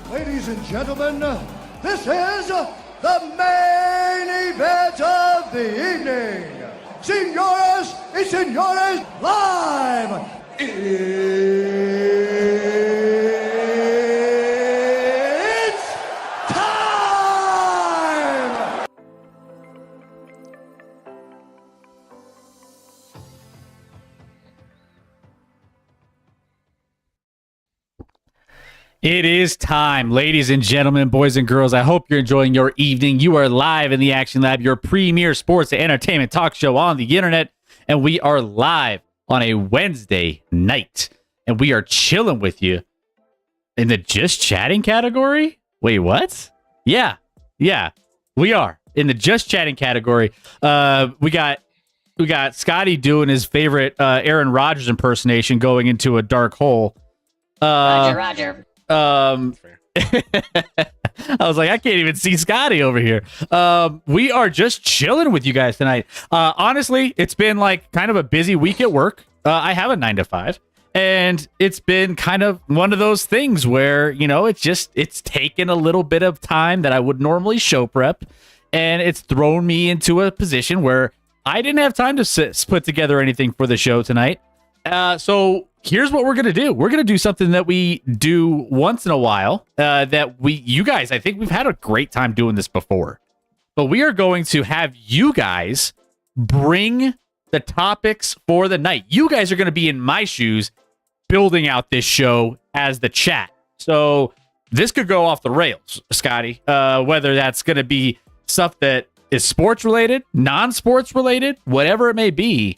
Ladies and gentlemen, this is the main event of the evening. Señoras y señores, live! It's time! It is time, ladies and gentlemen, boys and girls. I hope you're enjoying your evening. You are live in the Action Lab, your premier sports and entertainment talk show on the internet. And we are live on a Wednesday night. And we are chilling with you in the just chatting category. Wait, what? Yeah, we are in the just chatting category. We got Scotty doing his favorite Aaron Rodgers impersonation, going into a dark hole. Roger. I was like, I can't even see Scotty over here. We are just chilling with you guys tonight. Honestly, it's been like kind of a busy week at work. I have a 9 to 5, and it's been kind of one of those things where, you know, it's taken a little bit of time that I would normally show prep, and it's thrown me into a position where I didn't have time to put together anything for the show tonight. So here's what we're going to do. We're going to do something that we do once in a while, you guys, I think we've had a great time doing this before, but we are going to have you guys bring the topics for the night. You guys are going to be in my shoes building out this show as the chat. So this could go off the rails, Scotty, whether that's going to be stuff that is sports related, non-sports related, whatever it may be.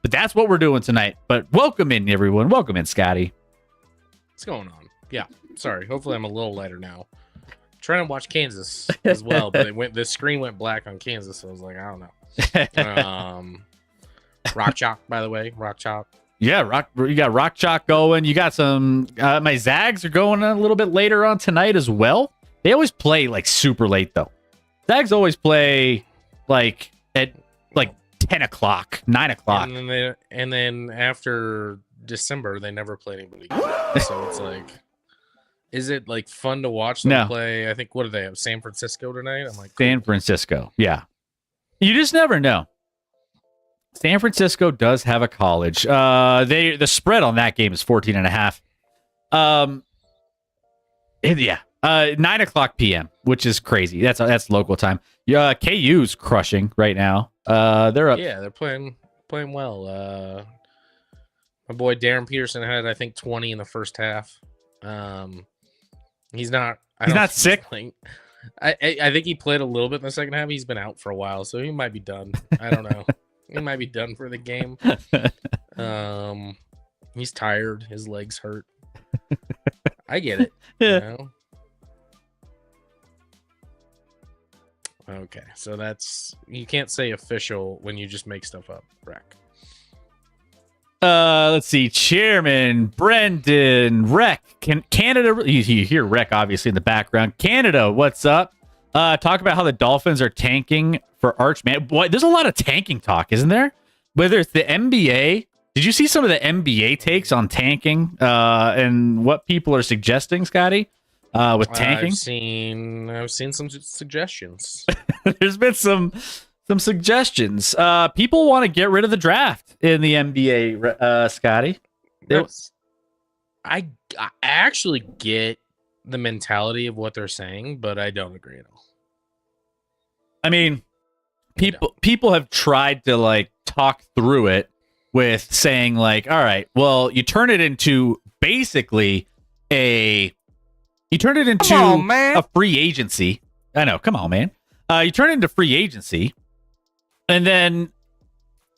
But that's what we're doing tonight. But welcome in, everyone. Welcome in, Scotty. What's going on? Yeah, sorry. Hopefully I'm a little lighter now. Trying to watch Kansas as well, but the screen went black on Kansas, so I was like, I don't know. Rock Chalk, by the way. Rock Chalk. Yeah, you got Rock Chalk going. You got some... my Zags are going a little bit later on tonight as well. They always play, like, super late, though. Zags always play, like, at, like, 10 o'clock, 9 o'clock. And then after December, they never play anybody. So it's like, is it like fun to watch them play? I think, what do they have? San Francisco tonight? I'm like, San Francisco. Yeah. You just never know. San Francisco does have a college. The spread on that game is 14.5. Yeah. 9 o'clock PM, which is crazy. That's local time. KU's crushing right now. They're up. Yeah, they're playing well. My boy Darren Peterson had, I think, 20 in the first half. He's not sick. I think he played a little bit in the second half. He's been out for a while, so he might be done. I don't know. He might be done for the game. He's tired. His legs hurt. I get it. Yeah. You know? Okay, so you can't say official when you just make stuff up, Rec. Let's see. Chairman Brendan Rec. Canada. You hear Rec obviously in the background. Canada, what's up? Talk about how the Dolphins are tanking for Archman. Boy, there's a lot of tanking talk, isn't there? Whether it's the NBA. Did you see some of the NBA takes on tanking and what people are suggesting, Scotty? With tanking, I've seen some suggestions. There's been some suggestions. People want to get rid of the draft in the NBA, Scotty. I actually get the mentality of what they're saying, but I don't agree at all. I mean, people have tried to like talk through it with saying like, all right, well, you turn it into basically a free agency. I know. Come on, man. You turn it into free agency, and then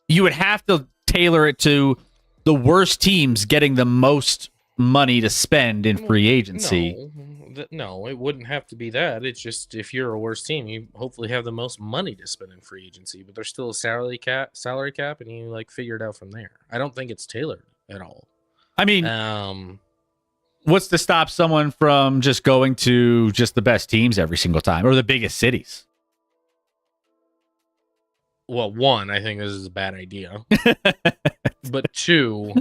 you would have to tailor it to the worst teams getting the most money to spend in free agency. No, No, it wouldn't have to be that. It's just if you're a worse team, you hopefully have the most money to spend in free agency, but there's still a salary cap, and you like figure it out from there. I don't think it's tailored at all. I mean, what's to stop someone from just going to just the best teams every single time or the biggest cities? Well, one, I think this is a bad idea, but two,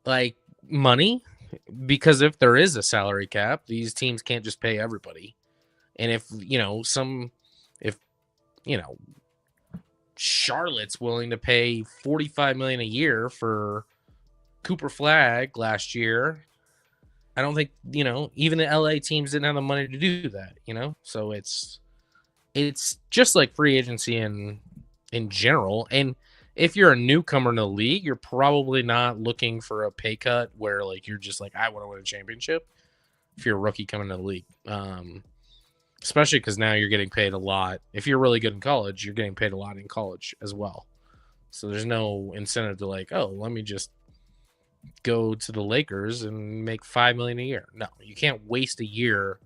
like money. Because if there is a salary cap, these teams can't just pay everybody. And if Charlotte's willing to pay $45 million a year for Cooper Flag last year, I don't think, even the LA teams didn't have the money to do that, So it's just like free agency in general. And if you're a newcomer in the league, you're probably not looking for a pay cut where like you're just like, I want to win a championship. If you're a rookie coming to the league, especially because now you're getting paid a lot. If you're really good in college, you're getting paid a lot in college as well. So there's no incentive to like, oh, let me just go to the Lakers and make $5 million a year. No, you can't waste a year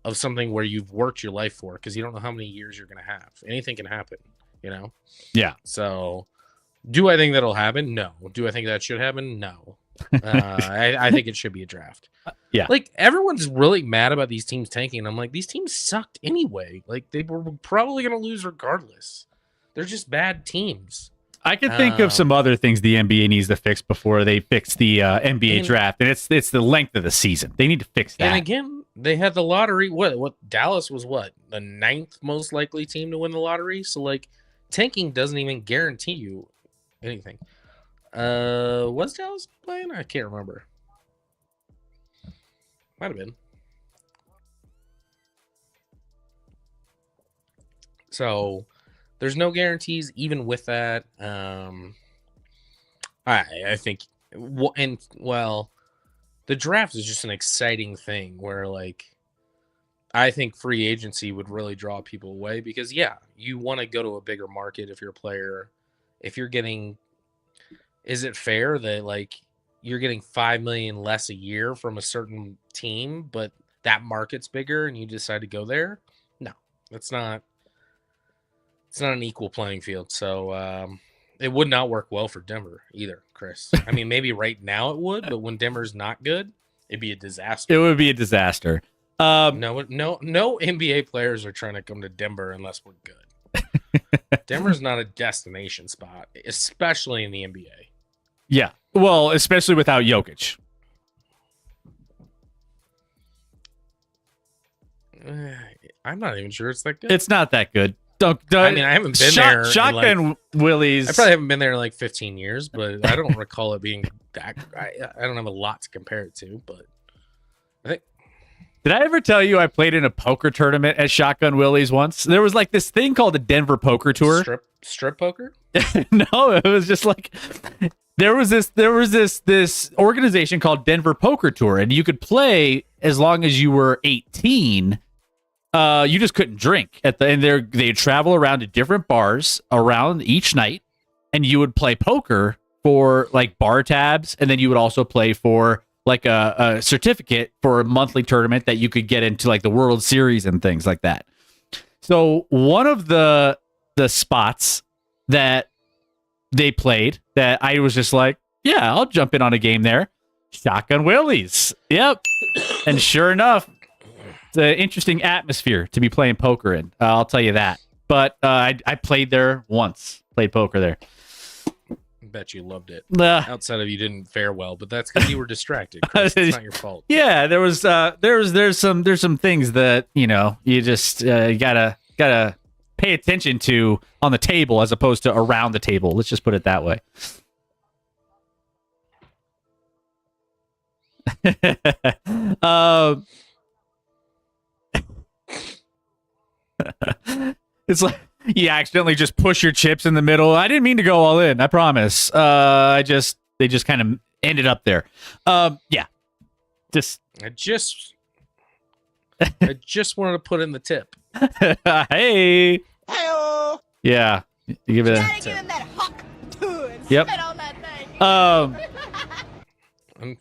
of something where you've worked your life for, because you don't know how many years you're going to have. Anything can happen. Yeah. So do I think that'll happen? No. Do I think that should happen? No. I think it should be a draft. Yeah. Like everyone's really mad about these teams tanking. I'm like, these teams sucked anyway. Like they were probably going to lose regardless. They're just bad teams. I can think of some other things the NBA needs to fix before they fix the NBA draft, and it's the length of the season. They need to fix that. And again, they had the lottery. What Dallas was the 9th most likely team to win the lottery. So like, tanking doesn't even guarantee you anything. Was Dallas playing? I can't remember. Might have been. So there's no guarantees even with that. I think, the draft is just an exciting thing where like, I think free agency would really draw people away because, you want to go to a bigger market if you're a player. If you're getting, is it fair that like you're getting $5 million less a year from a certain team, but that market's bigger and you decide to go there? No, it's not an equal playing field. So it would not work well for Denver either, Chris. I mean, maybe right now it would, but when Denver's not good, it'd be a disaster. It would be a disaster. No NBA players are trying to come to Denver unless we're good. Denver's not a destination spot, especially in the NBA. Yeah. Well, especially without Jokic. I'm not even sure it's that good. It's not that good. Don't I mean, I haven't been there. Shotgun Willie's. I probably haven't been there in like 15 years, but I don't recall it being that. I don't have a lot to compare it to, but I think. Did I ever tell you I played in a poker tournament at Shotgun Willie's once? There was like this thing called the Denver Poker Tour. Strip poker? No, it was just like there was this organization called Denver Poker Tour, and you could play as long as you were 18. You just couldn't drink at the end. They'd travel around to different bars around each night, and you would play poker for like bar tabs, and then you would also play for like a certificate for a monthly tournament that you could get into like the World Series and things like that. So one of the spots that they played that I was just like, yeah, I'll jump in on a game there. Shotgun Willie's. Yep. And sure enough, it's an interesting atmosphere to be playing poker in. I'll tell you that. But I played there once. Played poker there. Bet you loved it. Outside of you didn't fare well, but that's because you were distracted. Chris. It's not your fault. Yeah, there's some things that you just you gotta pay attention to on the table as opposed to around the table. Let's just put it that way. It's like you accidentally just push your chips in the middle. I didn't mean to go all in. I promise. They just kind of ended up there. Yeah. I just wanted to put in the tip. Hey. Hey-o. Yeah. You give it a Give him that huck too and Yep. spit on that thing.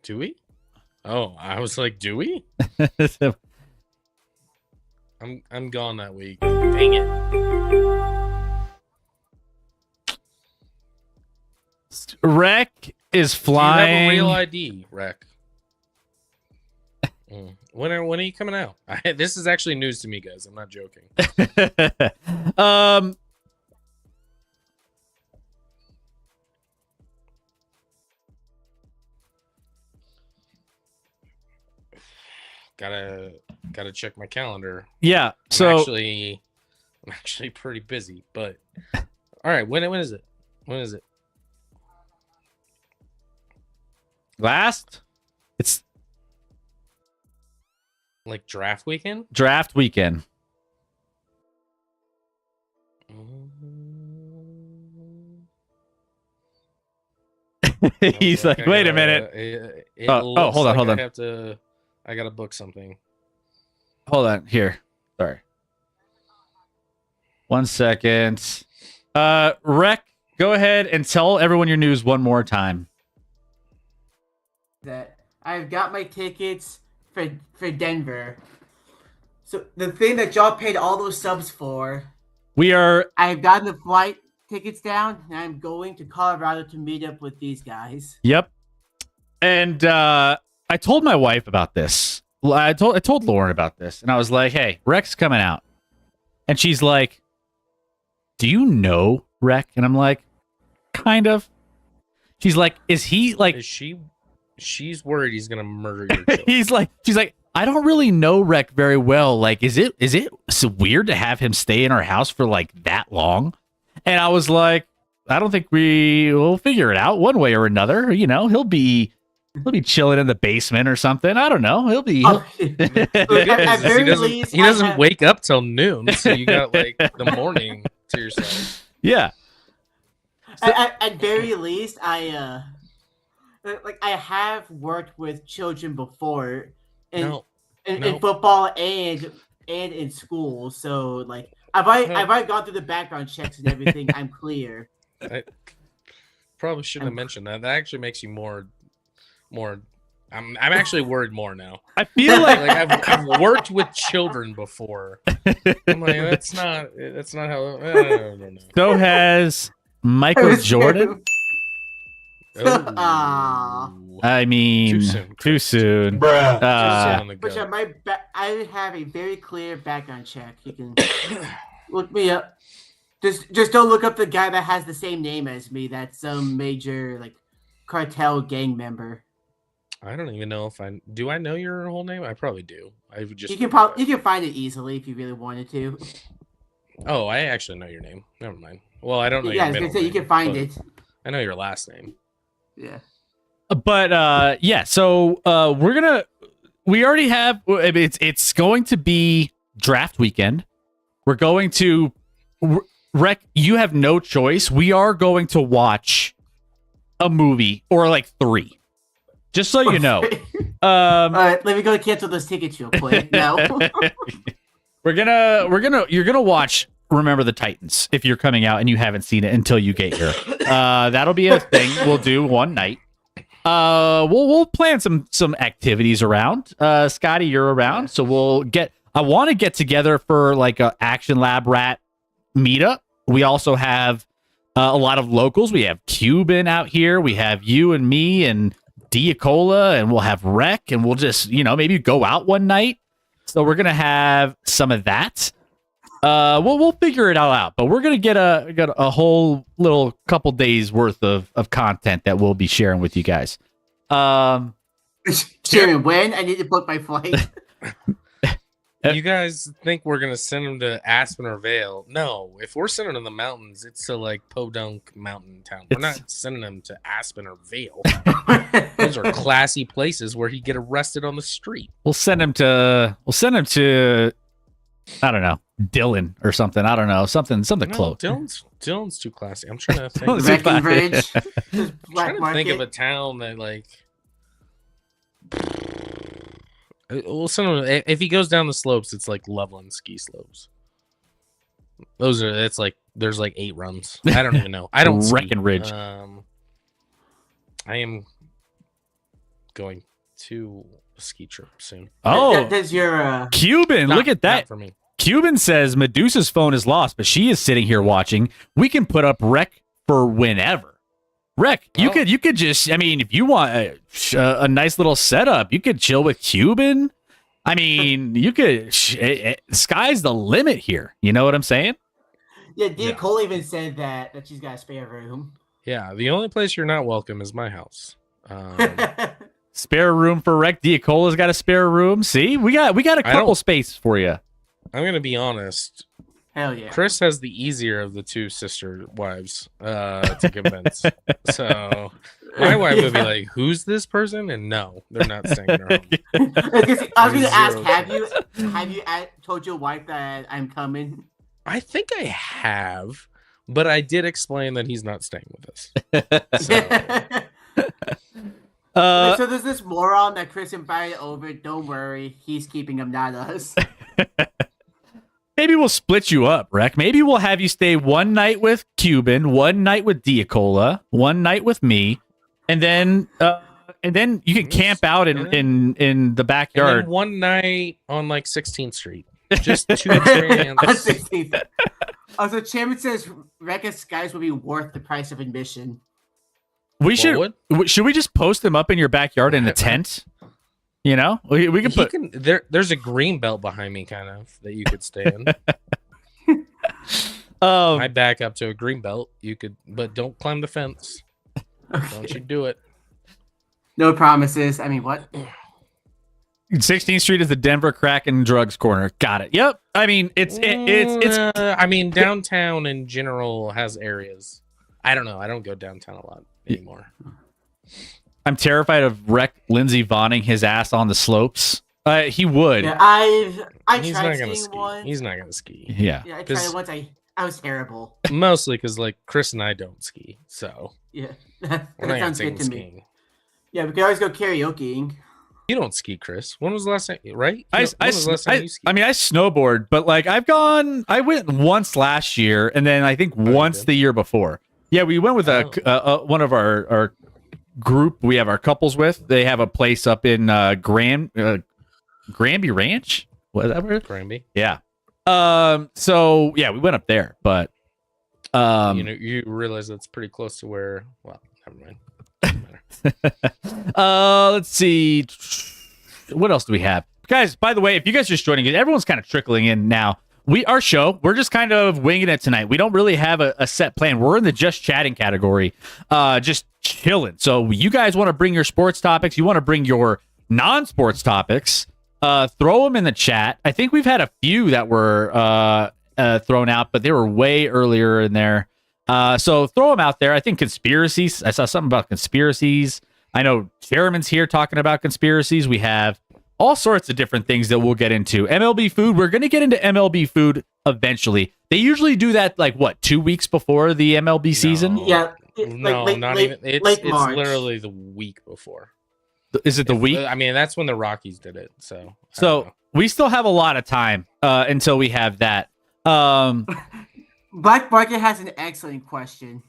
Do we? Oh, I was like, do we? I'm gone that week. Dang it. Rec is Do you flying. have a real ID, Rec? When are you coming out? This is actually news to me, guys. I'm not joking. Gotta check my calendar. Yeah. I'm So actually pretty busy, but all right. When is it? When is it? it's Like draft weekend? draft weekend. He's like, wait a minute. Hold on. I gotta book something. Hold on. Here. Sorry. 1 second. Rec, go ahead and tell everyone your news one more time. That I've got my tickets for Denver. So the thing that y'all paid all those subs for, We are I've gotten the flight tickets down, and I'm going to Colorado to meet up with these guys. Yep. And I told my wife about this. I told Lauren about this, and I was like, "Hey, Rec's coming out," and she's like, "Do you know Rec?" And I'm like, "Kind of." She's like, "Is he like?" Is she? She's worried he's gonna murder your children. She's like, "I don't really know Rec very well. Like, is it so weird to have him stay in our house for like that long?" And I was like, "I don't think we will figure it out one way or another. You know, he'll be chilling in the basement or something. I don't know. He'll be." Oh, at very least, He doesn't wake up till noon, so you got like the morning to yourself. Yeah. At very least, I have worked with children before in football and in school, so like I've already gone through the background checks and everything. I'm clear. I probably shouldn't have mentioned that. That actually makes you more. I'm actually worried more now. I feel like I've worked with children before. I'm like, that's not how. I don't know. so has Michael Jordan. Aw. I mean, too soon. Which I have a very clear background check. You can look me up. Just don't look up the guy that has the same name as me. That's some major like cartel gang member. I don't even know if do I know your whole name? I probably do. I would just you can find it easily if you really wanted to. Oh, I actually know your name. Never mind. Well, I don't know. Yeah, I your was middle gonna say you name, can find but it. I know your last name. Yeah. But yeah, so we already have it's going to be draft weekend. We're going to Rec, you have no choice. We are going to watch a movie or like 3. Just so you know. All right, let me go cancel those tickets real quick. No. you're gonna watch Remember the Titans if you're coming out and you haven't seen it until you get here. That'll be a thing we'll do one night. We'll plan some activities around. Scotty, you're around, so I want to get together for like a Action Lab Rat meetup. We also have a lot of locals. We have Cuban out here. We have you and me and Diacola, and we'll have Rec, and we'll just maybe go out one night. So we're gonna have some of that. We'll figure it all out, but we're gonna get a whole little couple days worth of content that we'll be sharing with you guys. Sharon, when? I need to book my flight. You guys think we're gonna send them to Aspen or Vale? No, if we're sending them to the mountains, it's to like Podunk Mountain Town. We're not sending them to Aspen or Vale. Those are classy places where he'd get arrested on the street. We'll send him to I don't know, Dylan or something. I don't know, something close. Dylan's too classy. I'm trying to think. Breckenridge. I'm trying to think of a town that like. Well, if he goes down the slopes, it's like Loveland ski slopes. There's like 8 runs. I don't even know. I don't ski. Breckenridge. I am going to a ski trip soon. Oh, Does your Cuban, look at Not that. for me. Cuban says Medusa's phone is lost, but she is sitting here watching. We can put up rec for whenever. Rec, you could just, I mean, if you want a nice little setup, you could chill with Cuban. I mean, you could, sky's the limit here. You know what I'm saying? Yeah, Dia Cole even said that she's got a spare room. Yeah, the only place you're not welcome is my house. Spare room for rec. Diacola's got a spare room. See, we got a couple space for you. I'm gonna be honest. Hell yeah. Chris has the easier of the two sister wives to convince. So my wife would be like, "Who's this person?" And no, they're not staying in her home. I was gonna ask, have you told your wife that I'm coming? I think I have, but I did explain that he's not staying with us. So there's this moron that Chris invited over. Don't worry, he's keeping him, not us. Maybe we'll split you up, Rec. Maybe we'll have you stay one night with Cuban, one night with Diacola, one night with me, and then you can camp out in the backyard. And then one night on like 16th Street, just two experience. On 16th. Also, Chairman says Recca's guys will be worth the price of admission. Should we just post them up in your backyard in a tent? You know, we can put. There's a green belt behind me, kind of, that you could stay in. I back up to a green belt. You could, but don't climb the fence. Okay. Don't you do it? No promises. I mean, what? 16th Street is the Denver crack and drugs corner. Got it. Yep. I mean, it's. I mean, downtown in general has areas. I don't know. I don't go downtown a lot anymore. I'm terrified of Rec Lindsey Vonning his ass on the slopes. He would. Yeah, I He's tried not gonna skiing ski. once. He's not gonna ski. Yeah. Yeah, I tried it once. I was terrible. Mostly because like Chris and I don't ski, so Yeah, that we're not gonna sounds take good him to me. skiing. Yeah, we can always go karaokeing. You don't ski, Chris. When was the last time? Right? I mean, I snowboard, but like I went once last year, and then I think once the year before. Yeah, we went with one of our group we have our couples with. They have a place up in Granby Ranch. Was that where? Granby. Yeah. So yeah, we went up there, but you realize that's pretty close to where. Well, never mind. Let's see. What else do we have, guys? By the way, if you guys are just joining in, everyone's kind of trickling in now. We're just kind of winging it tonight. We don't really have a set plan. We're in the just chatting category, just chilling. So you guys want to bring your sports topics, you want to bring your non-sports topics, throw them in the chat. I think we've had a few that were thrown out, but they were way earlier in there. So throw them out there. I think conspiracies. I saw something about conspiracies. I know Chairman's here talking about conspiracies. We have all sorts of different things that we'll get into. MLB food. We're going to get into MLB food eventually. They usually do that like 2 weeks before the MLB season. Yeah. Not even. It's literally the week before. Is it the week? I mean, that's when the Rockies did it. So we still have a lot of time until we have that. Black Market has an excellent question.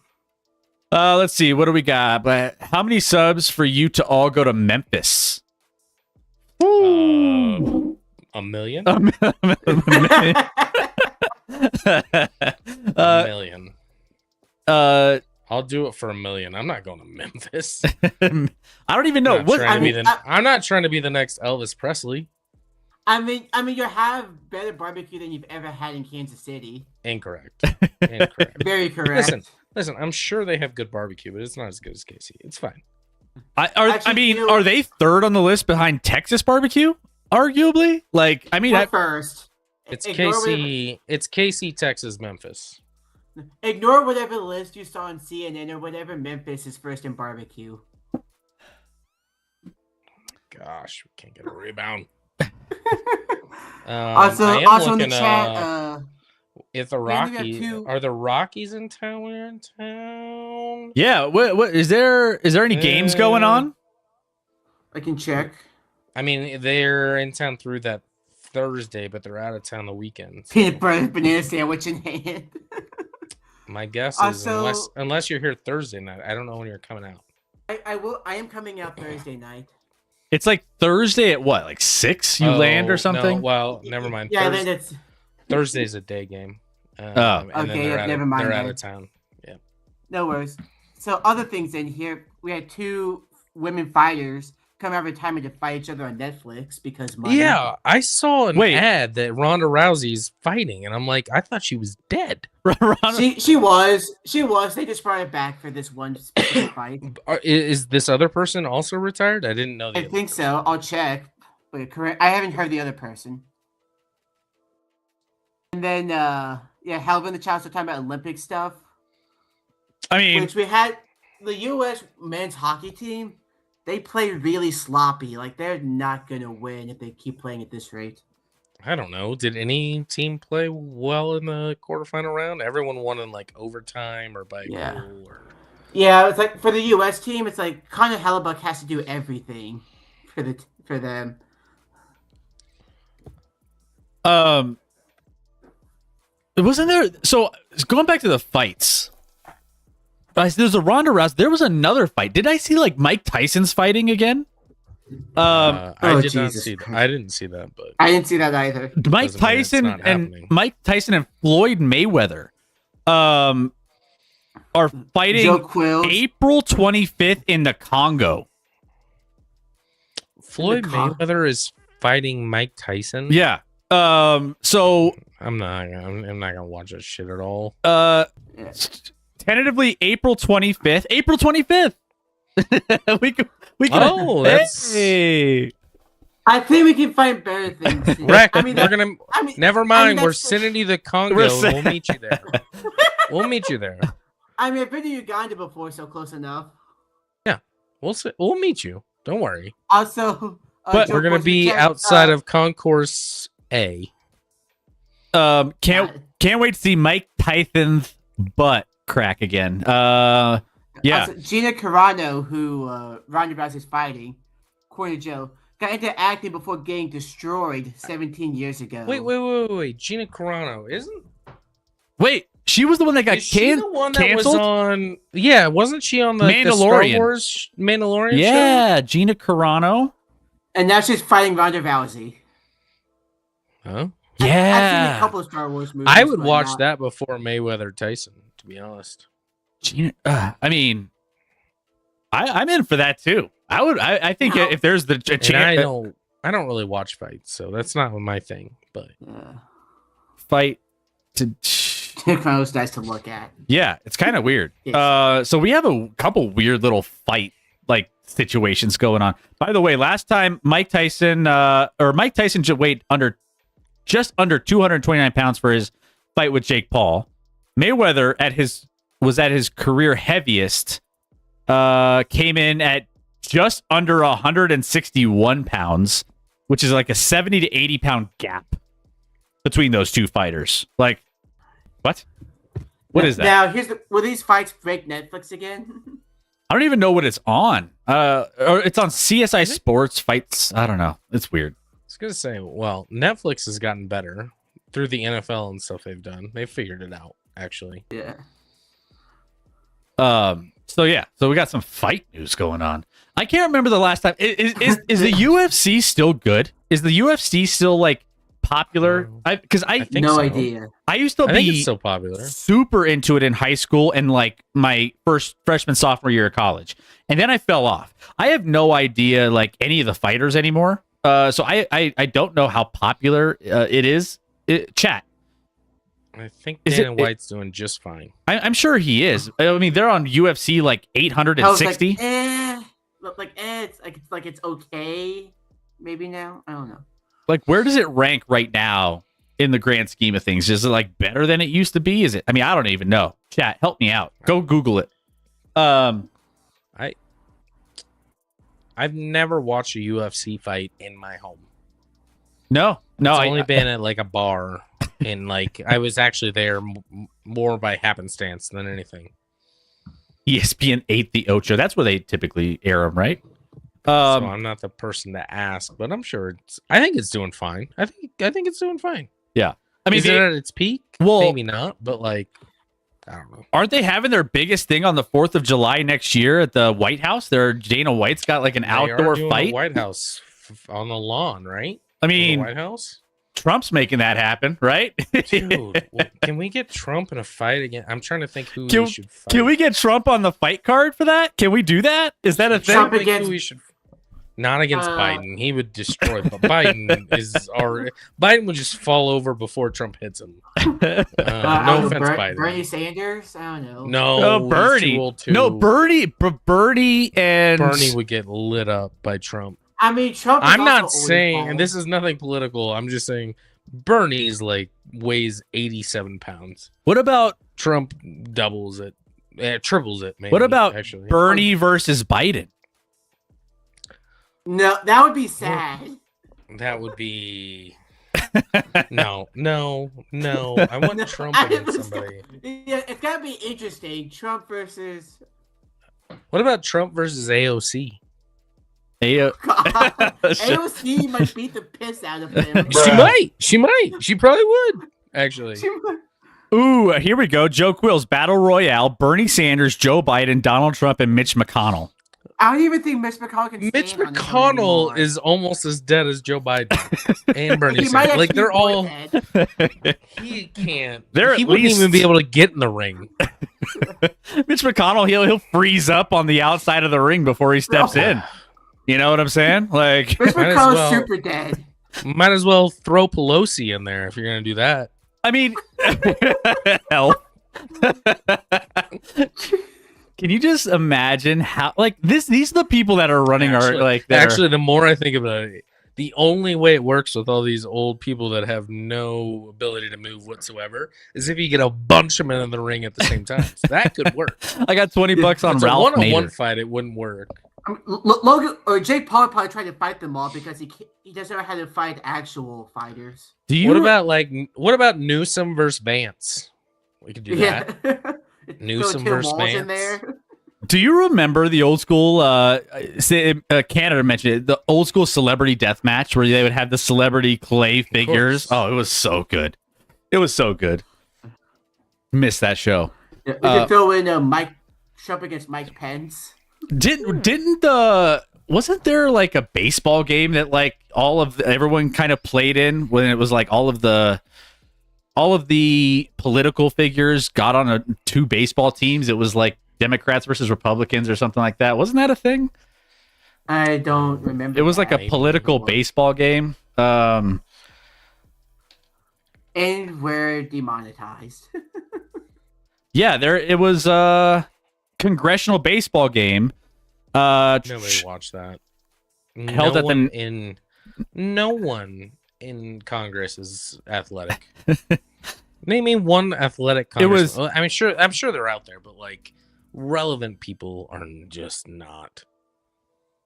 Let's see. What do we got? But how many subs for you to all go to Memphis? A million? A million. A million. I'll do it for $1 million. I'm not going to Memphis. I don't even know. I'm not trying to be the next Elvis Presley. I mean, you have better barbecue than you've ever had in Kansas City. Incorrect. Very correct. Listen. I'm sure they have good barbecue, but it's not as good as KC. It's fine. Are they third on the list behind Texas barbecue? Arguably, first. It's KC. It's KC, Texas, Memphis. Ignore whatever list you saw on CNN or whatever. Memphis is first in barbecue. Gosh, we can't get a rebound. Also in the chat, if the Rockies are the Rockies in town, we're in town. Yeah. What is there? Is there any games going on? I can check. I mean, they're in town through that Thursday, but they're out of town the weekend. So. Peanut butter banana sandwich in hand. My guess is unless you're here Thursday night, I don't know when you're coming out. I am coming out Thursday night. It's like Thursday at what, like 6 you land or something? No, well, never mind. Yeah, then it's Thursday's a day game. And okay. then they're Never mind. They're then. out of town. Yeah. No worries. So other things in here, we had 2 women fighters come out of retirement to fight each other on Netflix because money. Yeah, I saw an Wait. ad that Ronda Rousey's fighting, and I'm like, I thought she was dead. She was. They just brought it back for this one specific fight. Is this other person also retired? I didn't know. I think so. I'll check. But correct. I haven't heard the other person. And then, Helvin the Child's talking about Olympic stuff. I mean, Which we had the U.S. men's hockey team. They play really sloppy. Like they're not gonna win if they keep playing at this rate. I don't know. Did any team play well in the quarterfinal round? Everyone won in like overtime or by Yeah. goal. Or... Yeah, it's like for the U.S. team, it's like Connor Hellebuck has to do everything for them. Wasn't there? So going back to the fights, there's a Ronda Rousey. There was another fight. Did I see like Mike Tyson's fighting again? I did not Jesus see that. Christ. I didn't see that, but I didn't see that either. Mike Doesn't mean it's Tyson not happening. Mike Tyson and Floyd Mayweather, are fighting Joe Quills. April 25th in the Congo. Floyd Con- Mayweather is fighting Mike Tyson. Yeah. So I'm not gonna watch that shit at all. tentatively April 25th. April 25th. we can. Oh, that's- Hey. I think we can find better things. Wreck, I mean, we're gonna. I mean, Never mind. We're that's- sending you the Congo. We're We'll meet you there. We'll meet you there. I mean, I've been to Uganda before, so close enough. We'll meet you. Don't worry. Also, But Joe We're gonna Quills be reject- outside of Concourse A. Can't wait to see Mike Tyson's butt crack again. Yeah. Also, Gina Carano, who Ronda Rousey is fighting, according to Joe, got into acting before getting destroyed 17 years ago. Wait. Gina Carano isn't. Wait, she was the one that got Is she the one that canceled? was on? Yeah, wasn't she on the Mandalorian. Star Wars Mandalorian show? Yeah, Gina Carano. And now she's fighting Ronda Rousey. Huh? I've seen a Yeah, couple of Star Wars movies. I would but watch not- that before Mayweather Tyson. To be honest. Gina. I mean, I'm in for that too. I think No. if there's the And I chance don't really watch fights, so that's not my thing. But Yeah. fight to. Gina Carano's nice to look at. Yeah, it's kind of weird. Yes. So we have a couple weird little fight like situations going on. By the way, last time Mike Tyson weighed just under 229 pounds for his fight with Jake Paul. Mayweather was at his career heaviest, came in at just under 161 pounds, which is like a 70 to 80 pound gap between those two fighters. Like, what? What is that? Now, will these fights break Netflix again? I don't even know what it's on. Or it's on CSI Sports Fights. I don't know. It's weird. I was gonna say, well, Netflix has gotten better through the NFL and stuff they've done. They figured it out, actually. Yeah. So we got some fight news going on. I can't remember the last time. Is the UFC still good? Is the UFC still like popular? Because I think No so. idea. I used to I think be it's so popular. super into it in high school and like my first freshman sophomore year of college, and then I fell off. I have no idea like any of the fighters anymore. So I don't know how popular it is. Chat. I think Is Dana it- White's doing just fine. I'm sure he is. I mean, they're on UFC like I was 860. It's okay. Maybe now. I don't know. Like, where does it rank right now in the grand scheme of things? Is it like better than it used to be? Is it? I mean, I don't even know. Chat, help me out. Go Google it. I've never watched a UFC fight in my home. No. It's only been at like a bar, and like I was actually there more by happenstance than anything. ESPN 8 the Ocho. That's where they typically air them, right? So I'm not the person to ask, but I'm sure I think it's doing fine. I think it's doing fine. I mean, Is it at its peak? well- Maybe not, but like I don't know. Aren't they having their biggest thing on the 4th of July next year at the White House? Dana White's got like an outdoor fight. White House on the lawn, right? I mean, White House. Trump's making that happen, right? Dude, can we get Trump in a fight again? I'm trying to think who we should fight. Can we get Trump on the fight card for that? Can we do that? Is that a thing? Trump against not against Biden. He would destroy. But Biden Biden would just fall over before Trump hits him. No offense, Biden. Bernie Sanders. I don't know. No, Bernie. No, Bernie would get lit up by Trump. I mean, Trump. I'm not saying, and this is nothing political. I'm just saying, Bernie's weighs 87 pounds. What about Trump? Doubles it, triples it. Maybe, what about actually Bernie versus Biden? No, that would be sad. That would be no. I want Trump against somebody. Yeah, it's gotta be interesting. Trump versus. What about Trump versus AOC? AOC might beat the piss out of him. She might. She probably would. Actually. Ooh, here we go. Joe Quill's Battle Royale: Bernie Sanders, Joe Biden, Donald Trump, and Mitch McConnell. I don't even think Mitch McConnell can. Mitch McConnell is almost as dead as Joe Biden and Bernie Sanders. Like they're all. He can't. He wouldn't even be able to get in the ring. Mitch McConnell, he'll freeze up on the outside of the ring before he steps in. You know what I'm saying? Like Mitch McConnell's super dead. Might as well throw Pelosi in there if you're gonna do that. I mean, hell. Can you just imagine how these are the people that are running the more I think about it, the only way it works with all these old people that have no ability to move whatsoever is if you get a bunch of men in the ring at the same time. So that could work. I got $20 on Ralph. A one-on-one fight, it wouldn't work. Logan or Jake Paul probably tried to fight them all because he doesn't know how to fight actual fighters. What about Newsom versus Vance? We could do that. Newsom versus Vance. Do you remember the old school? Canada mentioned it. The old school celebrity death match where they would have the celebrity clay figures. Oh, it was so good. It was so good. Missed that show. Yeah, we could throw in Trump against Mike Pence. Wasn't there like a baseball game that everyone kind of played in when it was like all of the political figures got on two baseball teams? It was like Democrats versus Republicans or something like that. Wasn't that a thing? I don't remember. It was like a political baseball game. And we're demonetized. Yeah, it was a congressional baseball game. Nobody watched that. No one in Congress is athletic. Name me one athletic congressman. I'm sure they're out there, but relevant people are just not.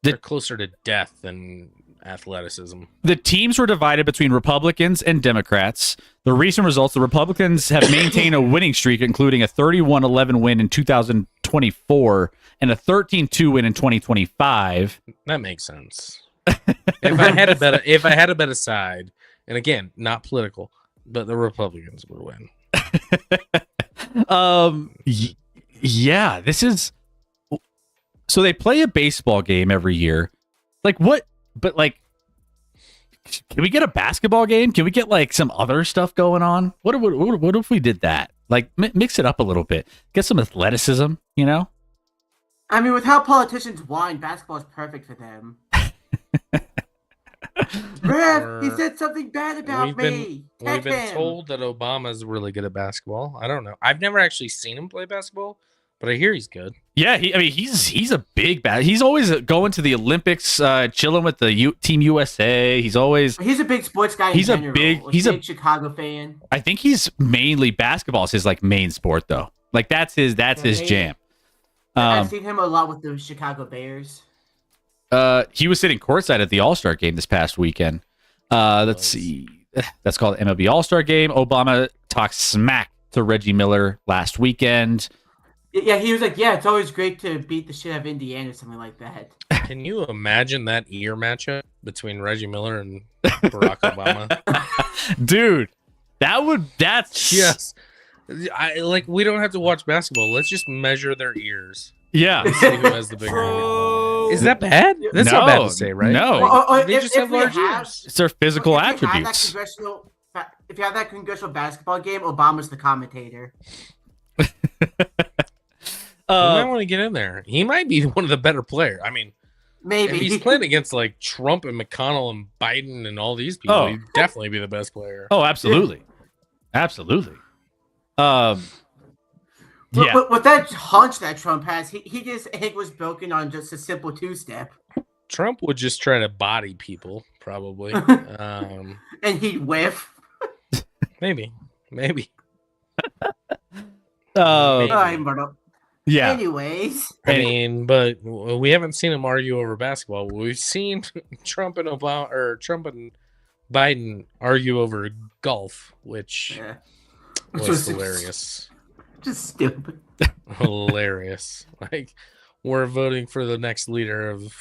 They're closer to death than athleticism. The teams were divided between Republicans and Democrats. The recent results: the Republicans have maintained a winning streak, including a 31-11 win in 2024 and a 13-2 win in 2025. That makes sense. If I had to bet a side, and again, not political, but the Republicans would win. Yeah, this is. So they play a baseball game every year. What? But can we get a basketball game? Can we get some other stuff going on? What if we did that? Mix it up a little bit. Get some athleticism, you know? I mean, with how politicians whine, basketball is perfect for them. Rev, he said something bad about me. We've been told that Obama's really good at basketball. I don't know. I've never actually seen him play basketball, but I hear he's good. Yeah, he's a big He's always going to the Olympics, chilling with the Team USA. He's a big sports guy. He's a big Chicago fan. I think he's mainly basketball is his main sport though. That's his jam. I've seen him a lot with the Chicago Bears. He was sitting courtside at the All-Star game this past weekend. Let's see. That's called MLB All-Star game. Obama talked smack to Reggie Miller last weekend. Yeah, he was like, yeah, it's always great to beat the shit out of Indiana or something like that. Can you imagine that ear matchup between Reggie Miller and Barack Obama? Dude, that's We don't have to watch basketball. Let's just measure their ears. Yeah. See who has the bigger ear. Is that bad? That's not bad to say, right? No. Or They just have large ears. It's their physical if you have that attributes. if you have that congressional basketball game, Obama's the commentator. You might want to get in there. He might be one of the better players. I mean, Maybe if he's playing against like Trump and McConnell and Biden and all these people, he'd definitely be the best player. Oh, absolutely. Absolutely. Yeah. But with that hunch that Trump has, he just egg was broken on just a simple two-step. Trump would just try to body people, probably. And he'd whiff. Maybe. Maybe. Yeah. Anyways. I mean, but we haven't seen him argue over basketball. We've seen Trump and Obama or Trump and Biden argue over golf, which was hilarious. Just stupid. Hilarious. Like, we're voting for the next leader of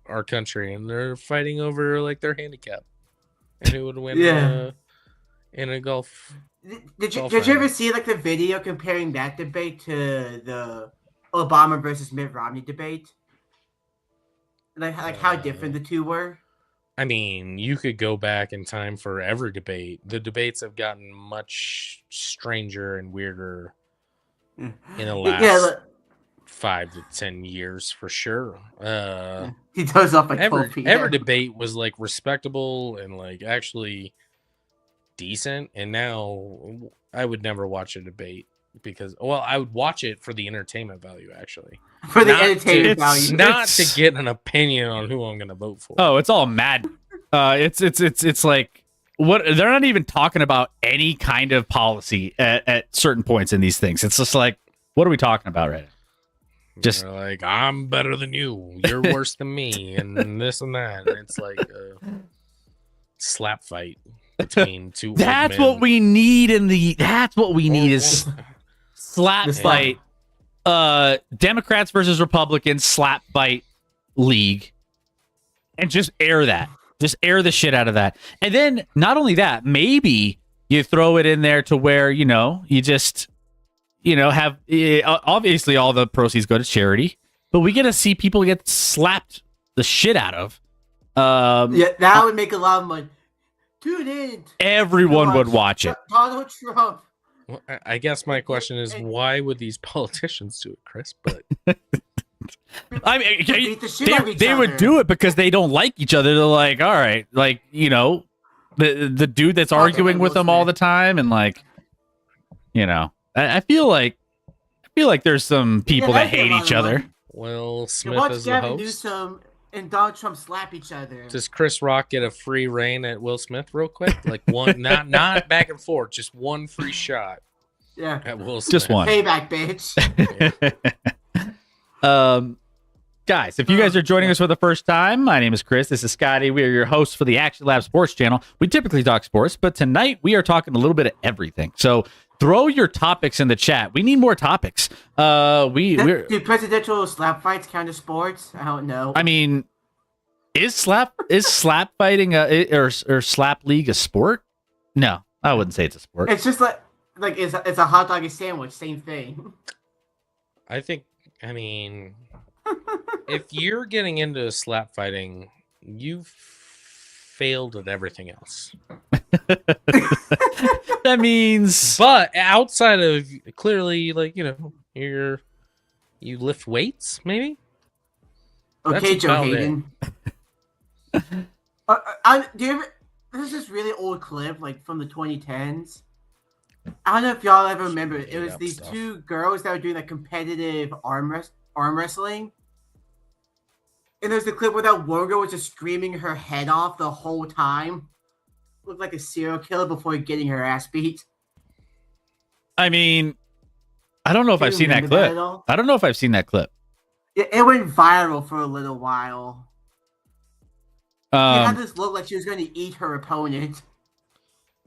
our country, and they're fighting over like their handicap and who would win in a golf. Did you ever see like the video comparing that debate to the Obama versus Mitt Romney debate? Like how different the two were? I mean, you could go back in time for every debate. The debates have gotten much stranger and weirder in the last 5 to 10 years for sure. He does off like every debate was like respectable and like actually decent, and now I would never watch a debate because I would watch it for the entertainment value, actually. For the entertainment value, not to get an opinion on who I'm going to vote for. Oh, it's all mad. It's like what they're not even talking about any kind of policy at certain points in these things. It's just like, what are we talking about right now? Just they're like, I'm better than you, you're worse than me, and this and that. And it's like a slap fight between two. That's what we need that's what we need is slap fight. Democrats versus Republicans slap fight league, and just air that. Just air the shit out of that. And then not only that, maybe you throw it in there to where, you just, have obviously all the proceeds go to charity, but we get to see people get slapped the shit out of. That would make a lot of money. Tune in. Everyone would watch it. Donald Trump. Well, I guess my question is, why would these politicians do it, Chris? But I mean, they would do it because they don't like each other. They're like, all right, like, the dude that's arguing with them all the time, and like, I feel like there's some people that hate each other. Will Smith is the host. Newsom and Donald Trump slap each other. Does Chris Rock get a free reign at Will Smith real quick? Like one, not back and forth, just one free shot. Yeah, at Will Smith. Just one. Payback, bitch. Guys, if you guys are joining us for the first time, my name is Chris. This is Scotty. We are your hosts for the Action Lab Sports Channel. We typically talk sports, but tonight we are talking a little bit of everything. So throw your topics in the chat. We need more topics. Do presidential slap fights count as sports? I don't know. I mean, is slap fighting or slap league a sport? No, I wouldn't say it's a sport. It's just like it's a hot dog and sandwich, same thing. I mean, if you're getting into slap fighting, you've failed at everything else. That means, but outside of clearly, like, you lift weights, maybe. Okay, Joe Hayden. There's this really old clip, like from the 2010s. I don't know if y'all ever remember. It was these two girls that were doing like competitive arm wrestling. And there's the clip where that one girl was just screaming her head off the whole time. Looked like a serial killer before getting her ass beat. I mean, I don't know if I've seen that clip. I don't know if I've seen that clip. It went viral for a little while. She had this look like she was going to eat her opponent.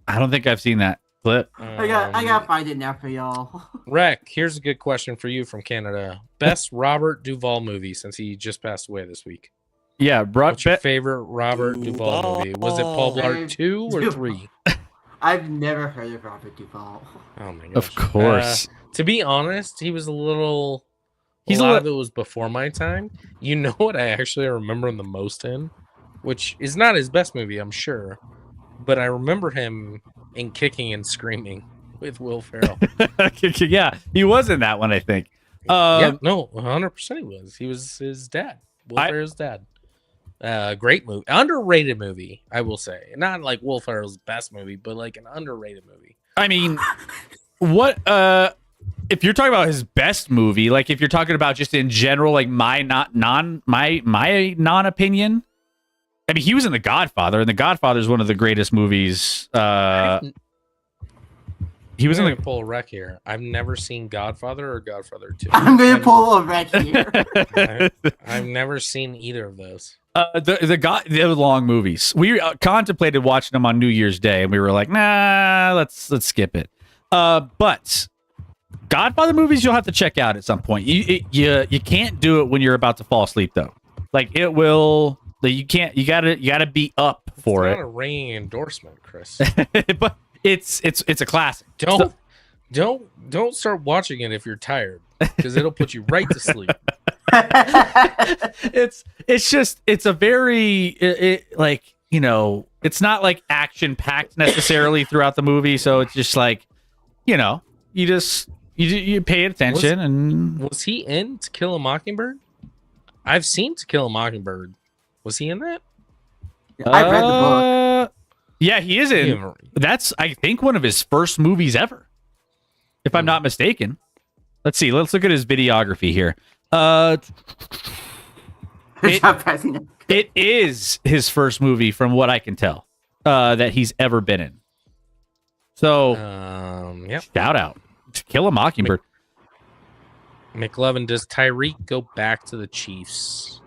I don't think I've seen that clip. I gotta find it now for y'all. Rec, here's a good question for you from Canada. Best Robert Duvall movie since he just passed away this week. Yeah, what's your favorite Robert Duvall movie? Was it Paul Blart 2 or 3? I've never heard of Robert Duvall. Oh my gosh. Of course. To be honest, he was a little. He's a a lot li- of it was before my time. You know what I actually remember him the most in, which is not his best movie, I'm sure, but I remember him in Kicking and Screaming with Will Ferrell. Yeah, he was in that one, I think. Yeah, no, 100% he was. He was his dad, Will I- Ferrell's dad. Great movie, underrated movie, I will say. Not like Will Ferrell's best movie, but like an underrated movie. I mean, what if you're talking about his best movie, like if you're talking about just in general, like my non-opinion, I mean, he was in The Godfather, and The Godfather is one of the greatest movies. He was I'm in gonna pull a wreck here. I've never seen Godfather or Godfather 2. I'm gonna pull a wreck here. I've never seen either of those. the long movies. We contemplated watching them on New Year's Day, and we were like, nah, let's skip it. But Godfather movies you'll have to check out at some point. You can't do it when you're about to fall asleep though. Like it will. You can't. You gotta be up for It's it. not a ringing endorsement, Chris. But it's a classic. Don't start watching it if you're tired, because it'll put you right to sleep. It's a very like, you know, it's not like action packed necessarily throughout the movie, so it's just like, you know, you pay attention. And Was he in To Kill a Mockingbird? I've seen To Kill a Mockingbird. Was he in that? I've read the book. Yeah, he is in. That's, I think, one of his first movies ever, if I'm not mistaken. Let's see. Let's look at his videography here. It is his first movie, from what I can tell, that he's ever been in. So, Yep. shout out To Kill a Mockingbird. McLovin, does Tyreek go back to the Chiefs?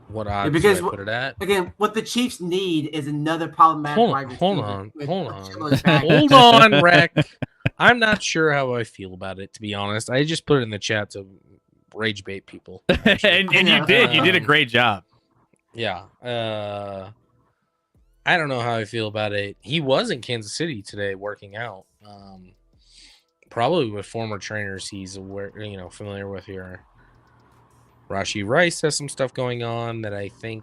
What odds because do I put it at? Again, what the Chiefs need is another problematic wide receiver Hold on. with Hold back. on, Rec. I'm not sure how I feel about it, to be honest. I just put it in the chat to rage bait people. and you did a great job. Yeah. I don't know how I feel about it. He was in Kansas City today working out. Probably with former trainers he's familiar with here. Rashee Rice has some stuff going on that I think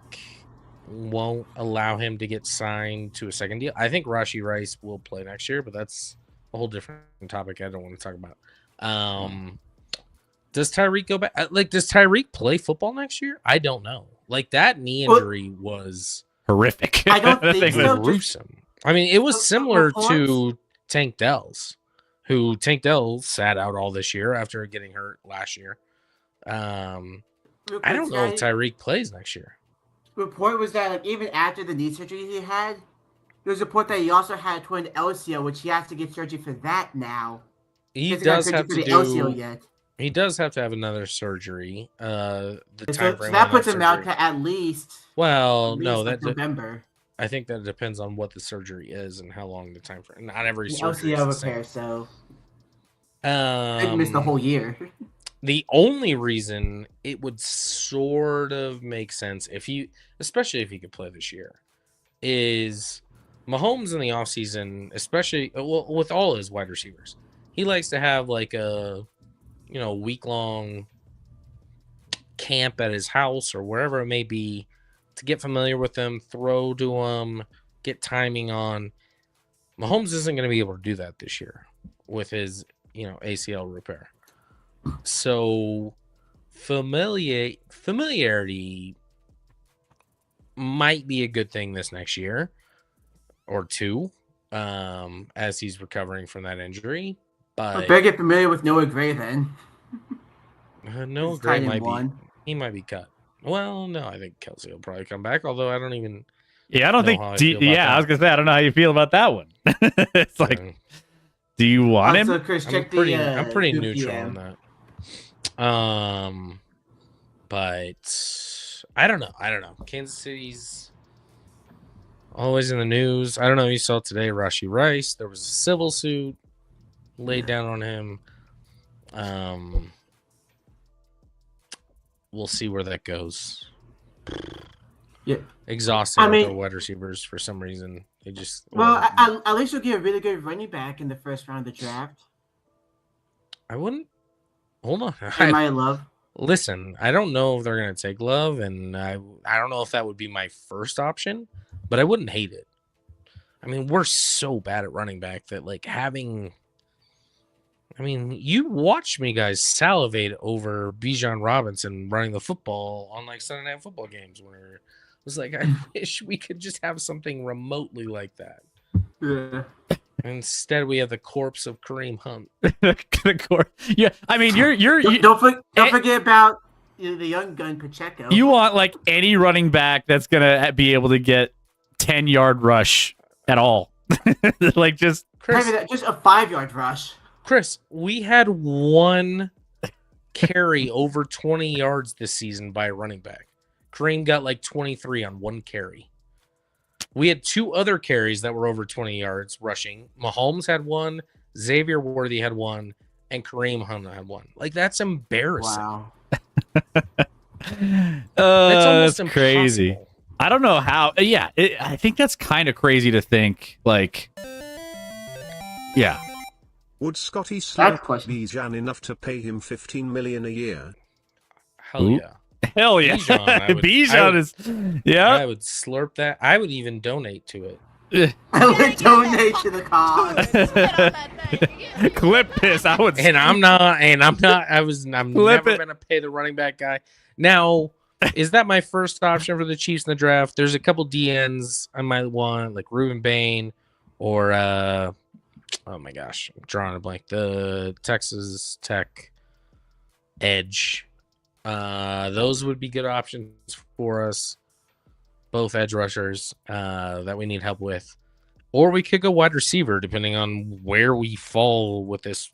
won't allow him to get signed to a second deal. I think Rashee Rice will play next year, but that's a whole different topic I don't want to talk about. Does Tyreek go back? Does Tyreek play football next year? I don't know. Like, that knee injury was horrific. I don't think so. gruesome. I mean, it was similar to Tank Dell's, who Tank Dell sat out all this year after getting hurt last year. I don't know if Tyreek plays next year. Report was that, like, even after the knee surgery he had, there was a report that he also had a torn LCL, which he has to get surgery for that now. He hasn't does got have surgery to for the do. LCL yet. He does have to have another surgery. The So time frame that on puts him out surgery. to at least. No, that November. I think that depends on what the surgery is and how long the time frame. Not every The surgery is LCL the same. repair, so I'd miss the whole year. The only reason it would sort of make sense especially if he could play this year, is Mahomes in the offseason, especially with all his wide receivers, he likes to have like a week-long camp at his house or wherever it may be to get familiar with them, throw to them, get timing on. Mahomes isn't going to be able to do that this year with his ACL repair. So familiarity might be a good thing this next year or two, as he's recovering from that injury. But better get familiar with Noah Gray then. Noah Gray he might be cut. Well, no, I think Kelsey will probably come back. Although I don't even. Yeah, I don't think. I was gonna say I don't know how you feel about that one. It's like, do you want him? So Chris, I'm pretty neutral on that. But I don't know. Kansas City's always in the news. I don't know if you saw today, Rashee Rice. There was a civil suit laid down on him. We'll see where that goes. Yeah. Exhausted I mean- with the wide receivers for some reason. They just at least you'll get a really good running back in the first round of the draft. I wouldn't. Hold on. Am I Love? Listen, I don't know if they're gonna take Love, and I don't know if that would be my first option, but I wouldn't hate it. I mean, we're so bad at running back that like having. I mean, you watch me guys salivate over Bijan Robinson running the football on like Sunday Night Football games where it was like, I wish we could just have something remotely like that. Yeah. Instead, we have the corpse of Kareem Hunt. Yeah, I mean, Don't forget about the young gun Pacheco. You want like any running back that's gonna be able to get 10-yard rush at all, like just Chris, just a 5-yard rush. Chris, we had one carry over 20 yards this season by a running back. Kareem got like 23 on one carry. We had 2 other carries that were over 20 yards rushing. Mahomes had one, Xavier Worthy had one, and Kareem Hunt had one. Like, that's embarrassing. Wow. That's crazy. I don't know how. Yeah, I think that's kind of crazy to think. Like, yeah. Would Scotty slap Bijan enough to pay him $15 million a year? Hell yeah. Hell yeah. Bijan is, yeah. I would slurp that. I would even donate to it. I would donate to the cause. Clip piss. I'm never gonna pay the running back guy. Now, is that my first option for the Chiefs in the draft? There's a couple DNs I might want, like Ruben Bain or oh my gosh, I'm drawing a blank. The Texas Tech edge. Those would be good options for us. Both edge rushers that we need help with. Or we could go wide receiver, depending on where we fall with this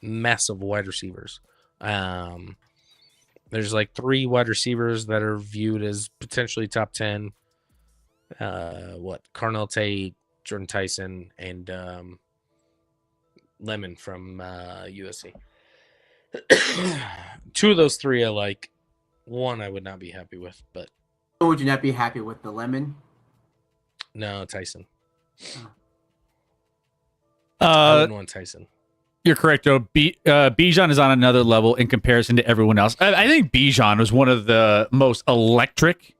mess of wide receivers. There's like 3 wide receivers that are viewed as potentially top 10. Carnell Tate, Jordan Tyson, and Lemon from USC. 2 of those 3 I like. 1 I would not be happy with, but would you not be happy with the Lemon? No, Tyson. I wouldn't want Tyson. You're correct, Joe. Bijan is on another level in comparison to everyone else. I think Bijan was one of the most electric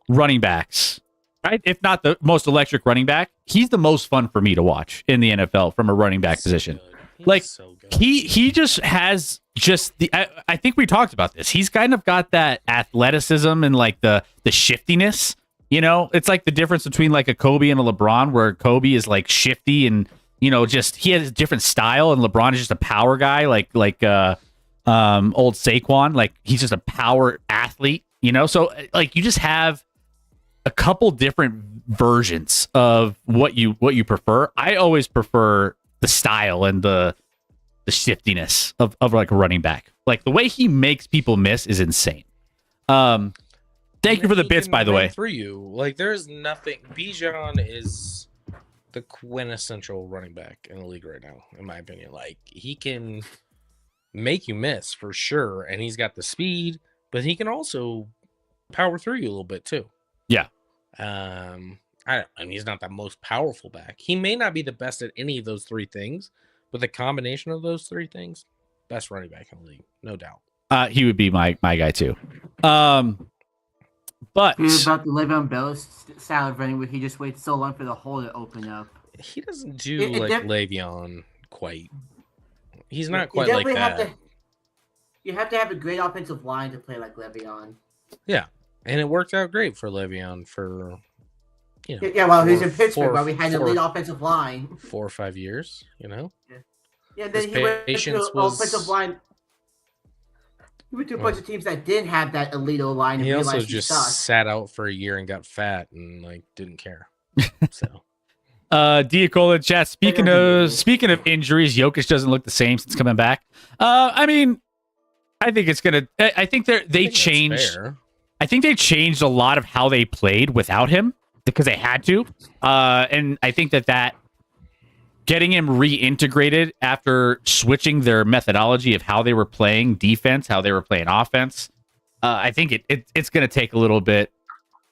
running backs, right? If not the most electric running back, he's the most fun for me to watch in the NFL from a running back position. Like so he just has the. I think we talked about this. He's kind of got that athleticism and like the shiftiness. You know, it's like the difference between like a Kobe and a LeBron, where Kobe is like shifty and just he has a different style, and LeBron is just a power guy, like old Saquon. Like he's just a power athlete. So like you just have a couple different versions of what you prefer. I always prefer the style and the shiftiness of like a running back. Like the way he makes people miss is insane. Thank you for the bits, by the way. For you, like there's nothing. Bijan is the quintessential running back in the league right now, in my opinion. Like he can make you miss for sure, and he's got the speed, but he can also power through you a little bit too. Yeah. I mean, he's not the most powerful back. He may not be the best at any of those 3 things, but the combination of those 3 things, best running back in the league, no doubt. He would be my guy too. But he's about the Le'Veon Bell style of running, where he just waits so long for the hole to open up. He doesn't do Le'Veon quite. He's not quite like that. You have to have a great offensive line to play like Le'Veon. Yeah, and it worked out great for Le'Veon for. Yeah, well, he's in Pittsburgh, but we had an elite offensive line. 4 or 5 years, Yeah, and then he went to an offensive line. He went to a bunch of teams that didn't have that elite line. He also just sat out for a year and got fat and like didn't care. So, Diacola chat. Speaking of injuries, Jokic doesn't look the same since coming back. I mean, I think it's gonna. I think they changed. I think they changed a lot of how they played without him because they had to. And I think that getting him reintegrated after switching their methodology of how they were playing defense, how they were playing offense, I think it's going to take a little bit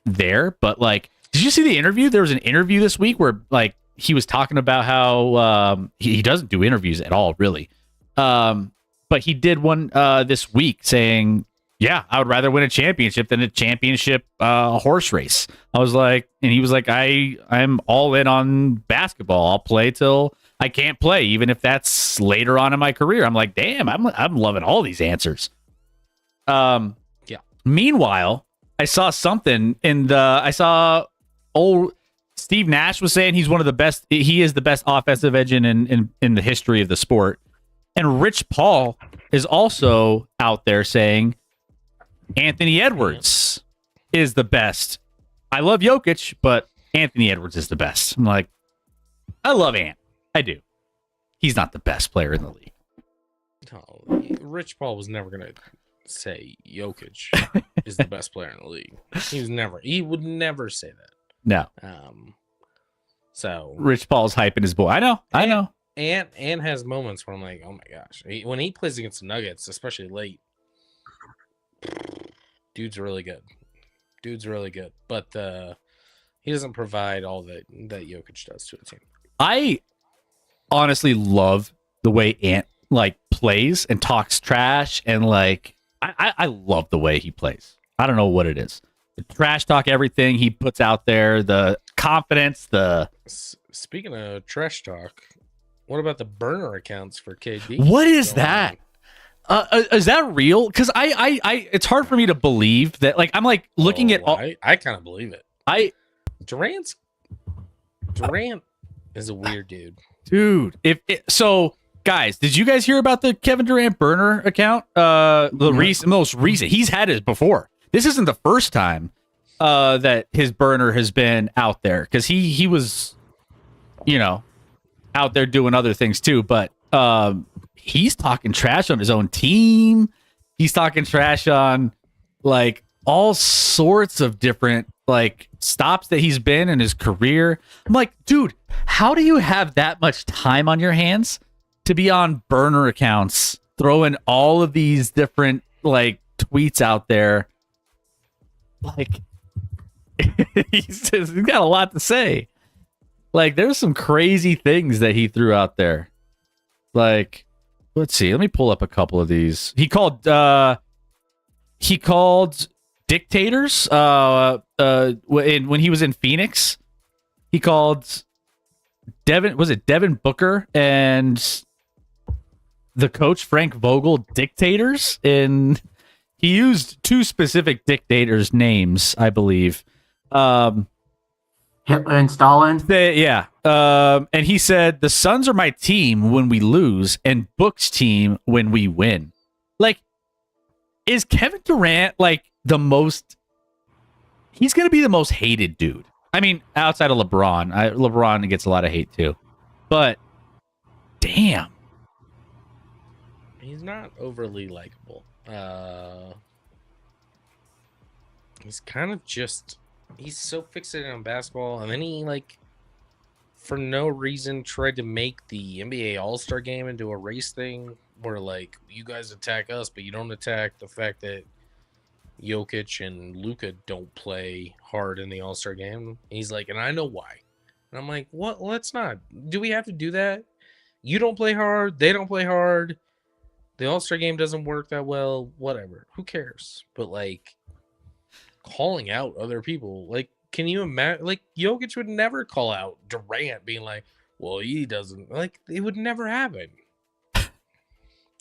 there. But like, Did you see the interview? There was an interview this week where like he was talking about how he doesn't do interviews at all, really. But he did one this week saying, yeah, I would rather win a championship than a championship horse race. I was like, and he was like, I'm all in on basketball. I'll play till I can't play, even if that's later on in my career. I'm like, damn, I'm loving all these answers. Yeah. Meanwhile, I saw something I saw old Steve Nash was saying he's one of the best. He is the best offensive engine in the history of the sport. And Rich Paul is also out there saying Anthony Edwards is the best. I love Jokic, but Anthony Edwards is the best. I'm like, I love Ant. I do. He's not the best player in the league. No, Rich Paul was never going to say Jokic is the best player in the league. He would never say that. No. So Rich Paul's hyping his boy. I know. Ant has moments where I'm like, oh my gosh. When he plays against the Nuggets, especially late, dude's really good. But he doesn't provide all that Jokic does to a team. I honestly love the way Ant like plays and talks trash, and like I love the way he plays. I don't know what it is. The trash talk, everything he puts out there, the confidence, Speaking of trash talk, what about the burner accounts for KD? What is that? Is that real? Because I it's hard for me to believe that. Like I'm like looking at all. I kind of believe it. Durant is a weird dude. So guys, did you guys hear about the Kevin Durant burner account? Most recent. He's had it before. This isn't the first time that his burner has been out there, because he was, out there doing other things too. But he's talking trash on his own team. He's talking trash on like all sorts of different like stops that he's been in his career. I'm like, dude, how do you have that much time on your hands to be on burner accounts, throwing all of these different like tweets out there? Like, he's got a lot to say. Like, there's some crazy things that he threw out there. Like, let's see. Let me pull up a couple of these. He called dictators. When he was in Phoenix, he called Devin Booker and the coach Frank Vogel dictators. And he used two specific dictators' names, I believe. Hitler and Stalin. And he said, the Suns are my team when we lose and Book's team when we win. Like, is Kevin Durant like the most... He's going to be the most hated dude. I mean, outside of LeBron. LeBron gets a lot of hate too. But, damn. He's not overly likable. He's kind of just... He's so fixated on basketball, and then he, like, for no reason, tried to make the NBA All-Star Game into a race thing where, like, you guys attack us, but you don't attack the fact that Jokic and Luka don't play hard in the All-Star Game. And he's like, and I know why. And I'm like, what? Let's not. Do we have to do that? You don't play hard. They don't play hard. The All-Star Game doesn't work that well. Whatever. Who cares? But, like, calling out other people, like, can you imagine? Like, Jokic would never call out Durant, being like, well, he doesn't. Like, it would never happen.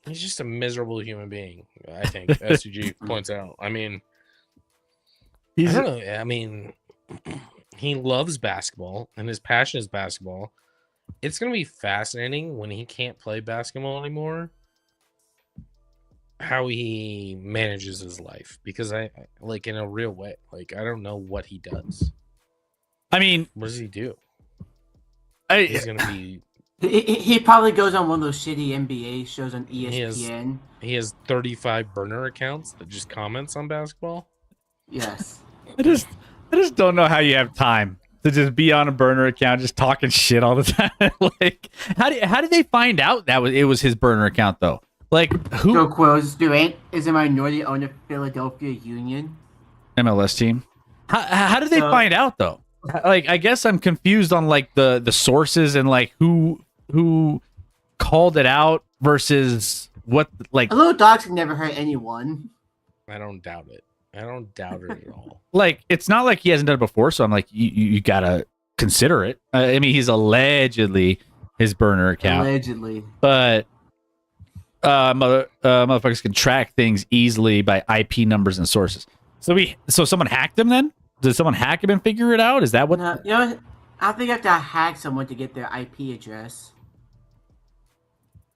He's just a miserable human being, I think. SUG points out. I mean, I don't know. I mean, he loves basketball, and his passion is basketball. It's going to be fascinating when he can't play basketball anymore, how he manages his life, because I like, in a real way, like, I don't know what he does. I mean, what does he do? He's gonna be. He probably goes on one of those shitty NBA shows on ESPN. He has 35 burner accounts that just comments on basketball. Yes. I just don't know how you have time to just be on a burner account just talking shit all the time. Like, how did they find out that it was his burner account though? Like, who? Joe Quills, Durant is a minority-owned Philadelphia Union MLS team. How did they find out though? like, I guess I'm confused on like the sources and like who called it out versus what, like, A little dogs can never hurt anyone. I don't doubt it. I don't doubt it at all. like, it's not like he hasn't done it before, so I'm like, you gotta consider it. I mean, he's allegedly his burner account, Allegedly. but motherfuckers can track things easily by IP numbers and sources. So someone hacked him then? Did someone hack him and figure it out? Is that what? No, you know, I think you have to hack someone to get their IP address.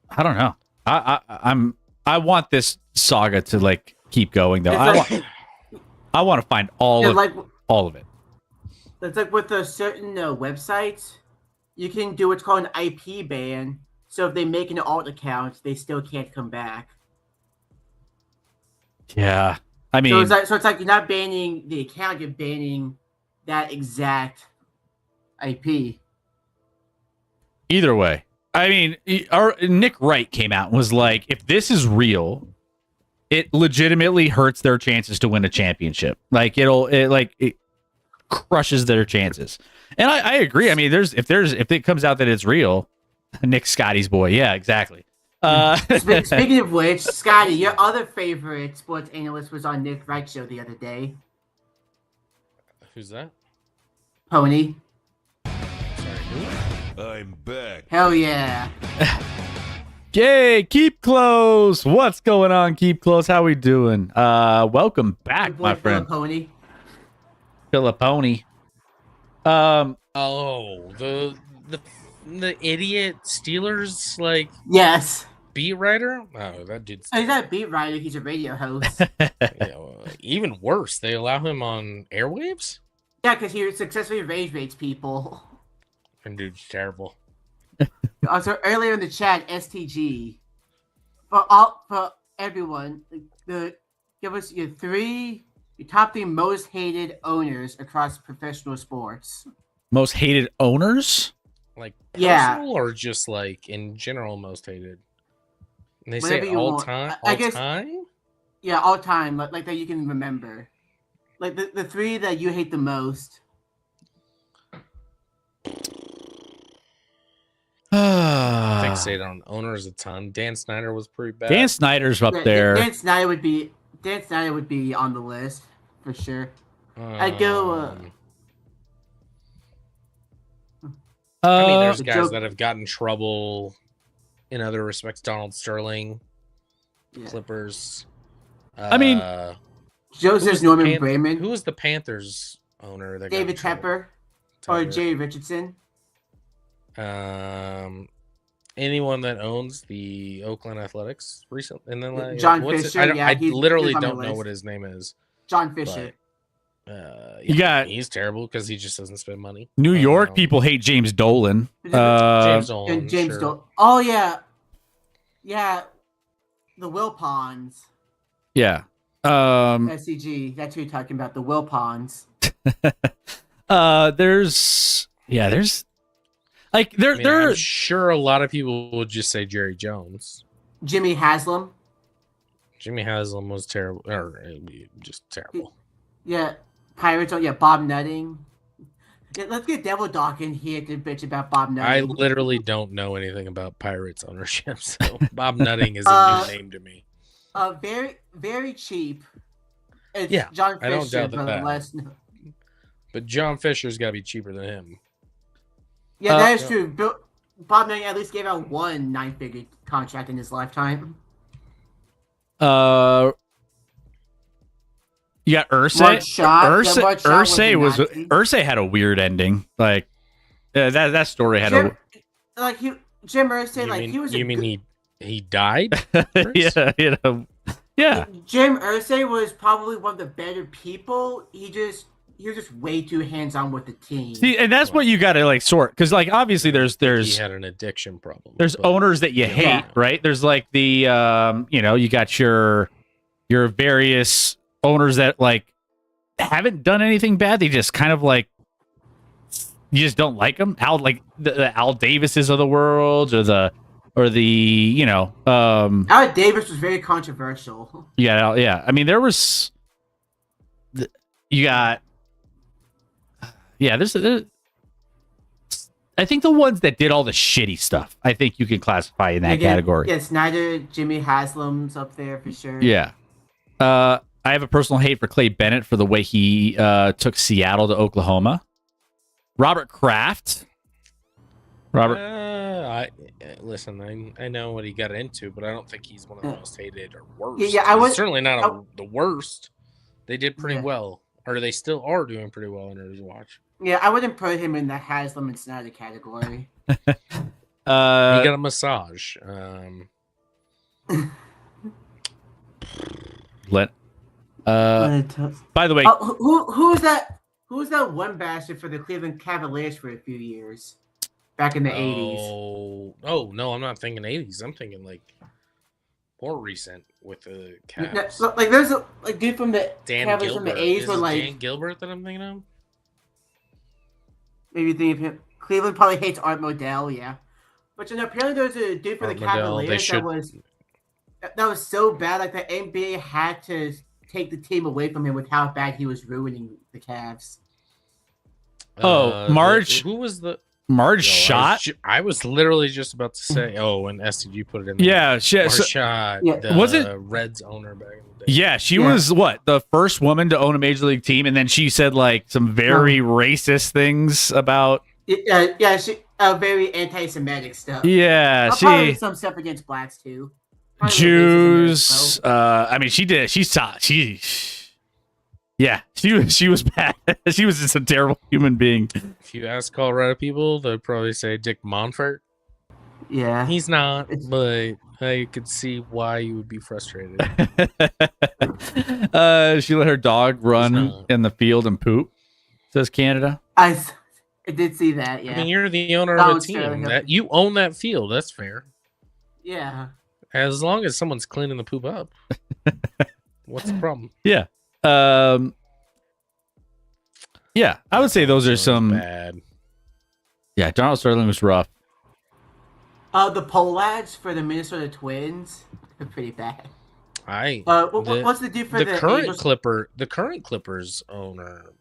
I don't know. I want this saga to like keep going though. I want to find all of it. It's like with a certain websites, you can do what's called an IP ban. So if they make an alt account, they still can't come back. Yeah, I mean, so it's like you're not banning the account, you're banning that exact IP. either way. I mean, Nick Wright came out and was like, if this is real, it legitimately hurts their chances to win a championship. Like it crushes their chances. And I agree. I mean, if it comes out that it's real, Nick Scotty's boy. Yeah, exactly. Speaking of which, Scotty, your other favorite sports analyst was on Nick Wright's show the other day. Who's that? Pony. Sorry, who? I'm back. Hell yeah. Yay, Keep Close. What's going on, Keep Close? How we doing? Welcome back, my friend. Pony. Philipponi. Oh, the idiot Steelers like Yes. beat writer. Oh, that dude's He's not a beat writer, he's a radio host. even worse. They allow him on airwaves. Yeah, because he successfully rage baits people. And dude's terrible. Also, earlier in the chat, STG, for everyone, give us your top three most hated owners across professional sports. Most hated owners? Like Yeah. personal or just like in general most hated? And they Whatever say you all want. time. I All guess- time. Yeah, all time, like that you can remember. Like the three that you hate the most. Fixate on owners a ton. Dan Snyder was pretty bad. Dan Snyder's up Yeah, there. Dan Snyder would be on the list for sure. I'd go. I mean, there's The guys joke- that have gotten trouble in other respects. Donald Sterling, Yeah. Clippers. I mean, Joseph Norman Brayman, Who was the Panthers owner? That got in David trouble? Tepper, or Tepper. Jay Richardson. Anyone that owns the Oakland Athletics recently, and then like, John what's Fisher, I, don't, yeah, I he's literally on the don't know list. what his name is. John Fisher. You got he's terrible because he just doesn't spend money. New York people hate James Dolan. James Dolan, and James sure. Dolan. Oh yeah, yeah. The Wilpons. Yeah. SCG. That's who you're talking about. The Wilpons. There's like I'm sure a lot of people would just say Jerry Jones. Jimmy Haslam. Jimmy Haslam was terrible, or just terrible. Yeah. Pirates. Oh yeah. Bob Nutting. Yeah, let's get Devil Dog in here to bitch about Bob Nutting. I literally don't know anything about Pirates ownership, so Bob Nutting is a new name to me. Very, very cheap. It's Yeah, John I don't Fisher, doubt but that. less. But John Fisher's got to be cheaper than him. Yeah, that is true. Bob Nutting at least gave out one 9-figure contract in his lifetime. you got Ursay. Mark Schott. Yeah, Mark Schott Ursay had a weird ending. Like that story had Jim Irsay, You like mean, he was. you mean he died? yeah, yeah. Jim Irsay was probably one of the better people. He was just way too hands on with the team. See, and that's what you got to like sort, because like obviously there's He had an addiction problem. there's but- owners that you hate, Yeah. right? There's like the you got your various owners that like haven't done anything bad. They just kind of like you just don't like them. Like the Al Davises of the world, or the Al Davis was very controversial. yeah. I mean, there was you got yeah. I think the ones that did all the shitty stuff, I think you can classify in that category. Yeah, Snyder, Jimmy Haslam's up there for sure. Yeah. I have a personal hate for Clay Bennett for the way he took Seattle to Oklahoma. Robert Kraft. Listen, I know what he got into, but I don't think he's one of the most hated or worst. Yeah, I was He's certainly not the worst. They did pretty well, or they still are doing pretty well under his watch. Yeah, I wouldn't put him in the Haslam and Snyder category. He got a massage. By the way, who was that? Who was that one bastard for the Cleveland Cavaliers for a few years back in the 80s? Oh no, I'm not thinking 80s. I'm thinking like more recent with the Cavs. No, like there's a dude from the Dan Cavaliers Gilbert. from the 80s Is were it like Dan Gilbert that I'm thinking of. Maybe think of him. Cleveland probably hates Art Modell, yeah. But apparently there was a dude for Art the Modell, Cavaliers that was so bad, like the NBA had to take the team away from him with how bad he was ruining the Cavs. Marge. Who was the Marge Shot? I was literally just about to say, when STG put it in there. Yeah, Marge Shot. Yeah. Was it Reds owner back in the day? Yeah, she was what, the first woman to own a major league team, and then she said like some very racist things about. Yeah, she very anti-Semitic stuff. Yeah, probably some stuff against blacks too. Probably Jews. I mean, she did. She was bad. She was just a terrible human being. If you ask Colorado people, they'd probably say Dick Monfort. Yeah, He's not, but I could see why you would be frustrated. She let her dog run in the field and poop. Says Canada. I did see that. Yeah, I mean, you're the owner of a team. That you own that field. That's fair. Yeah, as long as someone's cleaning the poop up. What's the problem? Yeah. Yeah, I would say those are some bad. Yeah, Donald Sterling was rough. The Polads for the Minnesota Twins are pretty bad. What's the dude for the current Angels? The current Clippers owner,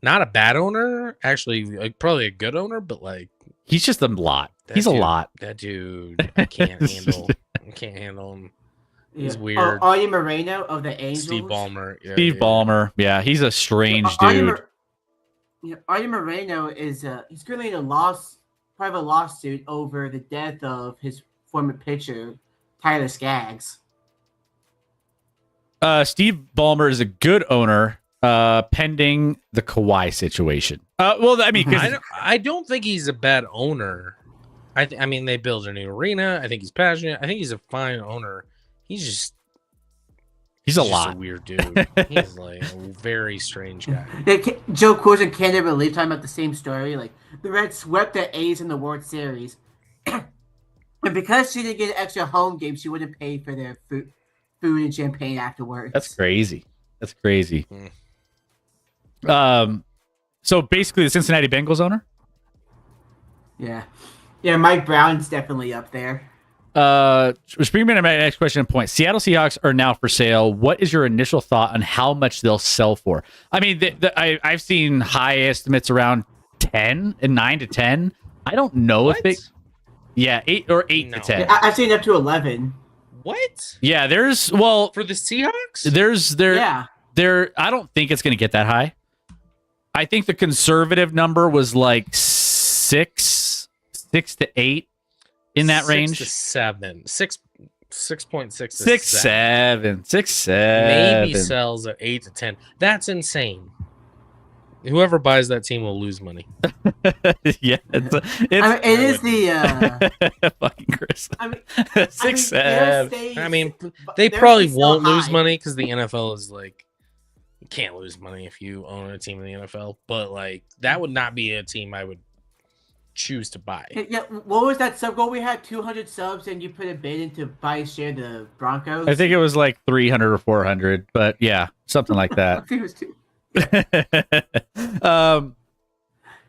not a bad owner, actually, probably a good owner, but like he's just a lot. He's a lot. That dude, I can't handle. I can't handle him. He's weird. Artie Moreno of the Angels. Steve Ballmer. Yeah, Steve Ballmer. Yeah, he's a strange dude. Artie Moreno is he's currently in a private lawsuit over the death of his former pitcher, Tyler Skaggs. Steve Ballmer is a good owner, pending the Kawhi situation. Well, I mean, I don't think he's a bad owner. I mean, they built a new arena. I think he's passionate. I think he's a fine owner. He's a lot. A weird dude. He's like a very strange guy. Joe Coors and Canada Relief talking about the same story. Like the Reds swept the A's in the World Series, and because she didn't get an extra home game, she wouldn't pay for their food and champagne afterwards. That's crazy. So basically, the Cincinnati Bengals owner. Yeah, Mike Brown's definitely up there. Which brings me to my next question and point. Seattle Seahawks are now for sale. What is your initial thought on how much they'll sell for? I mean, I've seen high estimates around 10 and 9 to 10. I don't know if 8 to 10. Yeah, I've seen up to 11. What? Yeah, for the Seahawks. I don't think it's going to get that high. I think the conservative number was like 6 to 8. In that range, 6 to 7, 6.6 to 6 7. Maybe sells at 8 to 10. That's insane. Whoever buys that team will lose money. Yeah, it is the fucking Chris. 6 7. I mean, they probably won't lose money because the NFL is like, you can't lose money if you own a team in the NFL. But like, that would not be a team I would choose to buy. Yeah, what was that sub goal? We had 200 subs, and you put a bid in to buy share the Broncos. I think it was like 300 or 400, but yeah, something like that. I think it was 2.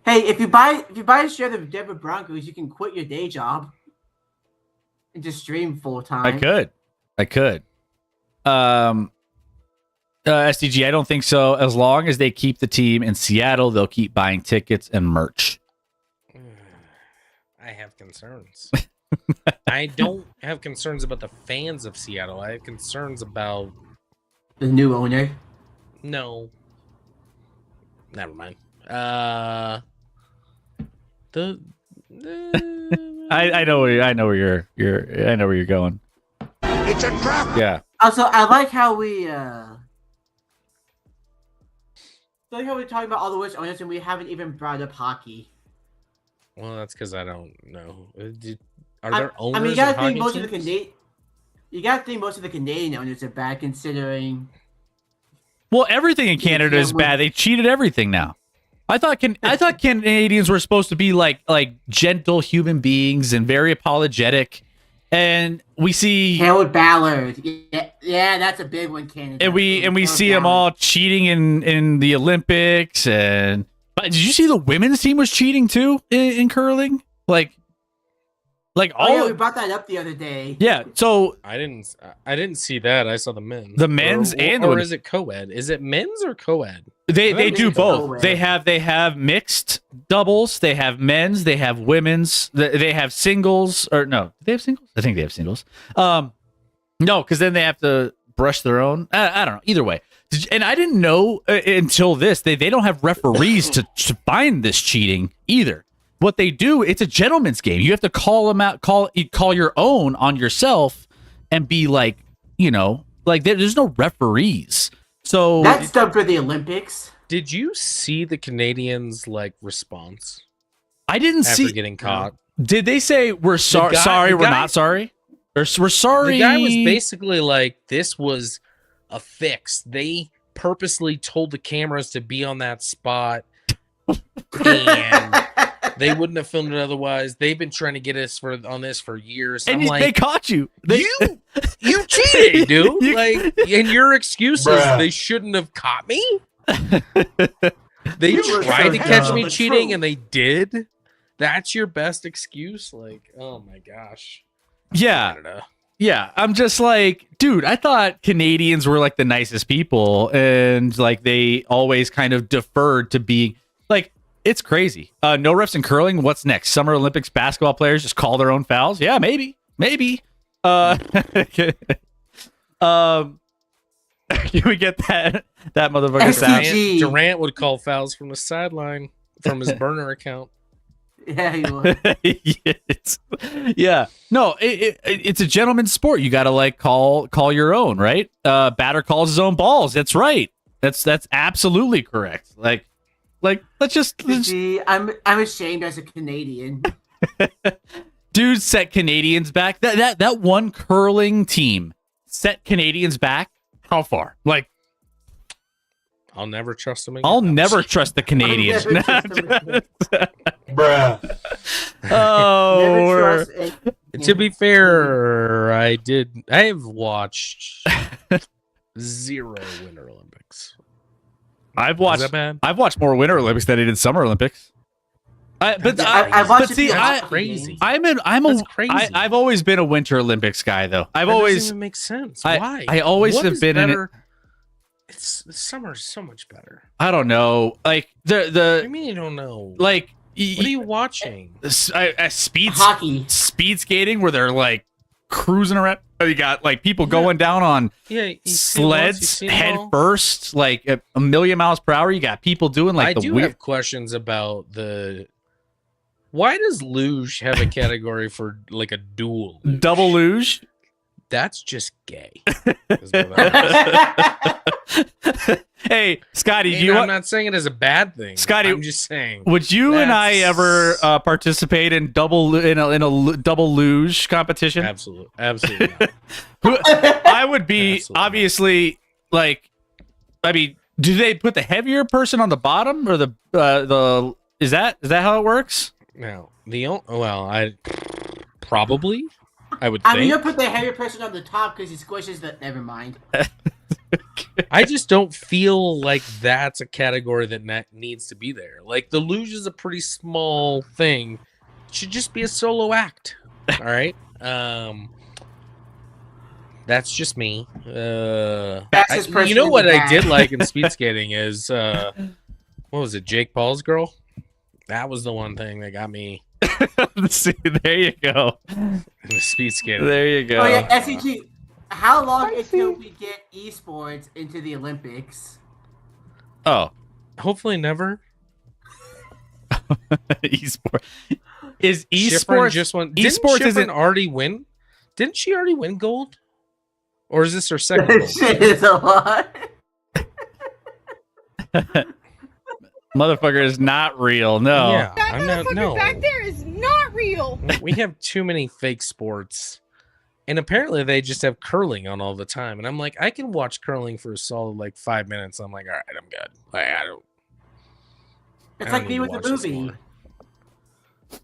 Hey, if you buy a share of the Denver Broncos, you can quit your day job and just stream full time. I could. SDG, I don't think so. As long as they keep the team in Seattle, they'll keep buying tickets and merch. I have concerns. I don't have concerns about the fans of Seattle. I have concerns about the new owner. No. Never mind. I know where you're going. It's a trap. Yeah. Also, I like how we talking about all the worst owners and we haven't even brought up hockey. Well, that's because I don't know. Are there owners? I mean, you gotta of think hockey most teams? of the Canadian. You gotta think most of the Canadian owners are bad, considering. Well, everything in Canada is bad. They cheated everything now. I thought Canadians were supposed to be like gentle human beings and very apologetic, and we see Harold Ballard. Yeah, that's a big one, Canada. and we see them all cheating in the Olympics. And but did you see the women's team was cheating too in curling? Like all. Oh, yeah, we brought that up the other day. Yeah, so I didn't see that. I saw the men's. The men's and the or women's. is it co-ed? Is it men's or co-ed? They think do it's both. co-ed. They have mixed doubles. They have men's. They have women's. They have singles. Or no, do they have singles? I think they have singles. No, because then they have to brush their own. I don't know. Either way, and I didn't know until this. They don't have referees to find this cheating either. What they do, it's a gentleman's game. You have to call them out, call your own on yourself, and be like, there's no referees. So That's done for the Olympics. Did you see the Canadians' response I didn't after see. getting caught? Did they say we're sorry? guy- Sorry, the we're guy- not sorry. Or we're sorry. The guy was basically like, "This was a fix. They purposely told the cameras to be on that spot, and they wouldn't have filmed it otherwise. They've been trying to get us on this for years." and I'm like, they caught you. you cheated, dude. You- And your excuse is Bruh. they shouldn't have caught me. They You were tried so to catch dumb. me It's cheating, true. and they did. That's your best excuse? Oh my gosh. Yeah, Canada. yeah. I'm just like, dude. I thought Canadians were like the nicest people, and like they always kind of deferred to being like. It's crazy. No refs in curling. What's next? Summer Olympics basketball players just call their own fouls. Yeah, maybe. Can we get that motherfucker sound? SDG. Durant would call fouls from the sideline from his burner account. Yeah, he was. Yeah. No, it's a gentleman's sport. You got to call your own, right? Batter calls his own balls. That's right. That's absolutely correct. Let's just See, I'm ashamed as a Canadian. dude set Canadians back. That one curling team set Canadians back. How far? I'll never trust him again. I'll never trust the Canadians. Never trust them again. Bruh. Oh, Never we're- trust any- To be fair, I have watched 0 Winter Olympics. I've Is watched that bad? I've watched more Winter Olympics than I did Summer Olympics. I watched but see, I crazy. I've crazy. always been a Winter Olympics guy though. I've That always doesn't even make sense. I- Why? I always What have is been in it- better? It's summer's so much better. I don't know. Like What do the you mean you don't know? like What are you watching? speed hockey. skating where they're like cruising around. You got like people going down on Yeah, you see them once, you've sleds seen them head all? first, like at a million miles per hour. You got people doing like I the do weird have questions about why does luge have a category for like a dual luge? double luge. That's just gay. is what I- Hey, Scotty, do And you I'm want? not saying it as a bad thing. Scotty, I'm just saying. Would you and I ever That's- participate in double luge competition? Absolutely, absolutely. Not. I would be Absolutely not. obviously like. I mean, do they put the heavier person on the bottom or the? Is that how it works? Now I probably I would I mean, think. you'll put the heavier person on the top because he squishes the. Never mind. I just don't feel like that's a category that needs to be there. Like the luge is a pretty small thing. It should just be a solo act. All right. But That's just me. That's his You know what I did personality. like in speed skating is what was it? Jake Paul's girl. That was the one thing that got me See, there you go. in the speed skating. There you go. Oh yeah, SEG. How long until we get esports into the Olympics? Oh, Hopefully never. esports is Schifrin esports. just won. Esports Didn't isn't. Schifrin already win? Didn't she already win gold? Or is this her second gold? Shit is a lot. Motherfucker is not real. No. Yeah, That I'm not. motherfucker No, back there is not real. we have too many fake sports, and apparently they just have curling on all the time. And I'm like, I can watch curling for a solid like 5 minutes. I'm like, all right, I'm good. Like, I don't. It's I like don't me need with to the watch this movie. more.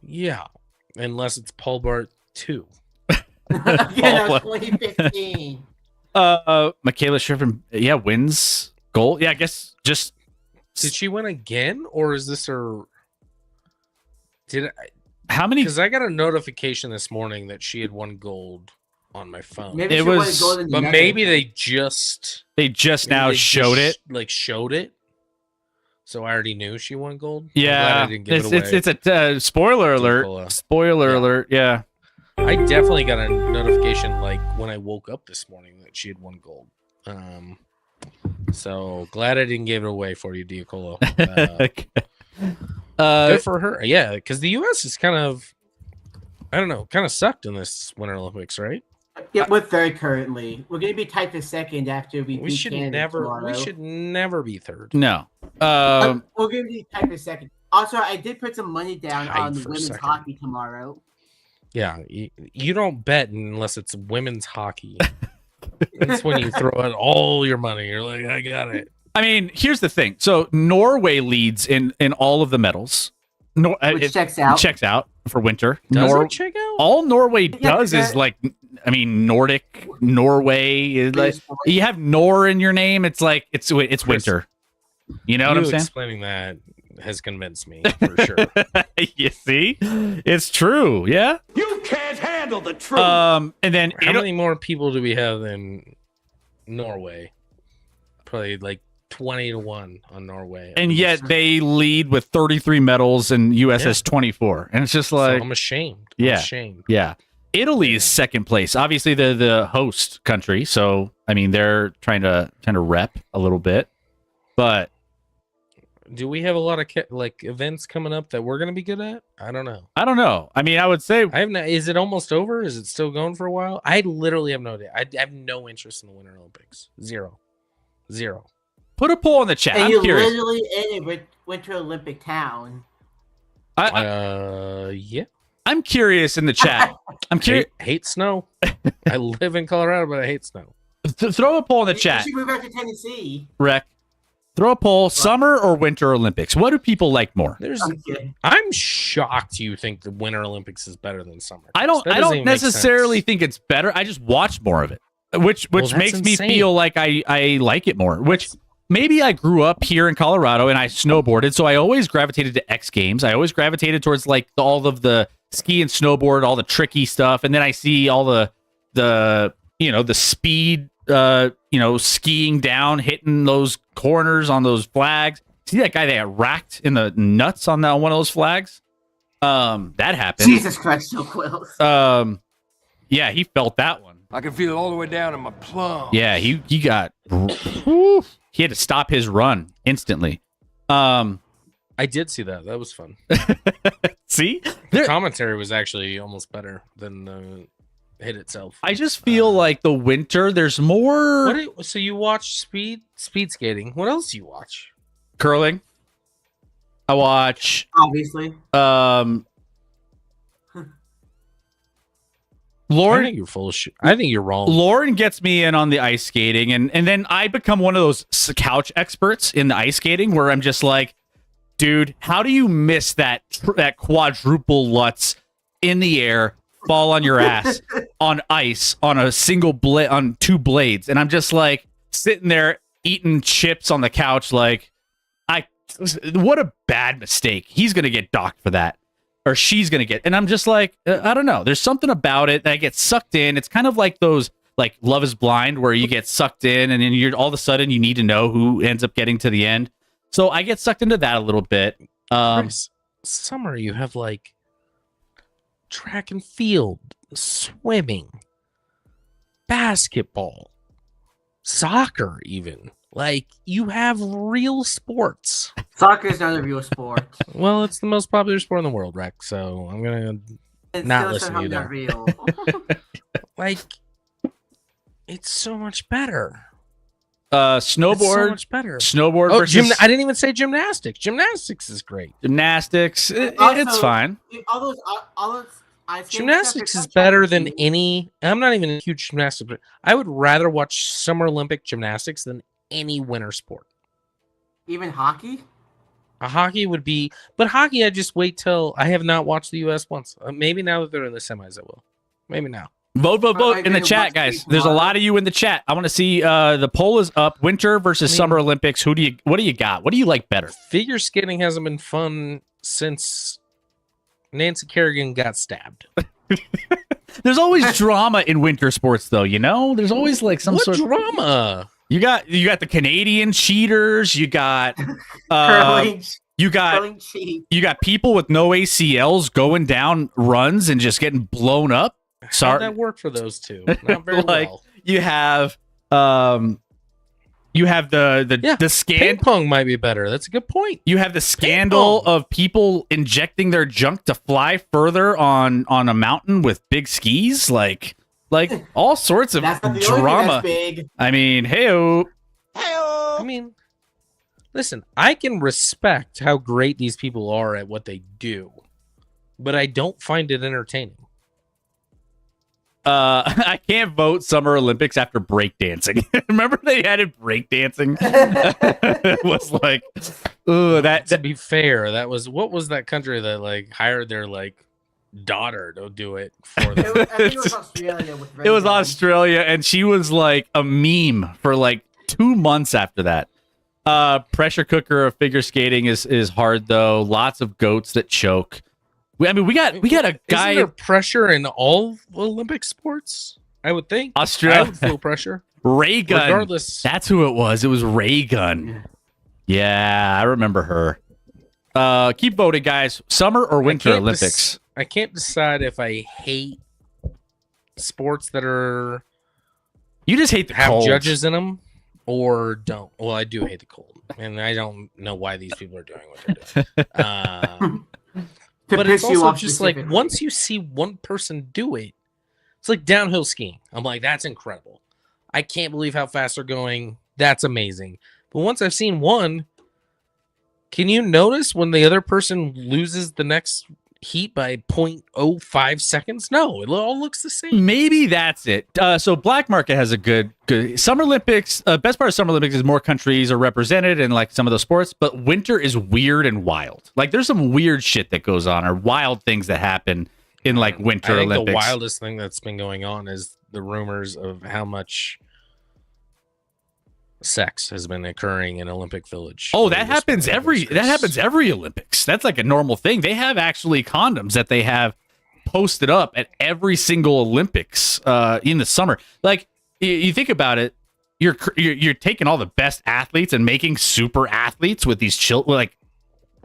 Yeah, unless it's Paul Bart 2. Yeah, no, 2015. Michaela Schifrin, yeah, wins gold. Yeah, I guess just Did she win again, or is this her? Did I? how many? Because I got a notification this morning that she had won gold on my phone. Maybe It she wanted was- gold in the But Netherlands. maybe they just They just now maybe they showed just, it. like showed it. So I already knew she won gold. I'm glad Yeah, I didn't give it's, it away. it's a spoiler alert. Nicola. Spoiler Yeah. alert. Yeah. I definitely got a notification like when I woke up this morning that she had won gold. So glad I didn't give it away for you, Diacolo. Good for her. Yeah, because the U.S. is kind of, I don't know, kind of sucked in this Winter Olympics, right? Yeah, we're third currently. We're gonna be tied for second after we We beat should Canada never. tomorrow. We should never be third. No. We're gonna be tied for second. Also, I did put some money down Tied on for women's second. hockey tomorrow. Yeah, you don't bet unless it's women's hockey. That's when you throw out all your money. You're like, I got it. I mean, here's the thing. So Norway leads in all of the medals. Which checks out. Checks out for winter. Does it check out? All Norway Yeah, does is that- like, I mean, Nordic Norway is like you have Nor in your name. It's like it's winter. You know what I'm saying? Explaining that has convinced me for sure. You see, it's true. Yeah. You can't handle the truth. And then How many more people do we have in Norway? Probably like 20-1 on Norway. and yet they lead with 33 medals and US Yeah. has 24. And it's just So like, I'm ashamed. Yeah. I'm ashamed. yeah. Italy is second place. Obviously, they're the host country, so I mean they're trying to rep a little bit. But Do we have a lot of like events coming up that we're gonna be good at? I don't know. I don't know. I mean, I would say I have no. Is it almost over? Is it still going for a while? I literally have no idea. I have no interest in the Winter Olympics. Zero. put a poll in the chat. And I'm you're curious. literally in a Winter Olympic town. Yeah. I'm curious in the chat. I'm curious. Hate snow. I live in Colorado, but I hate snow. Throw a poll in the You chat, should move out to Tennessee. Rec. Throw a poll: summer or winter Olympics? What do people like more? I'm kidding. I'm shocked you think the Winter Olympics is better than summer. I don't. That I doesn't don't even make necessarily sense. think it's better. I just watch more of it, which Well, that's makes me insane. feel like I like it more. Which maybe I grew up here in Colorado and I snowboarded, so I always gravitated to X Games. I always gravitated towards like all of the ski and snowboard, all the tricky stuff, and then I see all the the speed, skiing down, hitting those corners on those flags. See that guy that got racked in the nuts on that one of those flags? That happened. Jesus Christ, so close. Yeah, he felt that one. I can feel it all the way down in my plum. Yeah, he got. Whew, he had to stop his run instantly. I did see that. That was fun. See, The commentary was actually almost better than the hit itself. I just feel like the winter. There's more So you watch speed skating. What else do you watch? curling. I watch. Obviously. I Lauren. think you're full of shit. I think you're wrong. Lauren gets me in on the ice skating, and then I become one of those couch experts in the ice skating, where I'm just like, dude, how do you miss that quadruple Lutz in the air, fall on your ass on ice on a single blade on two blades? And I'm just like sitting there eating chips on the couch, like, what a bad mistake. He's gonna get docked for that, or she's gonna get. And I'm just like, I don't know. There's something about it that I get sucked in. It's kind of like those like Love Is Blind, where you get sucked in and then you're all of a sudden you need to know who ends up getting to the end. So I get sucked into that a little bit. Chris, summer, you have like track and field, swimming, basketball, soccer, even. Like, you have real sports. Soccer is not a real sport. Well, it's the most popular sport in the world, Rex. So I'm gonna It's not still listen to you somehow there. not real. Like, it's so much better. It's so Snowboard, much better. snowboard Oh, versus I didn't even say gymnastics. Gymnastics is great. gymnastics. It's Also, fine. all those ice skating Gymnastics stuff is better actually than any. I'm not even a huge gymnastics, but I would rather watch Summer Olympic gymnastics than any winter sport. even hockey. A hockey would be, but hockey, I just wait till I have not watched the U.S. once. Maybe now that they're in the semis, I will. Maybe now. Vote I in the didn't chat, watch guys. these There's a live. lot of you in the chat. I want to see the poll is up. Winter versus Summer Olympics. What do you got? What do you like better? Figure skating hasn't been fun since Nancy Kerrigan got stabbed. There's always drama in winter sports, though. You know, there's always like some What sort. drama? You got the Canadian cheaters. You got Curling, you got curling cheat. you got people with no ACLs going down runs and just getting blown up. How'd Sorry, that work for those two? Not very Like, well. you have the Ping scandal. pong might be better. That's a good point. You have the scandal pong. of people injecting their junk to fly further on a mountain with big skis, like all sorts of That's not the only thing drama. that's big. I mean, hey-o. I mean, listen, I can respect how great these people are at what they do, but I don't find it entertaining. I can't vote Summer Olympics after breakdancing. Remember they added breakdancing? It was like, ooh, To be fair, that was what was that country that like hired their like daughter to do it for them? I think it was Australia. With it was Red Bull. Australia, and she was like a meme for like 2 months after that. Pressure cooker of figure skating is hard though. Lots of goats that choke. We got a guy Isn't there pressure in all Olympic sports? I would think. Australia. I would feel pressure. Ray Gun. Regardless. That's who it was. It was Ray Gun. Yeah, I remember her. Keep voting, guys. Summer or Winter can't Olympics? I can't decide if I hate sports that You just hate the have cold. judges in them or don't. Well, I do hate the cold, and I don't know why these people are doing what they're doing. To But it's piss you also off just like specifically. once you see one person do it, it's like downhill skiing. I'm like, that's incredible. I can't believe how fast they're going. That's amazing. But once I've seen one, can you notice when the other person loses the next heat by 0.05 seconds? No, it all looks the same. Maybe that's it. So Black Market has a good Summer Olympics. Best part of Summer Olympics is more countries are represented in like some of those sports, but winter is weird and wild. Like there's some weird shit that goes on or wild things that happen in like Winter I think Olympics. the wildest thing that's been going on is the rumors of how much sex has been occurring in Olympic Village. Oh, for that the happens Spring Olympics. that happens every Olympics. That's like a normal thing. They have actually condoms that they have posted up at every single Olympics in the summer. Like you think about it, you're taking all the best athletes and making super athletes with these like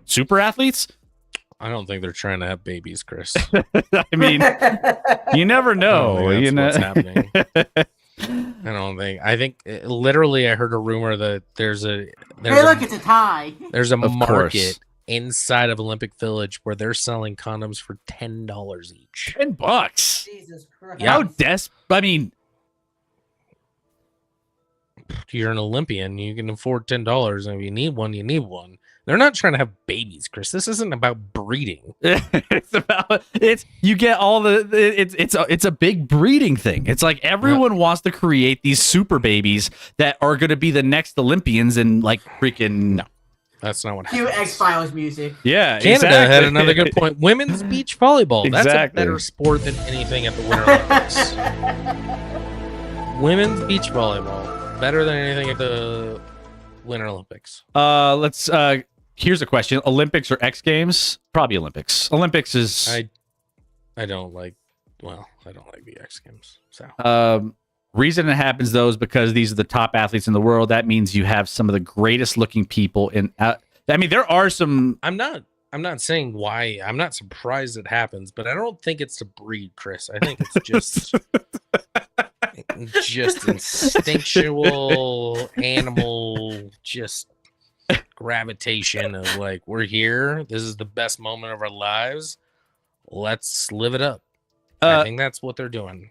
super athletes. I don't think they're trying to have babies, Chris. I mean, you never know. You know what's happening. I think literally I heard a rumor that there's Hey, look, it's a tie. there's a Of market course. inside of Olympic Village where they're selling condoms for $10 each. $10. Jesus Christ. Yeah. How I mean, You're an Olympian, you can afford $10, and if you need one, you need one. They're not trying to have babies, Chris. This isn't about breeding. you get all it's a big breeding thing. It's like everyone wants to create these super babies that are going to be the next Olympians and like freaking No. That's not what Cue happens. X-Files music. yeah. Canada exactly. had another good point. Women's beach volleyball. That's a Exactly. better sport than anything at the Winter Olympics. Women's beach volleyball. Better than anything at the Winter Olympics. Let's here's a question: Olympics or X Games? Probably Olympics. Olympics is I don't like the X Games. So Reason it happens though is because these are the top athletes in the world. That means you have some of the greatest looking people in. I mean, there are some. I'm not saying why. I'm not surprised it happens, but I don't think it's to breed, Chris. I think it's just instinctual animal, just gravitation of like, we're here. This is the best moment of our lives. Let's live it up. I think that's what they're doing.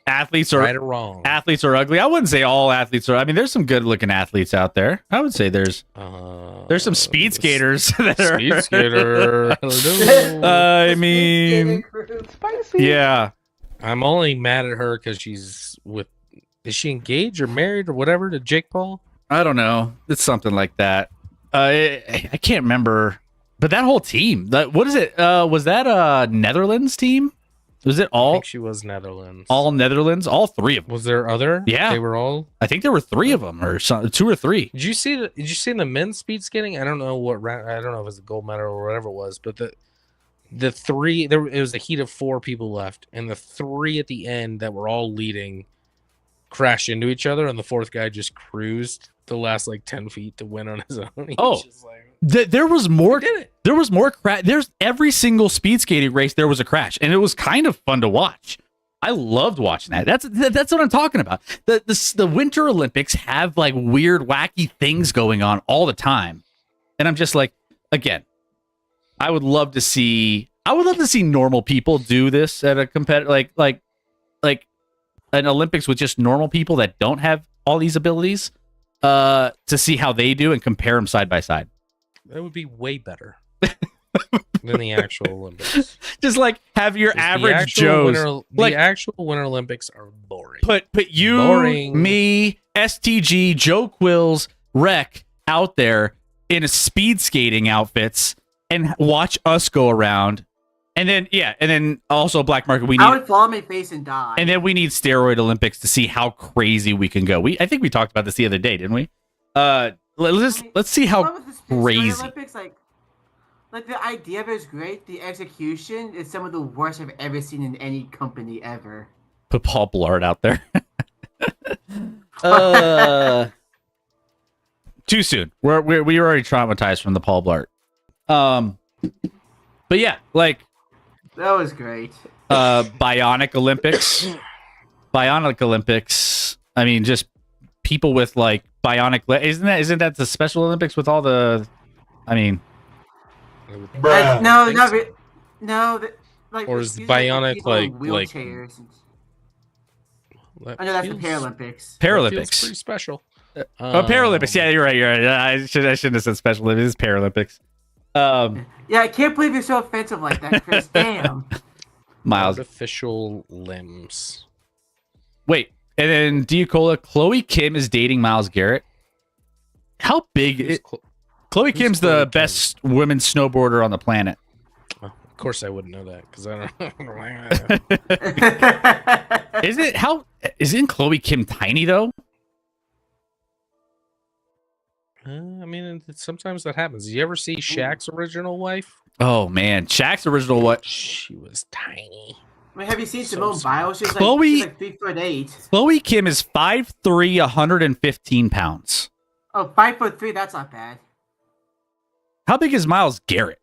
Athletes are right or wrong. Athletes are ugly. I wouldn't say all athletes are. I mean, there's some good looking athletes out there. I would say there's some speed skaters that are speed skater. I mean, yeah. I'm only mad at her because she's with. Is she engaged or married or whatever to Jake Paul? I don't know. It's something like that. I can't remember. But that whole team. What is it? Was that a Netherlands team? Was it all? I think she was Netherlands. All Netherlands. All three of them. Was there other? Yeah, they were all. I think there were three of them, or two or three. Did you see the men's speed skating? I don't know what round. I don't know if it was a gold medal or whatever it was, but the three. It was a heat of 4 people left, and the 3 at the end that were all leading crashed into each other, and the 4th guy just cruised the last like 10 feet to win on his own. There was more. There was more crash. There's every single speed skating race. There was a crash, and it was kind of fun to watch. I loved watching that. That's what I'm talking about. The Winter Olympics have like weird, wacky things going on all the time, and I'm just like, again, I would love to see normal people do this at a competitive like an Olympics with just normal people that don't have all these abilities. To see how they do and compare them side by side. That would be way better than the actual Olympics. Just like have your average Joes. The actual Winter Olympics are boring. Put you, me, STG, Joe Quills, Rec out there in a speed skating outfits and watch us go around. And then also Black Market. I would fall on my face and die. And then we need steroid Olympics to see how crazy we can go. I think we talked about this the other day, didn't we? Let's see how crazy. Olympics, like the idea of it is great. The execution is some of the worst I've ever seen in any company ever. Put Paul Blart out there. Too soon. We were already traumatized from the Paul Blart. But yeah, like. That was great. Bionic Olympics. I mean, just people with like bionic. Isn't that the Special Olympics with all the? I mean, no. Like, or is bionic like wheelchairs? I know that's the Paralympics. Paralympics, pretty special. Paralympics. Yeah, you're right. I shouldn't have said Special Olympics. It's Paralympics. Yeah, I can't believe you're so offensive like that, Chris. Damn. Miles. Artificial limbs. Wait, and then Diacola, Chloe Kim is dating Myles Garrett. How big is Chloe Kim's the best women's snowboarder on the planet? Oh, of course I wouldn't know that because I don't. Isn't Chloe Kim tiny though? I mean, sometimes that happens. Did you ever see Shaq's original wife? Oh man, Shaq's original wife. She was tiny. I mean, have you seen Simone Biles? She's Chloe, like 3'8". Chloe Kim is 5'3", 115 pounds. Oh, 5'3", that's not bad. How big is Myles Garrett?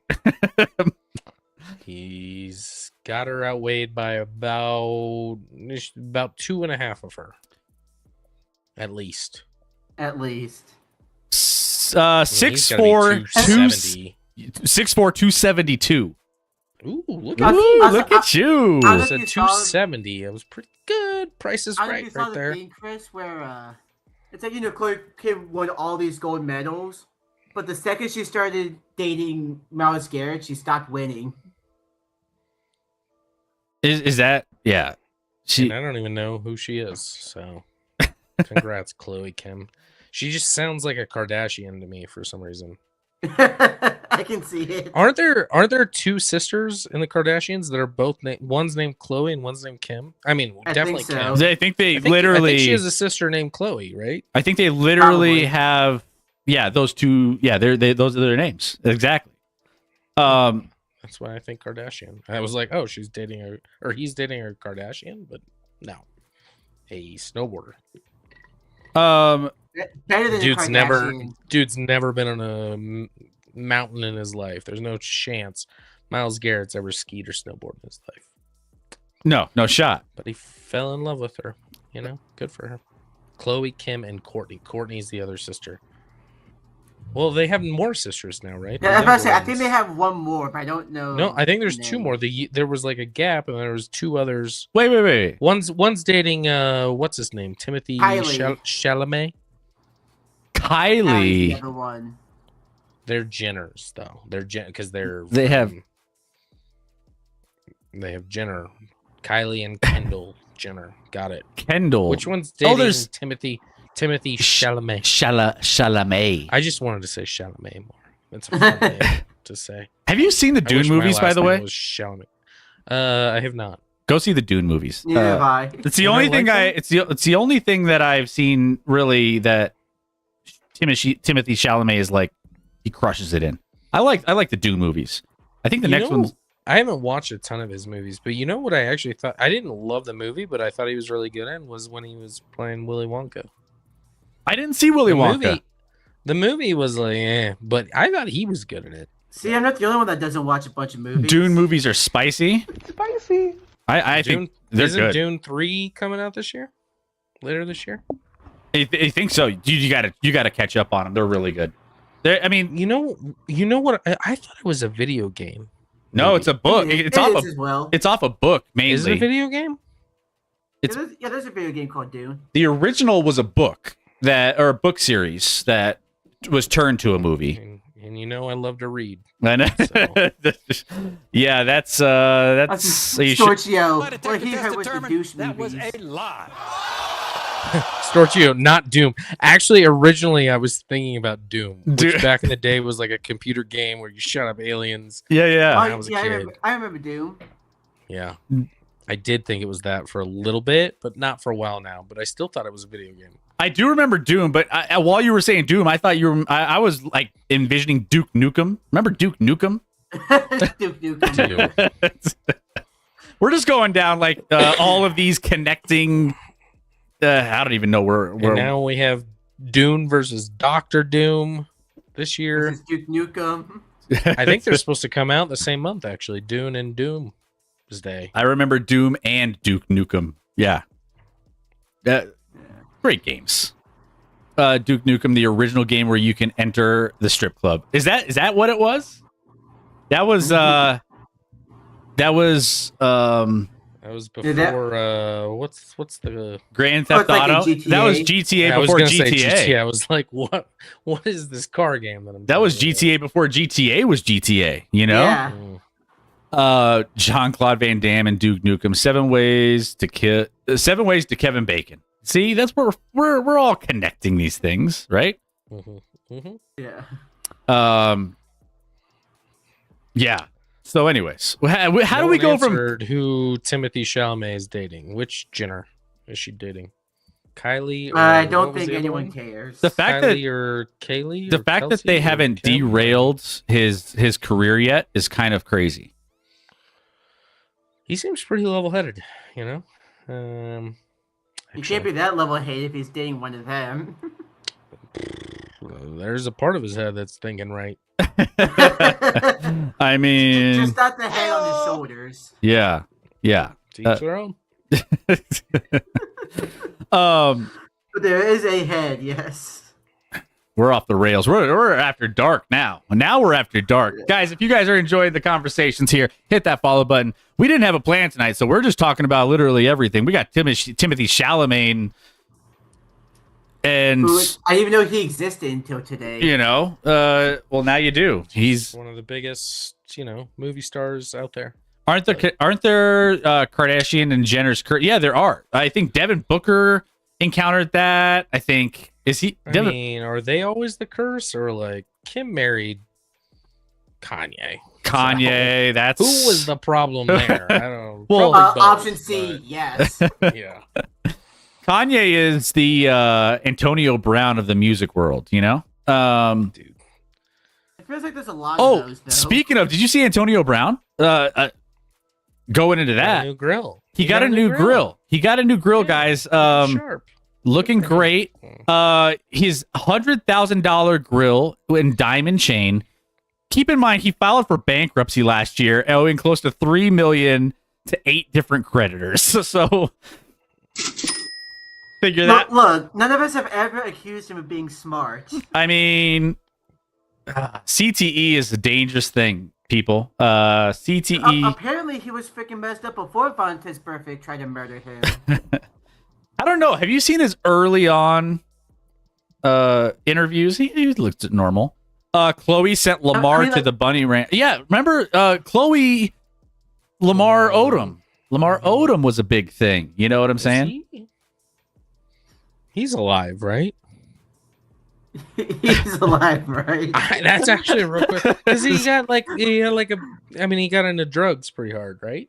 He's got her outweighed by about 2.5 of her. At least. 6'4", 272. Ooh, look at you. I said 270. It was pretty good. Price is right there. Thing, Chris, where it's like Chloe Kim won all these gold medals, but the second she started dating Myles Garrett, she stopped winning. Is that I don't even know who she is. So, congrats, Chloe Kim. She just sounds like a Kardashian to me for some reason. I can see it. Aren't there 2 sisters in the Kardashians that are both one's named Chloe and one's named Kim? I mean, definitely think so. Kim. I think I think she has a sister named Chloe, right? I think they literally have those two. Yeah, those are their names exactly. That's why I think Kardashian. I was like, oh, she's dating her, or he's dating her Kardashian, but no. a snowboarder. Better than Dude's the never Kardashians. dude's never been on a mountain in his life. There's no chance Myles Garrett's ever skied or snowboarded in his life. No shot. But he fell in love with her. You know, good for her. Chloe, Kim, and Courtney. Courtney's the other sister. Well, they have more sisters now, right? Yeah, I was about to say, I think they have one more, but I don't know. No, I think there's the two name. more. There was like a gap, and there was two others. Wait. One's dating what's his name? Timothy Kylie. Chalamet. Kylie's Kylie. the other one. They're Jenners though. They're because they're They have Jenner, Kylie and Kendall Jenner. Got it. Kendall. Which one's dating there's Timothy Chalamet? Chalamet. I just wanted to say Chalamet more. That's a fun name to say. Have you seen the I wish Dune my movies, by last the name way? was Chalamet. I have not. Go see the Dune movies. Neither have I. It's the I only don't thing like it's the only thing that I've seen really that Timothy Chalamet is like he crushes it in. I like the Dune movies. I think the You next know, one's I haven't watched a ton of his movies, but you know what I actually thought? I didn't love the movie, but I thought he was really good in was when he was playing Willy Wonka. I didn't see Willy Wonka. The movie was like, but I thought he was good in it. See, I'm not the only one that doesn't watch a bunch of movies. Dune movies are spicy. Spicy. I think they're isn't good. Dune 3 coming out this year? Later this year? I think so. You gotta catch up on them. They're really good. I mean, You know what? I thought it was a video game. no, it's a book. It's off as a well. it's off a book mainly. Is it a video game? There's a video game called Dune. The original was a book or a book series that was turned to a movie. And you know I love to read. I know. Yeah, that's you should, Storchio. Well, he heard was the douche movies. Storchio, not Doom. Actually, originally I was thinking about Doom, which Dude. back in the day was like a computer game where you shot up aliens. yeah. I was a kid. I remember Doom. Yeah. I did think it was that for a little bit, but not for a while now. But I still thought it was a video game. I do remember Doom, but while you were saying Doom, I thought you were. I was like envisioning Duke Nukem. Remember Duke Nukem? Duke Nukem. We're just going down like all of these connecting. I don't even know where. And now we have Dune versus Doctor Doom this year. This is Duke Nukem. I think they're supposed to come out the same month, actually. Dune and Doomsday. I remember Doom and Duke Nukem. Yeah. Great games. Duke Nukem, the original game where you can enter the strip club. Is that what it was? That was That was before what's the Grand Theft like a Auto. GTA? That was GTA I was before gonna say GTA. I was like, what is this car game that I'm That was playing? GTA before GTA was GTA, you know? Yeah. Jean-Claude Van Damme and Duke Nukem, 7 Ways to Kevin Bacon. See, that's where we're all connecting these things, right? Yeah. Yeah. So, anyways, how do we go from who Timothy Chalamet is dating? Which Jenner is she dating? Kylie? Or I what don't was think the other anyone one? cares. the fact Kylie that or Kaylee? the or fact that Kelsey they or haven't Kim? derailed his career yet is kind of crazy. He seems pretty level-headed, you know. You can't be that level-headed if he's dating one of them. There's a part of his head that's thinking right. I mean, Just not the head on his shoulders. yeah. To each their own. But there is a head, yes. We're off the rails. We're after dark now. Now we're after dark. Guys, if you guys are enjoying the conversations here, hit that follow button. We didn't have a plan tonight, so we're just talking about literally everything. We got Timothy Chalamet and Who, I didn't even know he existed until today. you know, well now you do. He's One of the biggest, movie stars out there. aren't there Kardashian and Jenner's yeah, there are. I think Devin Booker encountered that. I think I mean, are they always the curse, or like Kim married Kanye? Kanye, that's Who was the problem there? I don't know. Well, Probably both, Option C, yes. but, yeah. Kanye is the Antonio Brown of the music world, you know? Dude. It feels like there's a lot of those, though. Speaking of, did you see Antonio Brown? Going into Got a that, new grill. he got a new grill. He got a new grill, guys. Sharp. Looking great. His $100,000 grill and diamond chain. Keep in mind, he filed for bankruptcy last year, owing close to $3 million to 8 different creditors. So figure that. Look, none of us have ever accused him of being smart. I mean, CTE is a dangerous thing, people. CTE. Apparently, he was freaking messed up before Vontaze Burfict tried to murder him. I don't know. Have you seen his early on interviews? He looked normal. Chloe sent Lamar to the bunny ranch. Yeah, remember Chloe, Lamar Odom. Lamar Odom was a big thing. You know what I'm saying? He's alive, right? He's alive, right? That's actually a real quick because he got he got into drugs pretty hard, right?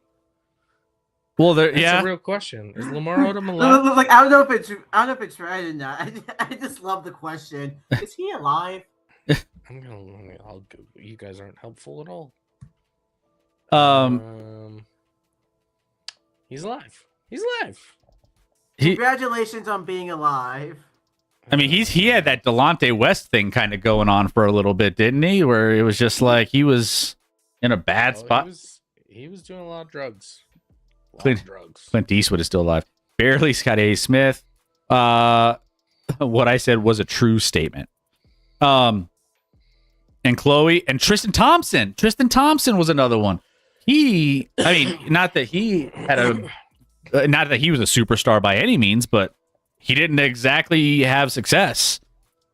Well, That's yeah. a real question. Is Lamar Odom alive? Like, I don't know if it's right or not. I just love the question. Is he alive? I'll Google. You guys aren't helpful at all. He's alive. He's alive. Congratulations on being alive. I mean, he had that Delonte West thing kind of going on for a little bit, didn't he? Where it was just like he was in a bad spot. He was doing a lot of drugs. Clint Eastwood is still alive. Barely Scott A. Smith. What I said was a true statement. And Chloe and Tristan Thompson. Tristan Thompson was another one. Not that he was a superstar by any means, but he didn't exactly have success.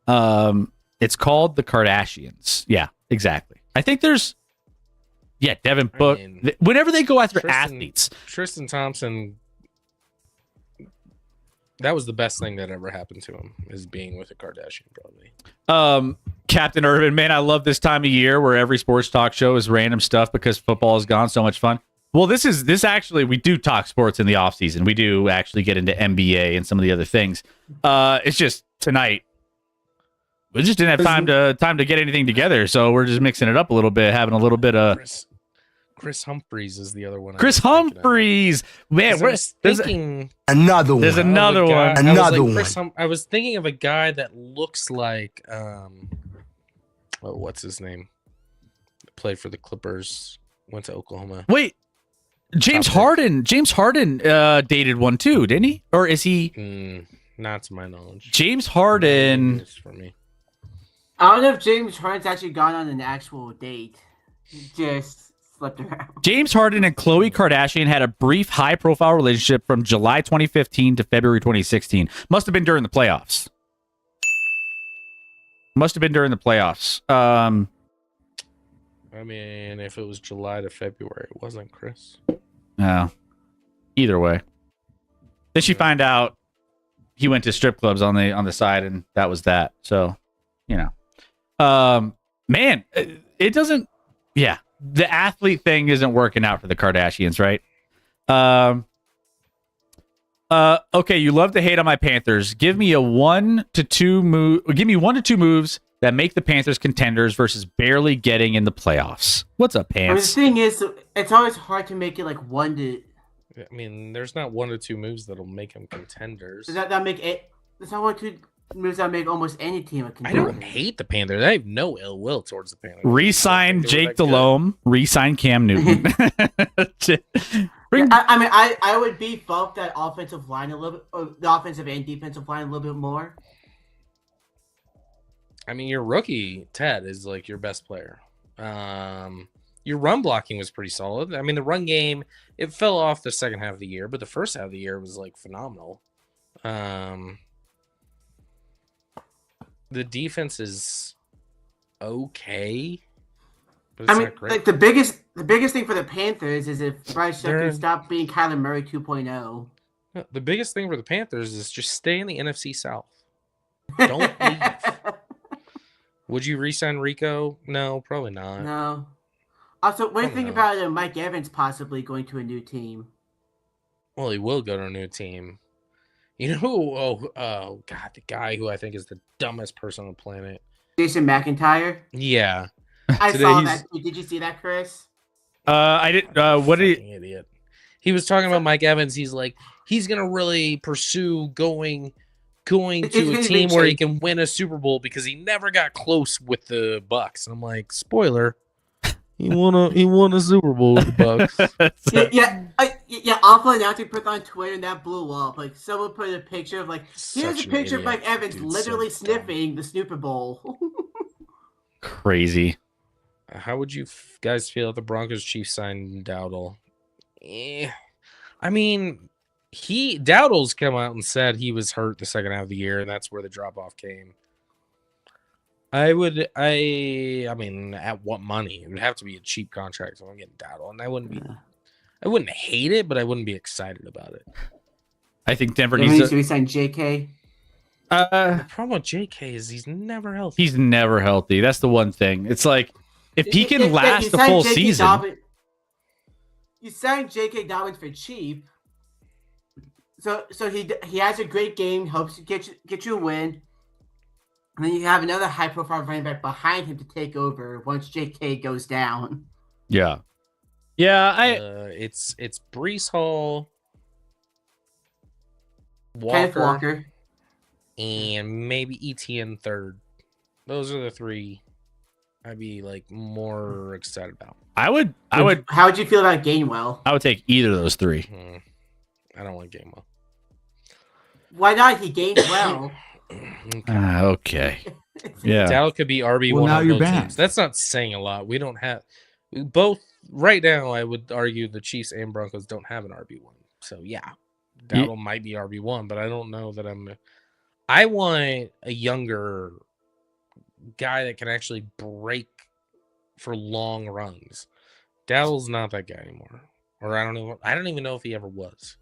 It's called the Kardashians. Yeah, exactly. I think there's Devin Book. Whenever they go after athletes, Tristan Thompson, that was the best thing that ever happened to him, is being with a Kardashian, probably. Captain Irvin, man, I love this time of year where every sports talk show is random stuff because football has gone so much fun. Well, this actually, we do talk sports in the off season. We do actually get into NBA and some of the other things. It's just tonight we just didn't have time to get anything together, so we're just mixing it up a little bit, having a little bit of. Chris Humphreys is the other one. Chris Humphreys, man, there's another one. There's another one. Another one. I was thinking of a guy that looks like what's his name? Played for the Clippers, went to Oklahoma. Wait, James Harden. James Harden dated one too, didn't he? Or is he? Not to my knowledge. James Harden. For me, I don't know if James Harden's actually gone on an actual date. He just slept around. James Harden and Khloe Kardashian had a brief, high-profile relationship from July 2015 to February 2016. Must have been during the playoffs. I mean, if it was July to February, it wasn't Chris. No. Either way. Then she find out he went to strip clubs on the side, and that was that. So, man, it doesn't. Yeah, the athlete thing isn't working out for the Kardashians, right? Okay, you love to hate on my Panthers. Give me 1 to 2 moves that make the Panthers contenders versus barely getting in the playoffs. What's up, Pants? The thing is, it's always hard to make it like 1 to. I mean, there's not 1 or 2 moves that'll make them contenders. Does that make it? There's not 1 or 2 moves that make almost any team a contender. I don't hate the Panthers. I have no ill will towards the Panthers. Re-sign Jake Delhomme. Re-sign Cam Newton. I would beef up that offensive line a little bit, or the offensive and defensive line a little bit more. I mean, your rookie Ted is like your best player. Your run blocking was pretty solid. I mean, the run game, it fell off the second half of the year, but the first half of the year was like phenomenal. The defense is okay. But it's not great. Like the biggest thing for the Panthers is if Bryce Young can stop being Kyler Murray 2.0. The biggest thing for the Panthers is just stay in the NFC South. Don't leave. Would you re-sign Rico? No, probably not. No. Also, what do you think about Mike Evans possibly going to a new team? Well, he will go to a new team. You know who? Oh, God, the guy who I think is the dumbest person on the planet. Jason McIntyre? Yeah. I saw that. Did you see that, Chris? I did. What did he? Idiot. He was talking about Mike Evans. He's like, he's gonna really pursue going to a It's team gonna where be he can win a Super Bowl because he never got close with the Bucks. And I'm like, spoiler, he won a Super Bowl with the Bucks. Yeah. Awful announcing put on Twitter and that blew up. Like someone put a picture of like, here's Such a an picture of idiot. Mike Evans Dude's literally so dumb. sniffing the Super Bowl. Crazy. How would you guys feel if the Broncos Chiefs signed Dowdle? I mean, Dowdle's come out and said he was hurt the second half of the year, and that's where the drop off came. I mean, at what money? It would have to be a cheap contract if I'm getting Dowdle, and I wouldn't hate it, but I wouldn't be excited about it. I think Denver Needs needs to resign JK. The problem with JK is he's never healthy. He's never healthy. That's the one thing. It's like if he can last the full season. You signed J.K. Dobbins for cheap, so he has a great game, helps get you a win, and then you have another high profile running back behind him to take over once J.K. goes down. Yeah. It's Breece Hall, Kenneth Walker, and maybe ETN third. Those are the three I'd be like more excited about. I would. How would you feel about Gainwell? I would take either of those three. I don't like Gainwell. Why not? He gained well. Okay. Yeah. Dowdle could be RB1 Well, now on you're both back. teams. That's not saying a lot. We don't have both right now. I would argue the Chiefs and Broncos don't have an RB1. So yeah, Dowdle might be RB1, but I don't know that I want a younger guy that can actually break for long runs. Dowdle's not that guy anymore, or I don't even know if he ever was.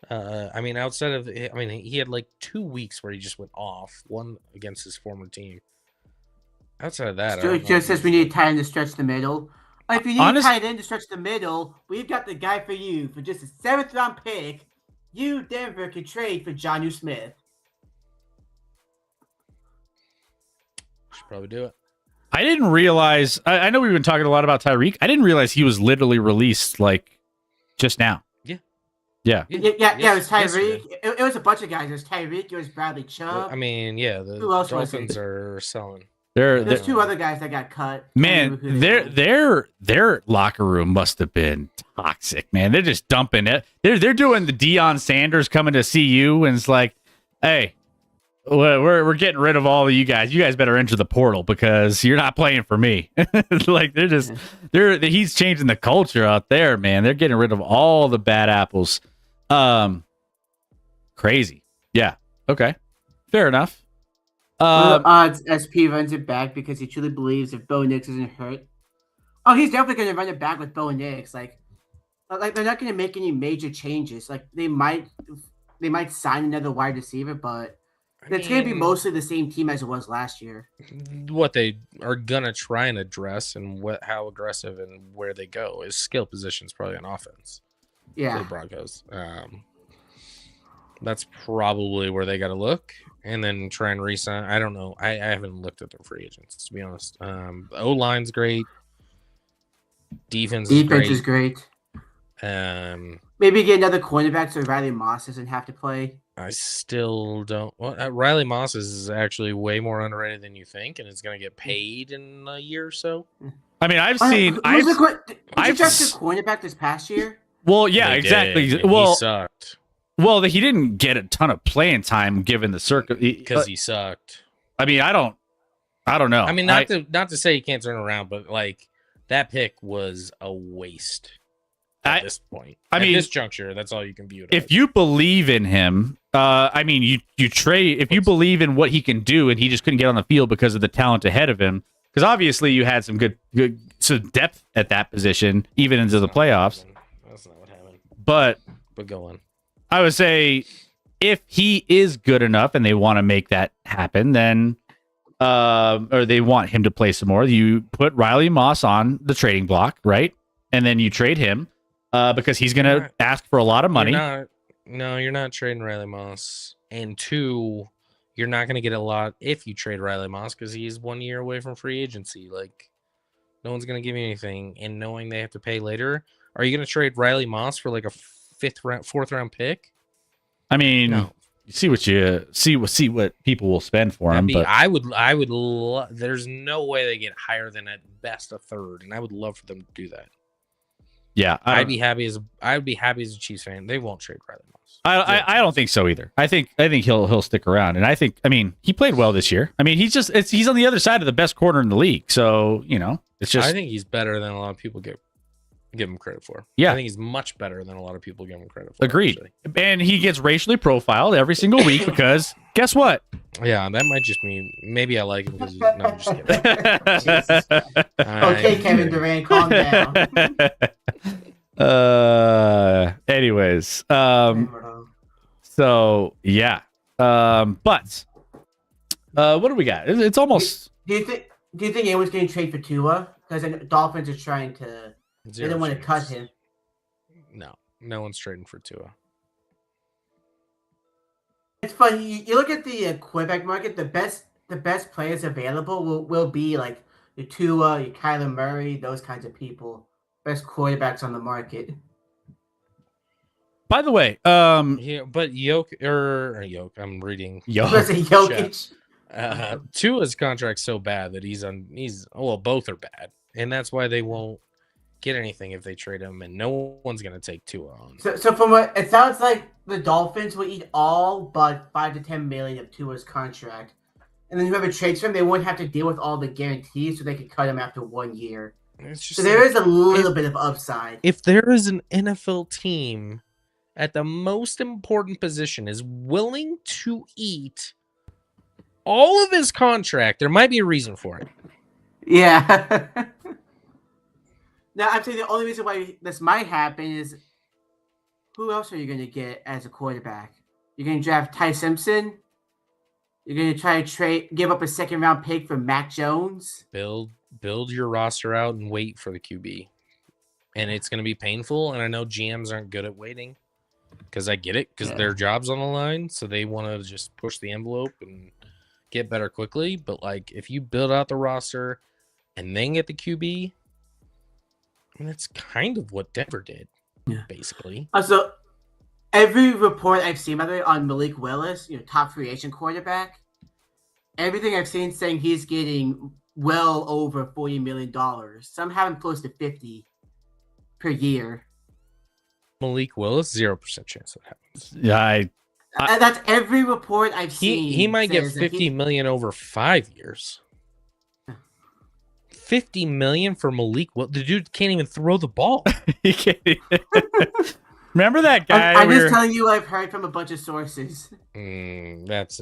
I mean, he had like 2 weeks where he just went off, one against his former team. Outside of that, It just says we need a tight end to stretch the middle. If you need a tight end to stretch the middle, we've got the guy for you for just a 7th round pick. You, Denver, can trade for Jonnu Smith. Should probably do it. I didn't realize. I know we've been talking a lot about Tyreek. I didn't realize he was literally released like just now. Yeah. It was Tyreek. It was a bunch of guys. It was Tyreek. It was Bradley Chubb. I mean, yeah, the Who else was Dolphins are selling. There's 2 other guys that got cut. Man, their locker room must have been toxic, man. They're just dumping it. They're doing the Deion Sanders coming to see you, and it's like, hey, we're getting rid of all of you guys. You guys better enter the portal because you're not playing for me. Like he's changing the culture out there, man. They're getting rid of all the bad apples. Crazy. Yeah. Okay. Fair enough. Odds SP runs it back because he truly believes if Bo Nix isn't hurt. Oh, he's definitely going to run it back with Bo Nix. Like they're not going to make any major changes. Like they might sign another wide receiver, but it's going to be mostly the same team as it was last year. What they are going to try and address and how aggressive and where they go is skill positions, probably on offense. Yeah. For the Broncos. That's probably where they got to look and then try and re-sign. I don't know. I haven't looked at their free agents, to be honest. O-line's great. Defense is great. Maybe get another cornerback so Riley Moss doesn't have to play. I still don't. Well, Riley Moss is actually way more underrated than you think, and is going to get paid in a year or so. I mean, I've seen. Did you draft a cornerback this past year? Well, yeah, exactly. Did. Well, he sucked. Well, he didn't get a ton of playing time given the circuit because he sucked. I mean, I don't know. I mean, not to say he can't turn around, but like that pick was a waste at this point. At this juncture, that's all you can view it if as. you believe in him, I mean, you trade. If you believe in what he can do, and he just couldn't get on the field because of the talent ahead of him, because obviously you had some good depth at that position, even into the playoffs. That's not what happened. But go on. I would say if he is good enough and they want to make that happen, then or they want him to play some more, you put Riley Moss on the trading block, right? And then you trade him because he's going to ask for a lot of money. You're not trading Riley Moss. And 2, you're not going to get a lot if you trade Riley Moss because he's 1 year away from free agency. Like, no one's going to give you anything. And knowing they have to pay later, are you going to trade Riley Moss for like a fourth round pick. I mean, No. you see what people will spend for him. But I would there's no way they get higher than at best a third, and I would love for them to do that. yeah, I'd be happy as a Chiefs fan. They won't trade Riley Moss. I don't think so either. I think he'll stick around, and I mean he played well this year. I mean he's on the other side of the best corner in the league, so it's just I think he's better than a lot of people give him credit for. Yeah. I think he's much better than a lot of people give him credit for. agreed. Actually. And he gets racially profiled every single week because guess what? Yeah, that might just mean maybe I like him because no, I'm just kidding. Okay, Kevin Durant, calm down. Anyways, so yeah, but what do we got? It's almost. Do you think anyone's going to trade for Tua? Because the Dolphins are trying to. They don't want to cut him. No one's trading for Tua. It's funny. You look at the quarterback market. The best players available will be like your Tua, your Kyler Murray, those kinds of people. Best quarterbacks on the market. By the way, Yeah, but Yoke. I'm reading. Jokic. Tua's contract's so bad that both are bad, and that's why they won't get anything if they trade him, and no one's gonna take Tua on. So from what it sounds like, the Dolphins will eat all but $5 to $10 million of Tua's contract, and then whoever trades for him, they wouldn't have to deal with all the guarantees, so they could cut him after 1 year. So there is a little bit of upside. If there is an NFL team at the most important position is willing to eat all of his contract, there might be a reason for it. Yeah. Now, I'm saying the only reason why this might happen is who else are you going to get as a quarterback? You're going to draft Ty Simpson? You're going to try to give up a second-round pick for Mac Jones? Build your roster out and wait for the QB. And it's going to be painful, and I know GMs aren't good at waiting because I get it, because their job's on the line, so they want to just push the envelope and get better quickly. But, if you build out the roster and then get the QB, I mean, that's kind of what Denver did, basically. Also, every report I've seen, by the way, on Malik Willis, top free agent quarterback, everything I've seen saying he's getting well over $40 million. Some have him close to 50 per year. Malik Willis, 0% chance that happens. Yeah, And that's every report I've seen. He might get $50 million over 5 years. $50 million for Malik Willis. The dude can't even throw the ball. he can't. Remember that guy? I'm just telling you, I've heard from a bunch of sources. That's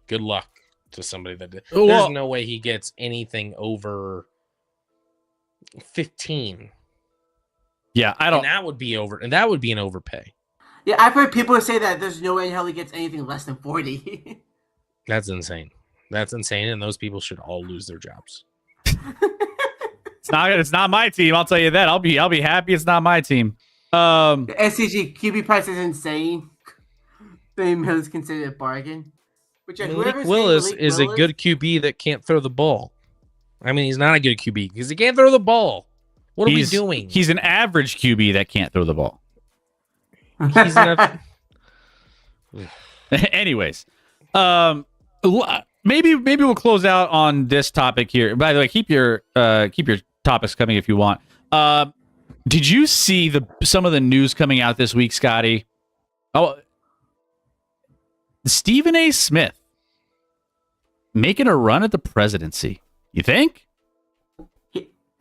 good luck to somebody that did. Well, There's no way he gets anything over 15. Yeah, I don't. And that would be an overpay. Yeah, I've heard people say that there's no way in hell he gets anything less than 40. That's insane. And those people should all lose their jobs. It's not my team. I'll tell you that. I'll be happy. It's not my team. The SCG QB price is insane. $30 million is considered a bargain. Malik Willis is a good QB that can't throw the ball. I mean, he's not a good QB because he can't throw the ball. What are we doing? He's an average QB that can't throw the ball. He's an Anyways, maybe we'll close out on this topic here. By the way, keep your topics coming if you want. Did you see some of the news coming out this week, Scotty? Oh, Stephen A. Smith making a run at the presidency. You think?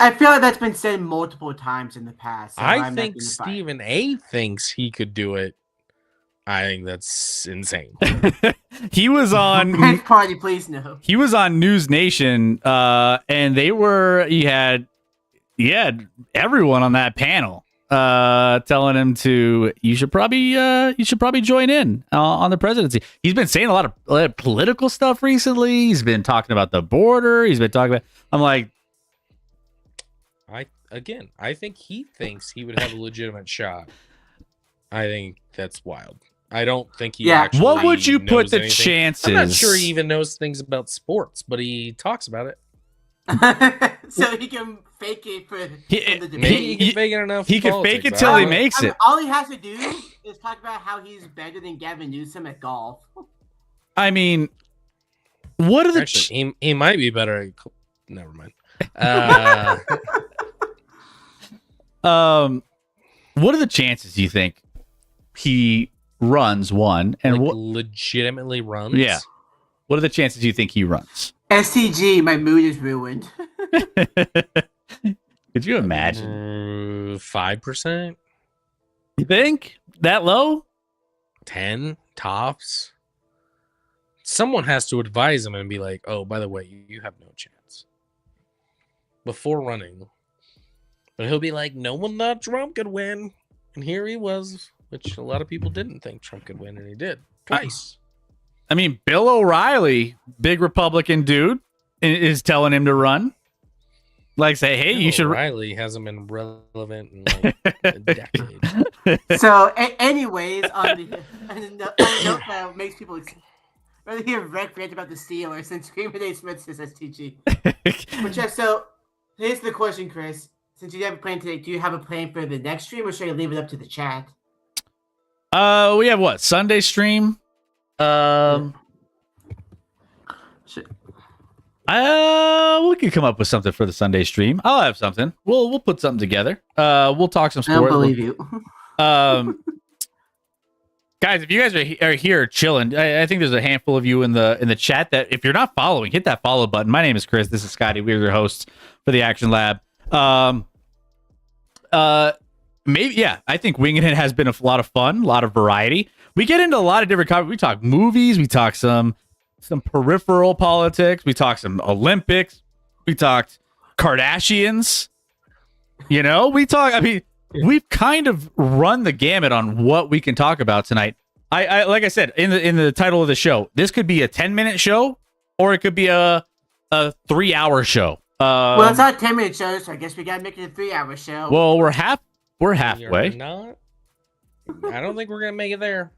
I feel like that's been said multiple times in the past. So I think Stephen A. thinks he could do it. I think that's insane. He was on party, please no. He was on News Nation, and he had everyone on that panel telling him you should probably join in on the presidency. He's been saying a lot of political stuff recently. He's been talking about the border. He's been talking about. I'm like, I think he thinks he would have a legitimate shot. I think that's wild. I don't think he actually What would you put the anything. chances? I'm not sure he even knows things about sports, but he talks about it. so he can fake it for the debate. Maybe he can fake it enough. He can fake it till he makes it. All he has to do is talk about how he's better than Gavin Newsom at golf. I mean, what are the? He might be better at. Never mind. What are the chances you think he runs one and like legitimately runs? Yeah. What are the chances you think he runs? STG, my mood is ruined. Could you imagine? 5%? You think that low? 10 tops. Someone has to advise him and be like, "Oh, by the way, you have no chance." Before running. But he'll be like, "No one thought Trump could win." And here he was, which a lot of people didn't think Trump could win, and he did. Twice. I mean, Bill O'Reilly, big Republican dude, is telling him to run. Like, say, hey, you should. O'Reilly hasn't been relevant in like a decade. So, anyways, on the note that makes people rather hear Rick rant about the Steelers than Screamer Dave Smith says STG. But yeah, so here's the question, Chris. Since you have a plan today, do you have a plan for the next stream, or should I leave it up to the chat? We have what? Sunday stream? We can come up with something for the Sunday stream. I'll have something. We'll put something together. We'll talk some sports. I don't believe you. Guys, if you guys are here chilling, I think there's a handful of you in the chat that if you're not following, hit that follow button. My name is Chris. This is Scotty. We're your hosts for the Action Lab. Maybe, yeah, I think Winging It has been a lot of fun, a lot of variety. We get into a lot of different content. We talk movies, we talk some peripheral politics, we talk some Olympics, we talked Kardashians. You know, we've kind of run the gamut on what we can talk about tonight. I like I said in the title of the show, this could be a 10-minute show or it could be a 3-hour show. Well, it's not a 10-minute show, so I guess we gotta make it a 3-hour show. Well, we're halfway. Not. I don't think we're gonna make it there.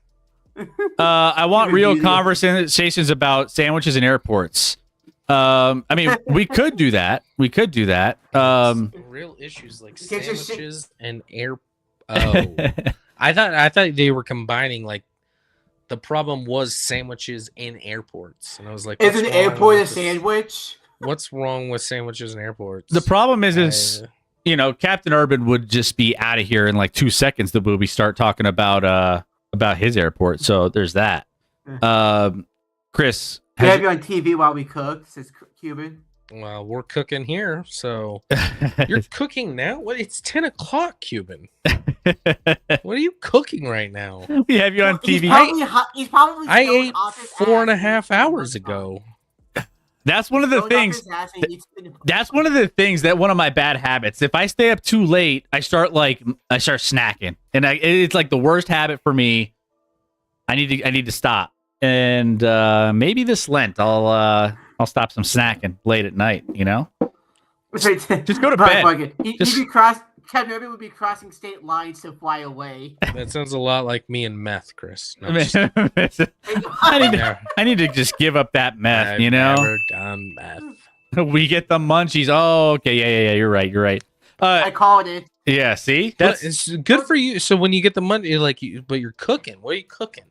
I want real conversations about sandwiches and airports. I mean, we could do that. Real issues like sandwiches and air. Oh, I thought they were combining. Like the problem was sandwiches in airports, and I was like, "Is an airport a sandwich?" What's wrong with sandwiches and airports? The problem is Captain Urban would just be out of here in like 2 seconds. The movie start talking about his airport. So there's that. Chris, we have you on TV while we cook, says Cuban. Well, we're cooking here, so you're cooking now. What? It's 10 o'clock, Cuban. What are you cooking right now? We have you on TV. He's probably. I ate 4.5 hours ago. That's one of the things. That's one of the things that one of my bad habits. If I stay up too late, I start snacking, and it's like the worst habit for me. I need to stop, and maybe this Lent I'll stop some snacking late at night. You know, just go to bed. Captain Urban would be crossing state lines to fly away. That sounds a lot like me and meth, Chris. No, I need to just give up that meth. I've never done meth. We get the munchies. Oh, okay, yeah. You're right. I called it. Yeah, see, it's good for you. So when you get the money, but you're cooking. What are you cooking?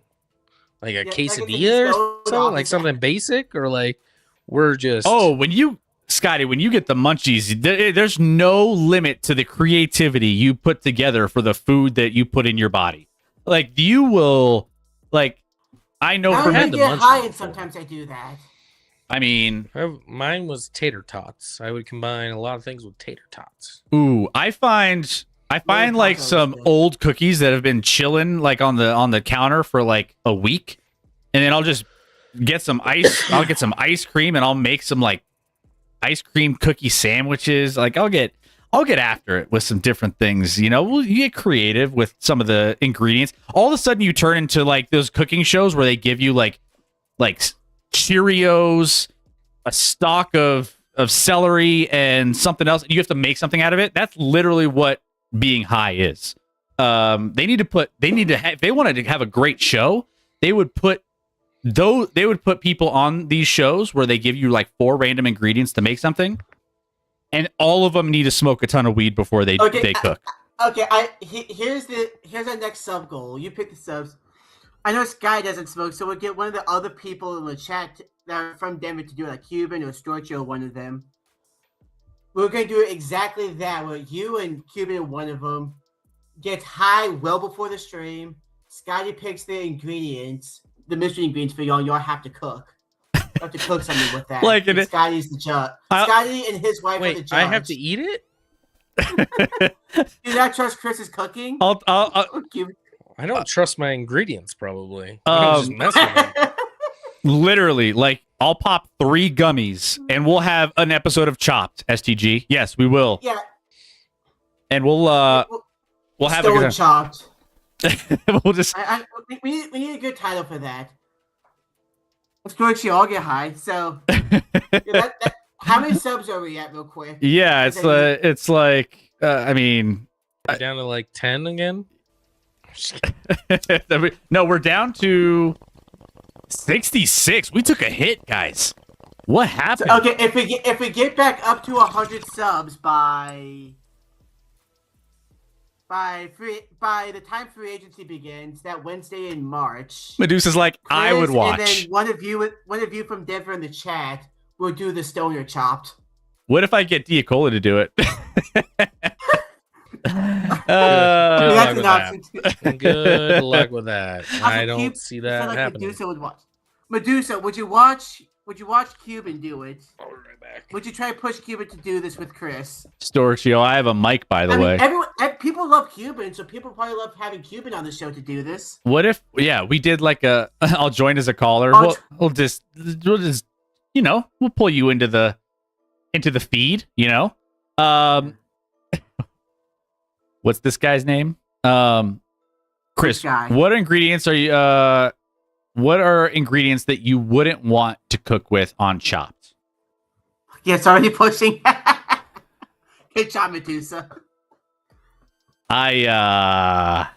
Like a quesadilla or something? Like something basic, or like we're just. Oh, Scotty, when you get the munchies, there's no limit to the creativity you put together for the food that you put in your body. Like you will, I know for me. I get high, and sometimes I do that. I mean, mine was tater tots. I would combine a lot of things with tater tots. Ooh, I find like some old cookies that have been chilling like on the counter for like a week, and then I'll just get some ice. I'll get some ice cream, and I'll make some like ice cream cookie sandwiches. Like I'll get after it with some different things. You know, you get creative with some of the ingredients. All of a sudden, you turn into like those cooking shows where they give you like Cheerios, a stalk of celery, and something else. You have to make something out of it. That's literally what being high is. If they wanted to have a great show, they would put people on these shows where they give you like 4 random ingredients to make something, and all of them need to smoke a ton of weed before they cook. Okay, here's our next sub goal. You pick the subs. I know Sky doesn't smoke, so we'll get one of the other people in the chat that are from Denver to do it, like Cuban or Storcho, one of them. We're going to do exactly that, where you and Cuban, one of them, get high well before the stream. Scotty picks the ingredients, the mystery ingredients for y'all. Y'all have to cook. You have to cook something with that. Like Scotty's the judge. Scotty and his wife are the judge. I have to eat it? Do not trust Chris's cooking? I don't trust my ingredients, probably. Just mess with them. Literally, like, I'll pop 3 gummies, and we'll have an episode of Chopped, STG. Yes, we will. Yeah. And we'll have a good Chopped. We'll just... we need a good title for that. Let's go actually all get high. So, how many subs are we at, real quick? Yeah, it's like, I mean... Down to like 10 again? No, we're down to 66. We took a hit, guys. What happened? So, okay, if we get back up to 100 subs by the time free agency begins, that Wednesday in March, Medusa's like, Chris, I would watch. And then one of you from Denver in the chat will do the Stoner Chopped. What if I get Diacola to do it? Good luck with that. I don't see that like happening. Medusa would watch. Medusa, would you watch Cuban do it? I'll be right back. Would you try to push Cuban to do this with Chris? Storchio, I have a mic, by the way. People love Cuban, so people probably love having Cuban on the show to do this. What if, we did like I'll join as a caller. We'll just, we'll pull you into the feed, What's this guy's name? Chris, what ingredients are you, what are ingredients that you wouldn't want to cook with on Chopped? Yeah, it's already pushing. Good job, Medusa. I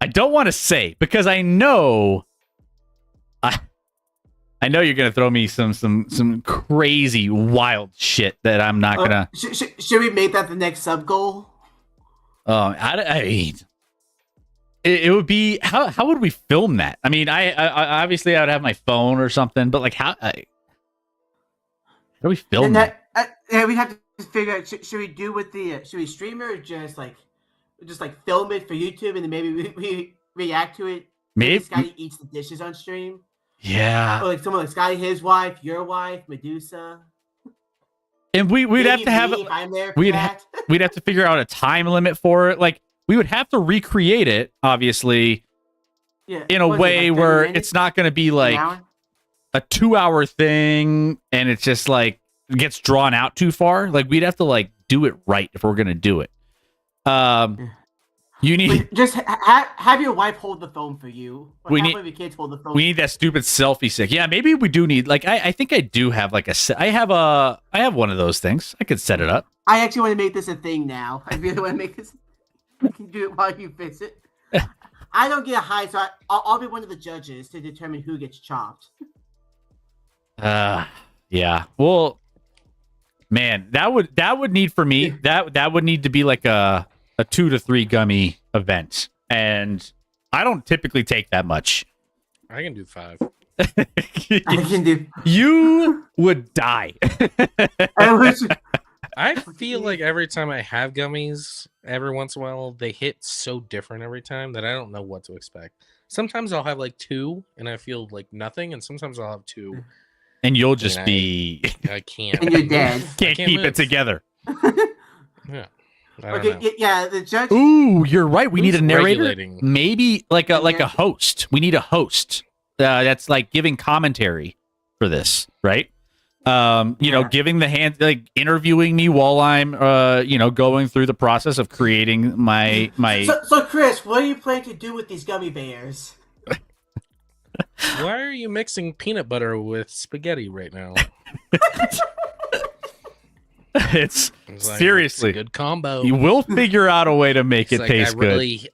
don't want to say because I know you're gonna throw me some crazy wild shit that I'm not gonna. Should we make that the next sub goal? It would be how would we film that? I mean, I obviously I would have my phone or something, but like how do we film that? We have to figure out. Should we do with the? Should we stream it or just like film it for YouTube and then maybe we react to it? Maybe Scotty eats the dishes on stream. Yeah. Or like someone like Scotty, his wife, your wife, Medusa. And we'd maybe have to have I'm there. We'd have to figure out a time limit for it. Like we would have to recreate it, obviously, in a way where it's not going to be like a 2-hour thing, and it's just like it gets drawn out too far. Like we'd have to like do it right if we're going to do it. You need just have your wife hold the phone for you. Or we have need one of your kids hold the phone. We need that stupid selfie stick. Yeah, maybe we do need like I think I do have like I have one of those things. I could set it up. I actually want to make this a thing now. I really want to make this. I can do it while you visit. I don't get a high, so I'll be one of the judges to determine who gets chopped. Yeah. Well, man, that would need for me that would need to be like a 2 to 3 gummy event, and I don't typically take that much. I can do 5. I can do. You would die. I feel like every time I have gummies, every once in a while, they hit so different every time that I don't know what to expect. Sometimes I'll have like 2 and I feel like nothing, and sometimes I'll have 2 and you'll just be. I can't. And you're dead. Can't keep it together. Yeah. Okay. Yeah. The judge. Ooh, you're right. We need a narrator. Regulating? Maybe like a host. We need a host that's like giving commentary for this, right? Giving the hand, like interviewing me while I'm, going through the process of creating my. So Chris, what are you planning to do with these gummy bears? Why are you mixing peanut butter with spaghetti right now? It's seriously it's a good combo. You will figure out a way to make it taste good.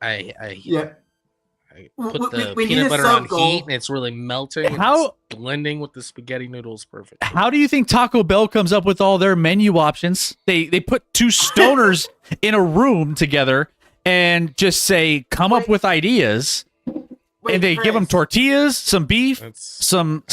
put the we need peanut a butter on sub-goal. heat and it's really melting. And How- it's blending with the spaghetti noodles perfect. How do you think Taco Bell comes up with all their menu options? They put two stoners in a room together and just say, come up with ideas. Wait, And they give them Chris, tortillas, some beef, That's some.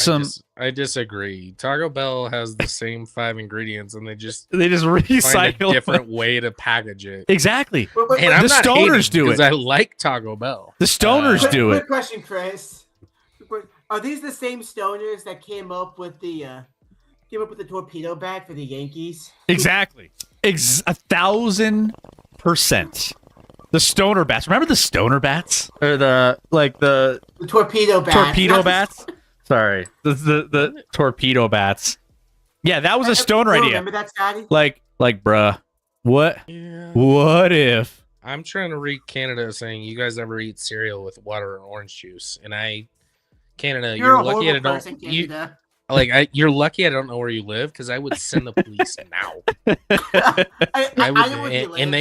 I disagree. Taco Bell has the same 5 ingredients and they just They just find recycle a different way to package it. Exactly. wait, And I'm The not stoners do because it. I like Taco Bell. The stoners quick, do quick it. question, Chris. Are these the same stoners that came up with the torpedo bag for the Yankees? Exactly. 1,000%. The stoner bats. Remember the stoner bats? Or the torpedo bag. torpedo bats? Sorry. The torpedo bats. Yeah, that was a stoner You idea. Remember that, Scotty? Like, bruh, what Yeah. if? I'm trying to read Canada saying you guys never eat cereal with water and orange juice, and Canada, You're a lucky I horrible don't. person, Canada. You're lucky I don't know where you live because I would send the police now. I would, know where he lives. and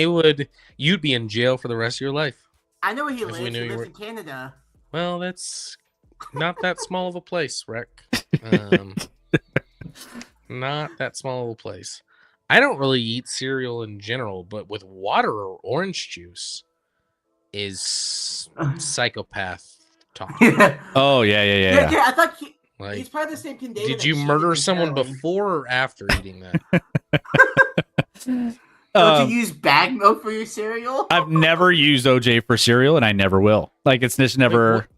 you'd be in jail for the rest of your life. I know where he if we lives. knew He you lives were- in Canada. Well, that's not that small of a place, Rick. Not that small of a place. I don't really eat cereal in general, but with water or orange juice is psychopath talk. Oh, yeah. I thought he's Like, probably the same container. did that you Cheetos murder is someone selling. before or after eating that? Don't you use bag milk for your cereal? I've never used OJ for cereal, and I never will. Like, it's just never.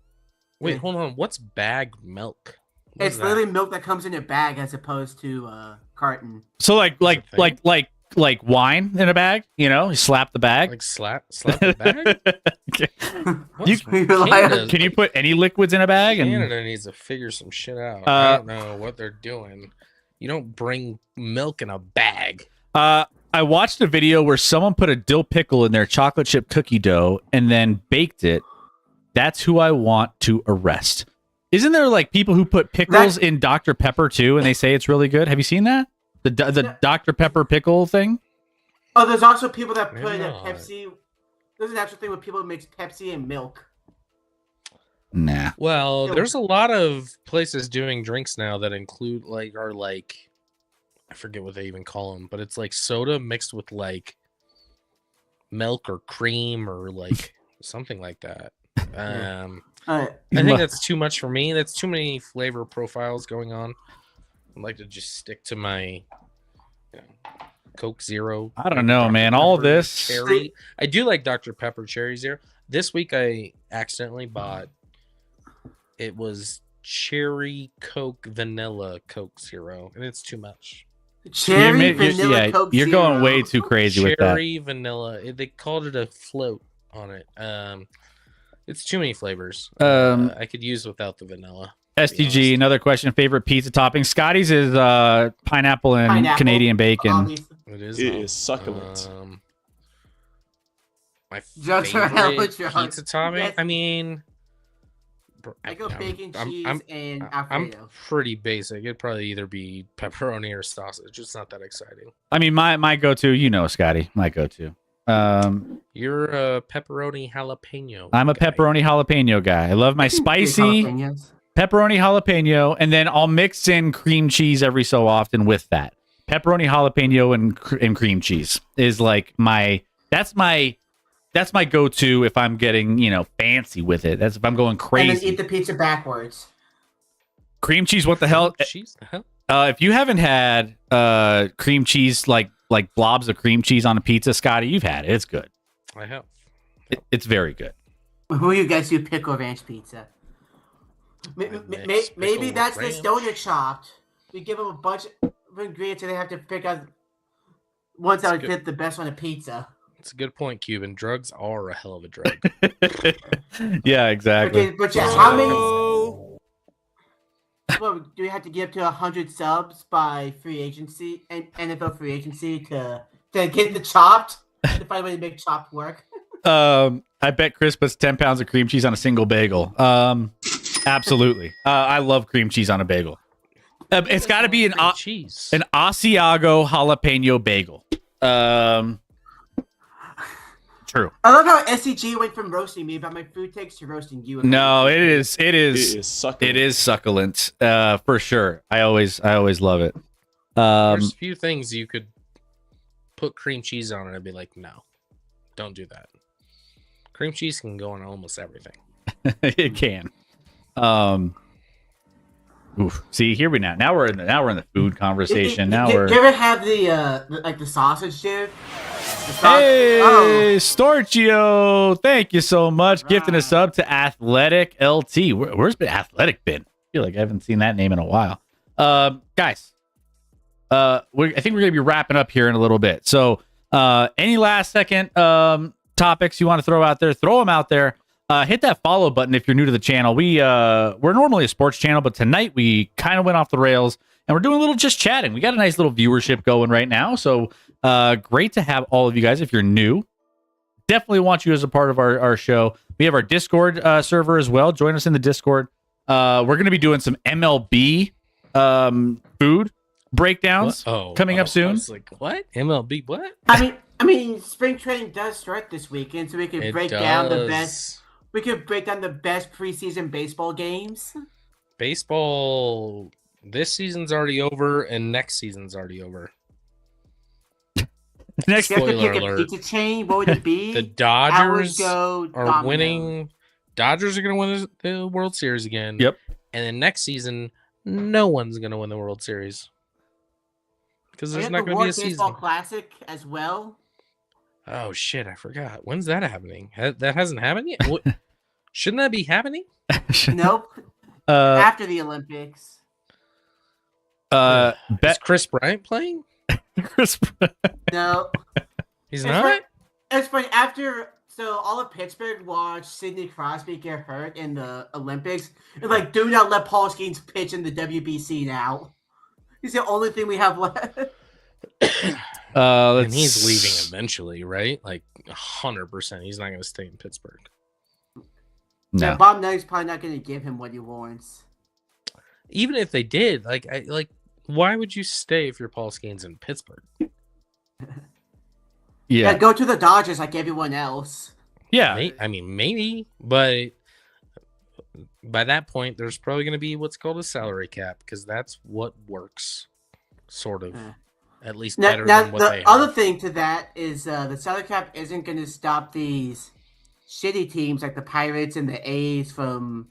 Wait, hold on. What's bag milk? What It's is that? literally milk that comes in a bag as opposed to carton. So like thing? wine in a bag, you slap the bag. Like slap the bag? What's You rely on- Canada? Can you put any liquids in a bag? And Canada needs to figure some shit out. I don't know what they're doing. You don't bring milk in a bag. I watched a video where someone put a dill pickle in their chocolate chip cookie dough and then baked it. That's who I want to arrest. Isn't there like people who put pickles in Dr. Pepper too, and they say it's really good? Have you seen that? The Dr. Pepper pickle thing? Oh, there's also people that put Maybe a not. Pepsi. There's an actual thing where people mix Pepsi and milk. Nah. Well, Yo. there's a lot of places doing drinks now that include I forget what they even call them, but it's like soda mixed with like milk or cream or like something like that. I think that's too much for me. That's too many flavor profiles going on. I'd like to just stick to my Coke Zero. I don't know, Dr. man. All Pepper this- cherry. I do like Dr. Pepper Cherry Zero. This week I accidentally bought. It was cherry Coke vanilla Coke Zero, and it's too much. Cherry vanilla Coke you're Zero. going way too crazy with that. Cherry vanilla. They called it a float on it. It's too many flavors. I could use without the vanilla. STG, another question. Favorite pizza topping? Scotty's is pineapple and Pineapple, Canadian bacon. obviously. It is succulent. My Jokes are hella favorite drunk. pizza topping. Yes. I mean, I go bacon, cheese, and I'm Alfredo. pretty basic. It'd probably either be pepperoni or sausage. It's not that exciting. I mean, my go-to, Scotty, my go-to. You're a pepperoni jalapeno. I'm a guy. pepperoni jalapeno guy. I love my spicy Jalapenos. pepperoni jalapeno, and then I'll mix in cream cheese every so often with that. Pepperoni jalapeno and cream cheese is like that's my go-to if I'm getting fancy with it. That's if I'm going And then crazy. eat the pizza backwards. Cream cheese, what the hell? Cheese, the hell? If you haven't had cream cheese, like blobs of cream cheese on a pizza, Scotty, you've had it. It's good. I have. It's very good. Who you guys do pickle ranch pizza? mix Maybe pickle that's the ranch. stoner chopped. We give them a bunch of ingredients and they have to pick out ones that would good. fit the best on a pizza. It's a good point, Cuban. Drugs are a hell of a drug. Yeah, exactly. Okay, but yeah, how many? Well, do we have to get up to 100 subs by free agency and NFL free agency to get the chopped? To find a way to make chopped work. I bet Chris puts 10 pounds of cream cheese on a single bagel. Absolutely. I love cream cheese on a bagel. It's got to be an cheese. Asiago jalapeno bagel. True. I love how SCG went from roasting me about my food takes to roasting you. No, it is succulent. For sure. I always love it. There's a few things you could put cream cheese on, and I'd be like, no, don't do that. Cream cheese can go on almost everything. It can. Oof. See, here we now we're in the food conversation. Do you ever have the sausage dip? Hey, Storchio, thank you so much. Gifting us up to Athletic LT. Where's been Athletic been? I feel like I haven't seen that name in a while. Guys, I think we're gonna be wrapping up here in a little bit. So, any last second topics you want to throw out there? Throw them out there. Hit that follow button if you're new to the channel. We're normally a sports channel, but tonight we kind of went off the rails and we're doing a little just chatting. We got a nice little viewership going right now. So great to have all of you guys. If you're new, definitely want you as a part of our show. We have our Discord server as well. Join us in the Discord. We're going to be doing some MLB food breakdowns coming up soon. I was like, what? MLB what? I mean, spring training does start this weekend, so we can break down the best. We could break down the best preseason baseball games. Baseball this season's already over, and next season's already over. Next spoiler alert. Pizza chain, what would it be? The Dodgers are Domino. Winning. Dodgers are going to win the World Series again. Yep. And then next season, no one's going to win the World Series because there's not going to be a season. Baseball Classic as well. Oh shit! I forgot. When's that happening? That hasn't happened yet. Shouldn't that be happening? Nope. After the Olympics. Is Chris Bryant playing? No. He's not? It's funny. So all of Pittsburgh watched Sidney Crosby get hurt in the Olympics. It's like, do not let Paul Skeens pitch in the WBC now. He's the only thing we have left. And he's leaving eventually, right? Like 100%. He's not going to stay in Pittsburgh. No. Yeah, Bob Nugget's probably not going to give him what he wants. Even if they did, why would you stay if you're Paul Skeens in Pittsburgh? Yeah, go to the Dodgers like everyone else. Yeah, I mean, maybe, but by that point, there's probably going to be what's called a salary cap because that's what works, sort of. At least better than what they have. The other thing to that is the salary cap isn't going to stop these shitty teams like the Pirates and the A's from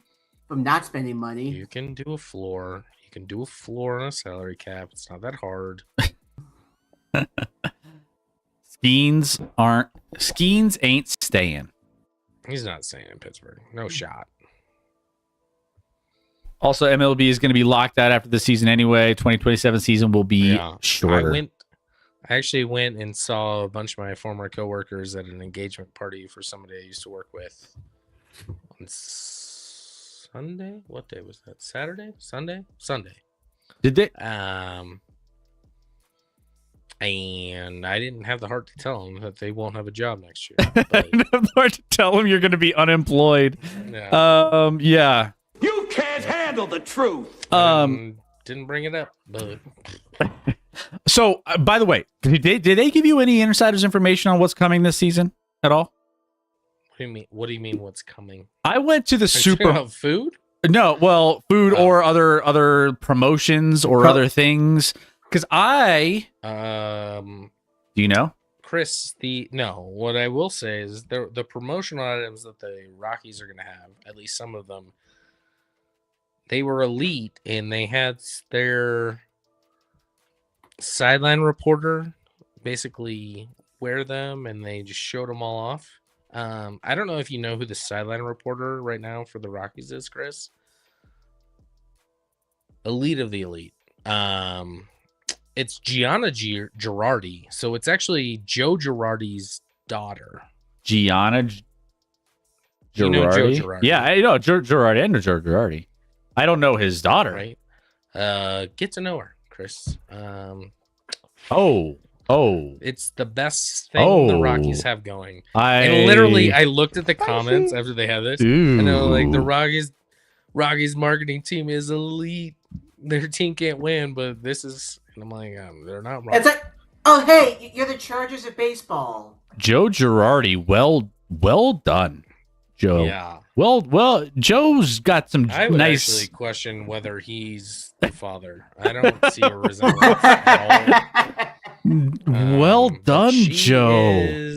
not spending money. You can do a floor. You can do a floor on a salary cap. It's not that hard. Skeens ain't staying. He's not staying in Pittsburgh. No shot. Also, MLB is going to be locked out after the season anyway. 2027 season will be shorter. I actually went and saw a bunch of my former coworkers at an engagement party for somebody I used to work with on Sunday. What day was that? Saturday? Sunday? Did they? And I didn't have the heart to tell them that they won't have a job next year. But... I didn't have the heart to tell them you're going to be unemployed. Yeah. Yeah. You can't handle the truth. Didn't bring it up, but so by the way, did they give you any insiders information on what's coming this season at all? What do you mean what's coming? I went to the Super food? No, well, food or other promotions or other things cuz do you know? Chris, what I will say is the promotional items that the Rockies are going to have, at least some of them, they were elite, and they had their sideline reporter basically wear them, and they just showed them all off. I don't know if you know who the sideline reporter right now for the Rockies is, Chris. Elite of the elite. It's Gianna Girardi. So it's actually Joe Girardi's daughter. Gianna Girardi? You know Joe Girardi? Yeah, I know Joe Girardi. I know Joe Girardi. I don't know his daughter. Right. Get to know her, Chris. It's the best thing the Rockies have going. I looked at the comments after they had this, and they were like, the Rockies marketing team is elite. Their team can't win, but this is, and I'm like, they're not wrong. It's like, oh hey, you're the Chargers of baseball. Joe Girardi, well done, Joe. Yeah. Well, Joe's got some I would nice. actually question whether he's the father. I don't see a resemblance at all. Well But done, she Joe.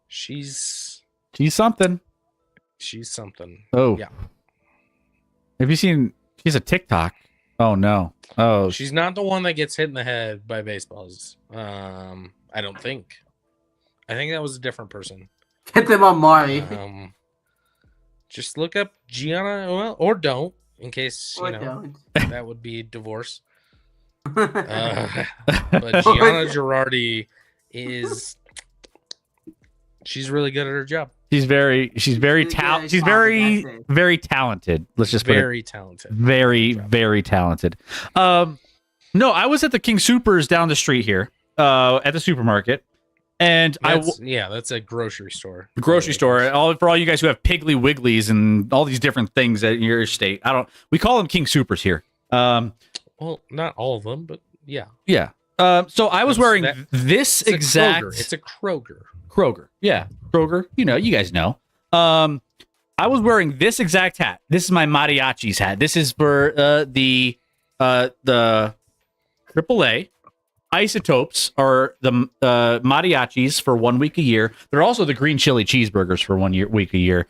She's She's something. something. Oh, Yeah. Have you seen? She's a TikTok. Oh no. Oh, She's not the one that gets hit in the head by baseballs. I don't think. I think that was a different person. Get them on Mari. Just look up Gianna, well, or don't, in case Or you know don't. that would be divorce. But Gianna Girardi she's really good at her job. she's very She's good at She's talking, that's it. very talented. Let's just put it Very talented. very talented. No, I was at the King Supers down the street here, at the supermarket, and That's a grocery store. grocery store. For all you guys who have Piggly Wigglies and all these different things at your state, we call them King Supers here. Well, not all of them, but yeah. Yeah. So I was wearing this It's exact. It's a Kroger. Kroger. Yeah, Kroger. You guys know. I was wearing this exact hat. This is my mariachis hat. This is for the AAA. Isotopes are the mariachis for 1 week a year. They're also the green chili cheeseburgers for 1 week a year.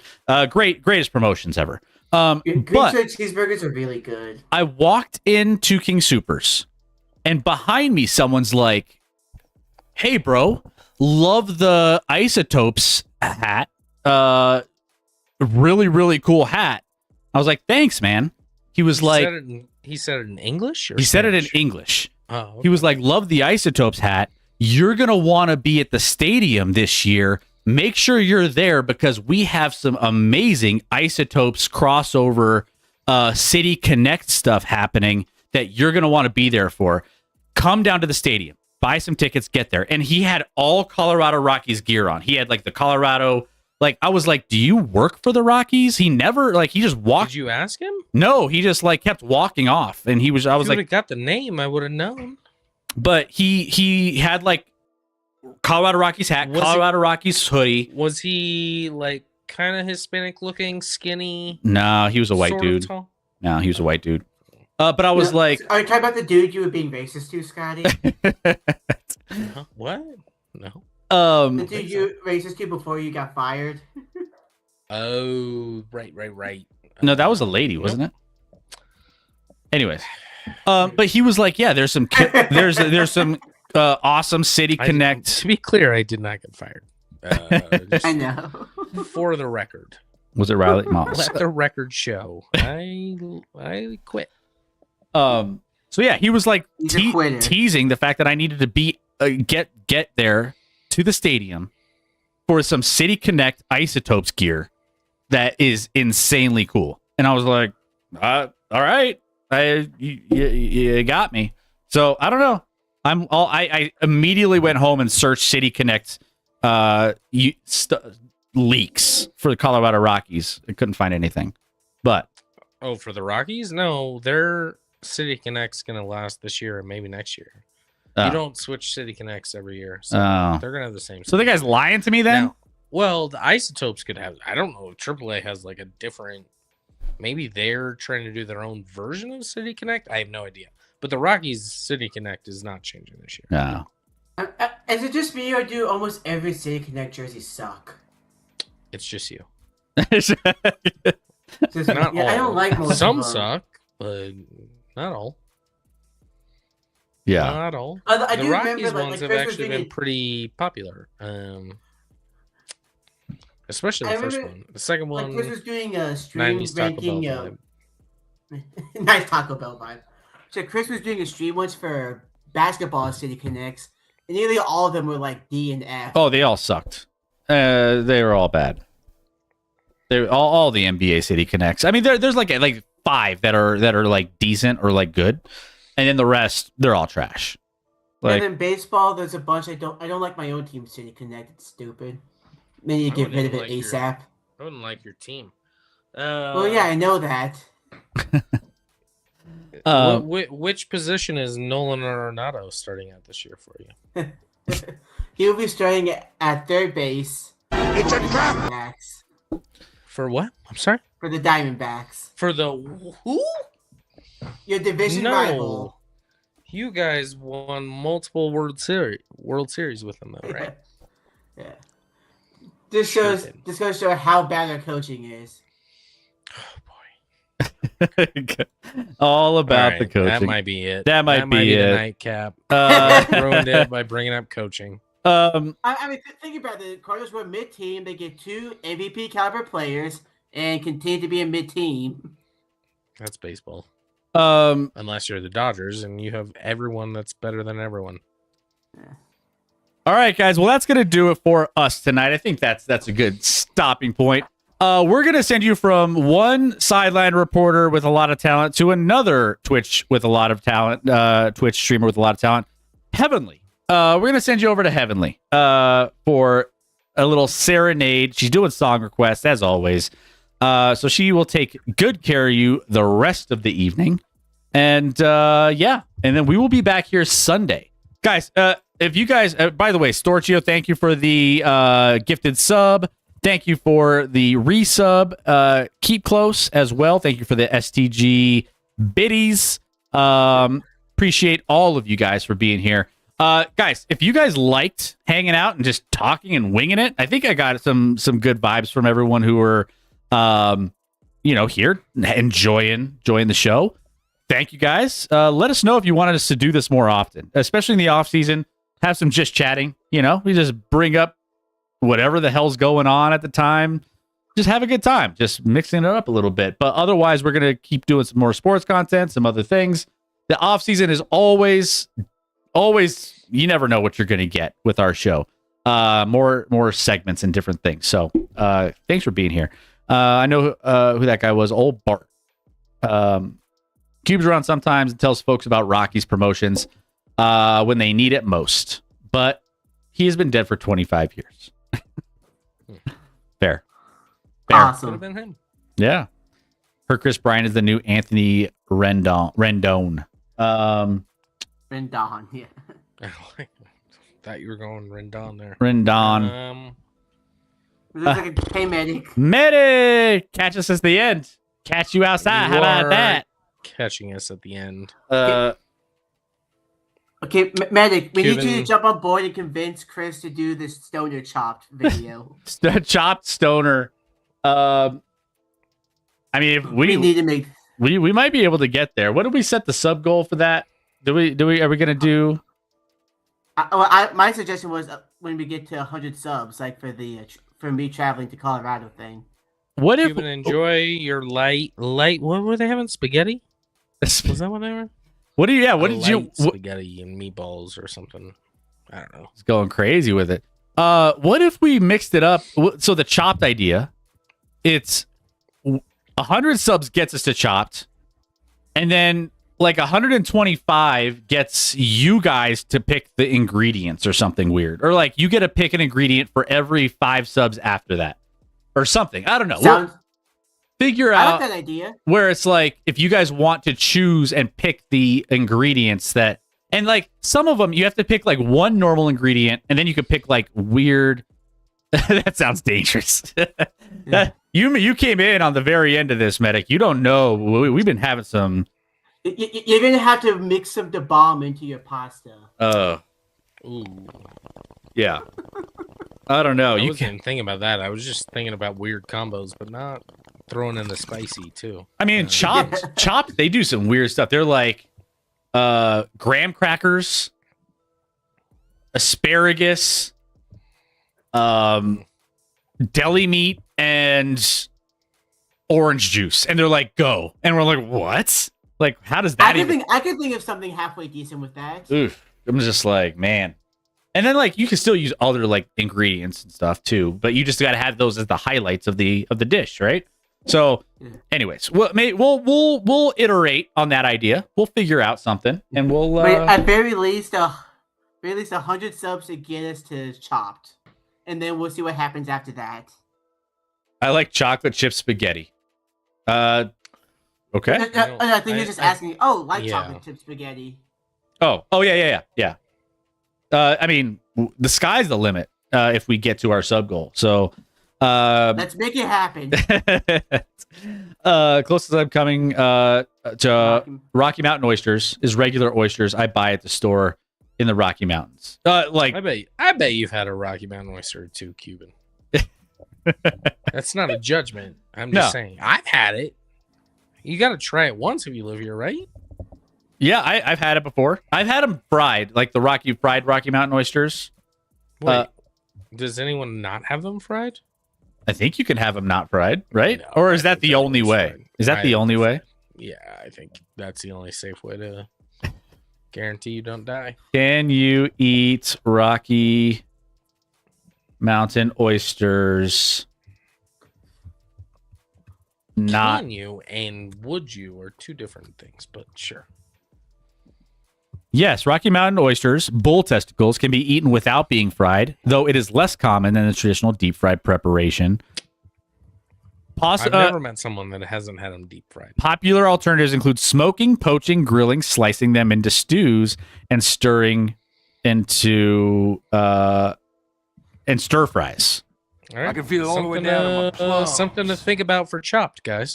Greatest promotions ever. Green But chili cheeseburgers are really good. I walked into King Supers, and behind me, someone's like, "Hey, bro, love the Isotopes hat. Really cool hat." I was like, "Thanks, man." He was like, he said it in English? Or he said it in Spanish? English. Oh, okay. He was like, "Love the Isotopes hat. You're going to want to be at the stadium this year. Make sure you're there because we have some amazing Isotopes crossover City Connect stuff happening that you're going to want to be there for. Come down to the stadium, buy some tickets, get there." And he had all Colorado Rockies gear on. He had like the Colorado, like, I was like, "Do you work for the Rockies?" He never, like, he just walked. Did you ask him? No, he just like kept walking off. And I was If you like, would have got the name, I would have known. but he had like Colorado Rockies hat, Colorado Rockies hoodie. Was he like kind of Hispanic looking, skinny? No, he was a white sort of dude. tall? No, he was a white dude. But I was like, Are you talking about the dude you were being racist to, Scotty? Huh? What? No. The dude you were racist to before you got fired? Oh, right. no, that was a lady, wasn't it? Anyways, but he was like, "Yeah, there's some awesome City Connect." To be clear, I did not get fired. I know. For the record, Was it Riley Moss? let the record show. I quit. So yeah, he was like He's a quitter. teasing the fact that I needed to be get there to the stadium for some City Connect Isotopes gear that is insanely cool. And I was like, all right, you got me. So I don't know. I immediately went home and searched City Connect leaks for the Colorado Rockies. I couldn't find anything, but For the Rockies? No, their City Connect's gonna last this year and maybe next year. You don't switch City Connects every year, so they're gonna have the same. So the guy's lying to me then? Now, well, the Isotopes could have. I don't know if AAA has like a different. Maybe they're trying to do their own version of City Connect. I have no idea. But the Rockies City Connect is not changing this year. No. Is it just me or do almost every City Connect jersey suck? It's just you. Just, Not all. I don't like most Some of them. suck, but not all. Yeah. Not all. I The do Rockies remember, ones have Chris was actually doing been pretty popular. Especially the first one. The second one, Chris was doing a stream 90s Taco Bell ranking. vibe. Nice Taco Bell vibe. So Chris was doing a stream once for basketball City Connects, and nearly all of them were like D and F. Oh, they all sucked. They were all bad. They were all the NBA City Connects. I mean, there's like 5 that are like decent or like good, and then the rest they're all trash. Like, and then baseball, there's a bunch I don't like my own team City Connect. It's stupid. Maybe you I get rid of wouldn't it like ASAP. I wouldn't like your team. Well, yeah, I know that. Which position is Nolan Arenado starting at this year for you? He will be starting at third base. It's a trap. Diamondbacks. For what? I'm sorry. For the Diamondbacks. For the who? Your division No. rival. You guys won multiple World Series with them, though, right? Yeah. This Sure goes did. to show how bad our coaching is. All about All the right, coaching. That might be it. That might be the it. nightcap. Uh, Ruined it by bringing up coaching. I mean, think about it. The Cardinals were mid-team. They get 2 MVP caliber players and continue to be a mid-team. That's baseball. um, Unless you're the Dodgers and you have everyone that's better than everyone. all right, guys. Well, that's gonna do it for us tonight. I think that's a good stopping point. We're gonna send you from one sideline reporter with a lot of talent to another Twitch with a lot of talent, Twitch streamer with a lot of talent, Heavenly. We're gonna send you over to Heavenly for a little serenade. She's doing song requests as always, so she will take good care of you the rest of the evening, and yeah, and then we will be back here Sunday, guys. If you guys, by the way, Storchio, thank you for the gifted sub. Thank you for the resub. Keep close as well. Thank you for the STG biddies. Appreciate all of you guys for being here. Guys, if you guys liked hanging out and just talking and winging it, I think I got some good vibes from everyone who were, here enjoying the show. Thank you guys. Let us know if you wanted us to do this more often, especially in the off season. Have some just chatting. We just bring up whatever the hell's going on at the time. Just have a good time, just mixing it up a little bit. But otherwise, we're gonna keep doing some more sports content, some other things. The off season is always, you never know what you're gonna get with our show. More segments and different things. So thanks for being here. I know who that guy was, old Bart. Cube's around sometimes and tells folks about Rocky's promotions when they need it most. But he has been dead for 25 years. Fair. Could have Awesome. been him. Yeah. Her Chris Bryant is the new Anthony Rendon. Rendon, yeah. Thought you were going Rendon there. Rendon. It looks like a hey, medic. Medic! Catch us at the end. Catch you outside. How You about are that? Catching us at the end. Okay, medic, we need you Cuban. to jump on board and convince Chris to do this Stoner Chopped video. Chopped Stoner. I mean, if we need to make. we might be able to get there. What did we set the sub goal for that? Are we gonna do? My suggestion was when we get to 100 subs, like for the for me traveling to Colorado thing. What if Cuban, enjoy your light. What were they having? Spaghetti? Was that what they were? What do you? Yeah. What did you? Spaghetti and meatballs or something. I don't know. It's going crazy with it. What if we mixed it up? So the Chopped idea, it's 100 subs gets us to Chopped, and then like 125 gets you guys to pick the ingredients or something weird, or like you get to pick an ingredient for every 5 subs after that, or something. I don't know. Sounds. Figure I out like that idea. where it's like if you guys want to choose and pick the ingredients that, and like some of them you have to pick like one normal ingredient and then you could pick like weird. That sounds dangerous. You came in on the very end of this, medic. You don't know. We've been having some. You're gonna have to mix some the bomb into your pasta. Ooh. Yeah. I don't know. I You wasn't can. even thinking about that. I was just thinking about weird combos, but not throwing in the spicy too. I mean, chopped. They do some weird stuff. They're like graham crackers, asparagus, deli meat, and orange juice, and they're like, "Go!" And we're like, "What? Like, how does that?" I could think of something halfway decent with that. Oof. I'm just like, man. And then like you can still use other like ingredients and stuff too, but you just got to have those as the highlights of the dish, right? So, anyways, we'll iterate on that idea. We'll figure out something, and we'll. But at very least 100 subs to get us to Chopped, and then we'll see what happens after that. I like chocolate chip spaghetti. Okay. I think you're just asking. Chocolate chip spaghetti. Oh yeah. I mean, the sky's the limit if we get to our sub goal. So let's make it happen. Closest I'm coming to Rocky Mountain oysters is regular oysters I buy at the store in the Rocky Mountains. Like I bet you've had a Rocky Mountain oyster or two, Cuban. That's not a judgment. I'm just saying I've had it. You got to try it once if you live here, right? Yeah, I've had it before. I've had them fried, like the fried Rocky Mountain oysters. Wait, does anyone not have them fried? I think you can have them not fried, right? No, or is that the only way? Fried. Is that the only way? Yeah, I think that's the only safe way to guarantee you don't die. Can you eat Rocky Mountain oysters? Not. Can you and would you are two different things, but sure. Yes, Rocky Mountain oysters, bull testicles, can be eaten without being fried, though it is less common than the traditional deep fried preparation. I've never met someone that hasn't had them deep fried. Popular alternatives include smoking, poaching, grilling, slicing them into stews, and stirring into and stir fries. All right. I can feel it all the way down to my plums. Something to think about for Chopped, guys.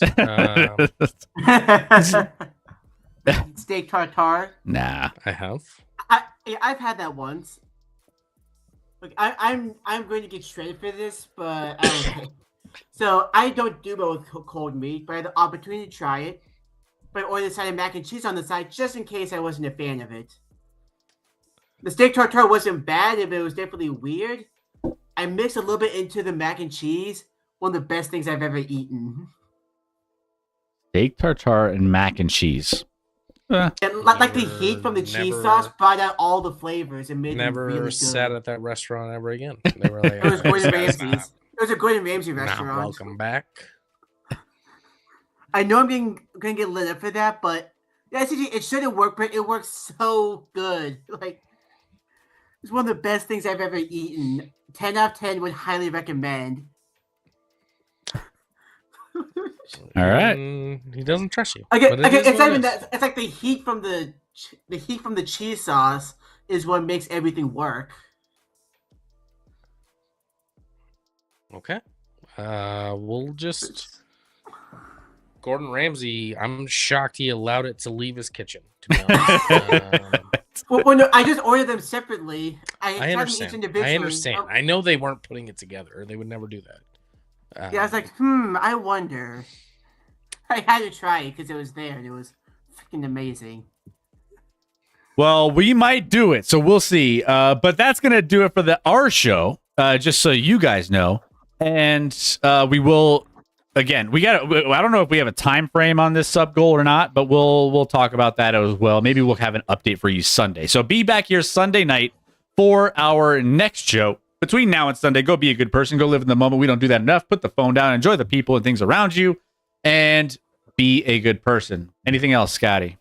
Steak tartare. Nah. I have. I've had that once. Look, I'm going to get shredded for this, but I don't care. So I don't do well with cold meat, but I had the opportunity to try it. But I ordered a side of mac and cheese on the side just in case I wasn't a fan of it. The steak tartare wasn't bad, but it was definitely weird. I mixed a little bit into the mac and cheese. One of the best things I've ever eaten. Steak tartare and mac and cheese. And like the heat from the cheese sauce brought out all the flavors and made them really Never good. sat at that restaurant ever again. They were like, It was Gordon "That's Ramsay's. not- It was a Gordon Ramsay not restaurant. welcome back." I know I'm gonna get lit up for that, but yeah, it shouldn't work, but it works so good. Like, it's one of the best things I've ever eaten. 10 out of 10 would highly recommend. All right. He doesn't trust you. Okay, but it is it's what not it even is. that. It's like the heat from the cheese sauce is what makes everything work. Okay. We'll just. Gordon Ramsay, I'm shocked he allowed it to leave his kitchen, to be honest. Well, no, I just ordered them separately. I tried them each understand. individually. I understand. Oh, I know they weren't putting it together, or they would never do that. yeah, I was like, I wonder. I had to try it because it was there and it was freaking amazing. Well, we might do it, so we'll see. But that's gonna do it for our show. Just so you guys know, and we will. Again, I don't know if we have a time frame on this sub goal or not, but we'll talk about that as well. Maybe we'll have an update for you Sunday. So be back here Sunday night for our next show. Between now and Sunday, go be a good person. Go live in the moment. We don't do that enough. Put the phone down. Enjoy the people and things around you. And be a good person. Anything else, Scotty?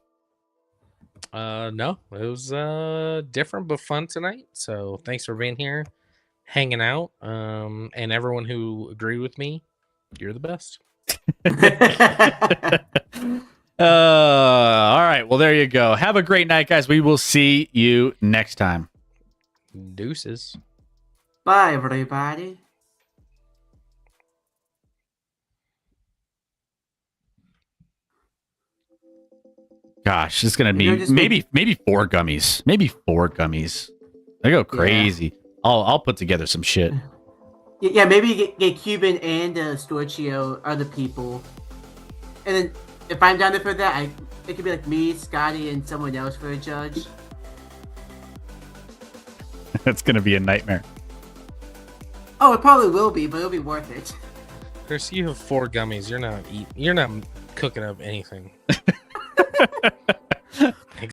No, it was different but fun tonight. So thanks for being here, hanging out, and everyone who agreed with me. You're the best. All right. Well, there you go. Have a great night, guys. We will see you next time. Deuces. Bye, everybody. Gosh, it's gonna be maybe 4 gummies. Maybe 4 gummies. They go crazy. Yeah. I'll put together some shit. Yeah, maybe get Cuban and Storchio other people, and then if I'm down there for that, it could be like me, Scotty, and someone else for a judge. It's gonna be a nightmare. Oh, it probably will be, but it'll be worth it. Chris, you have 4 gummies. You're not cooking up anything.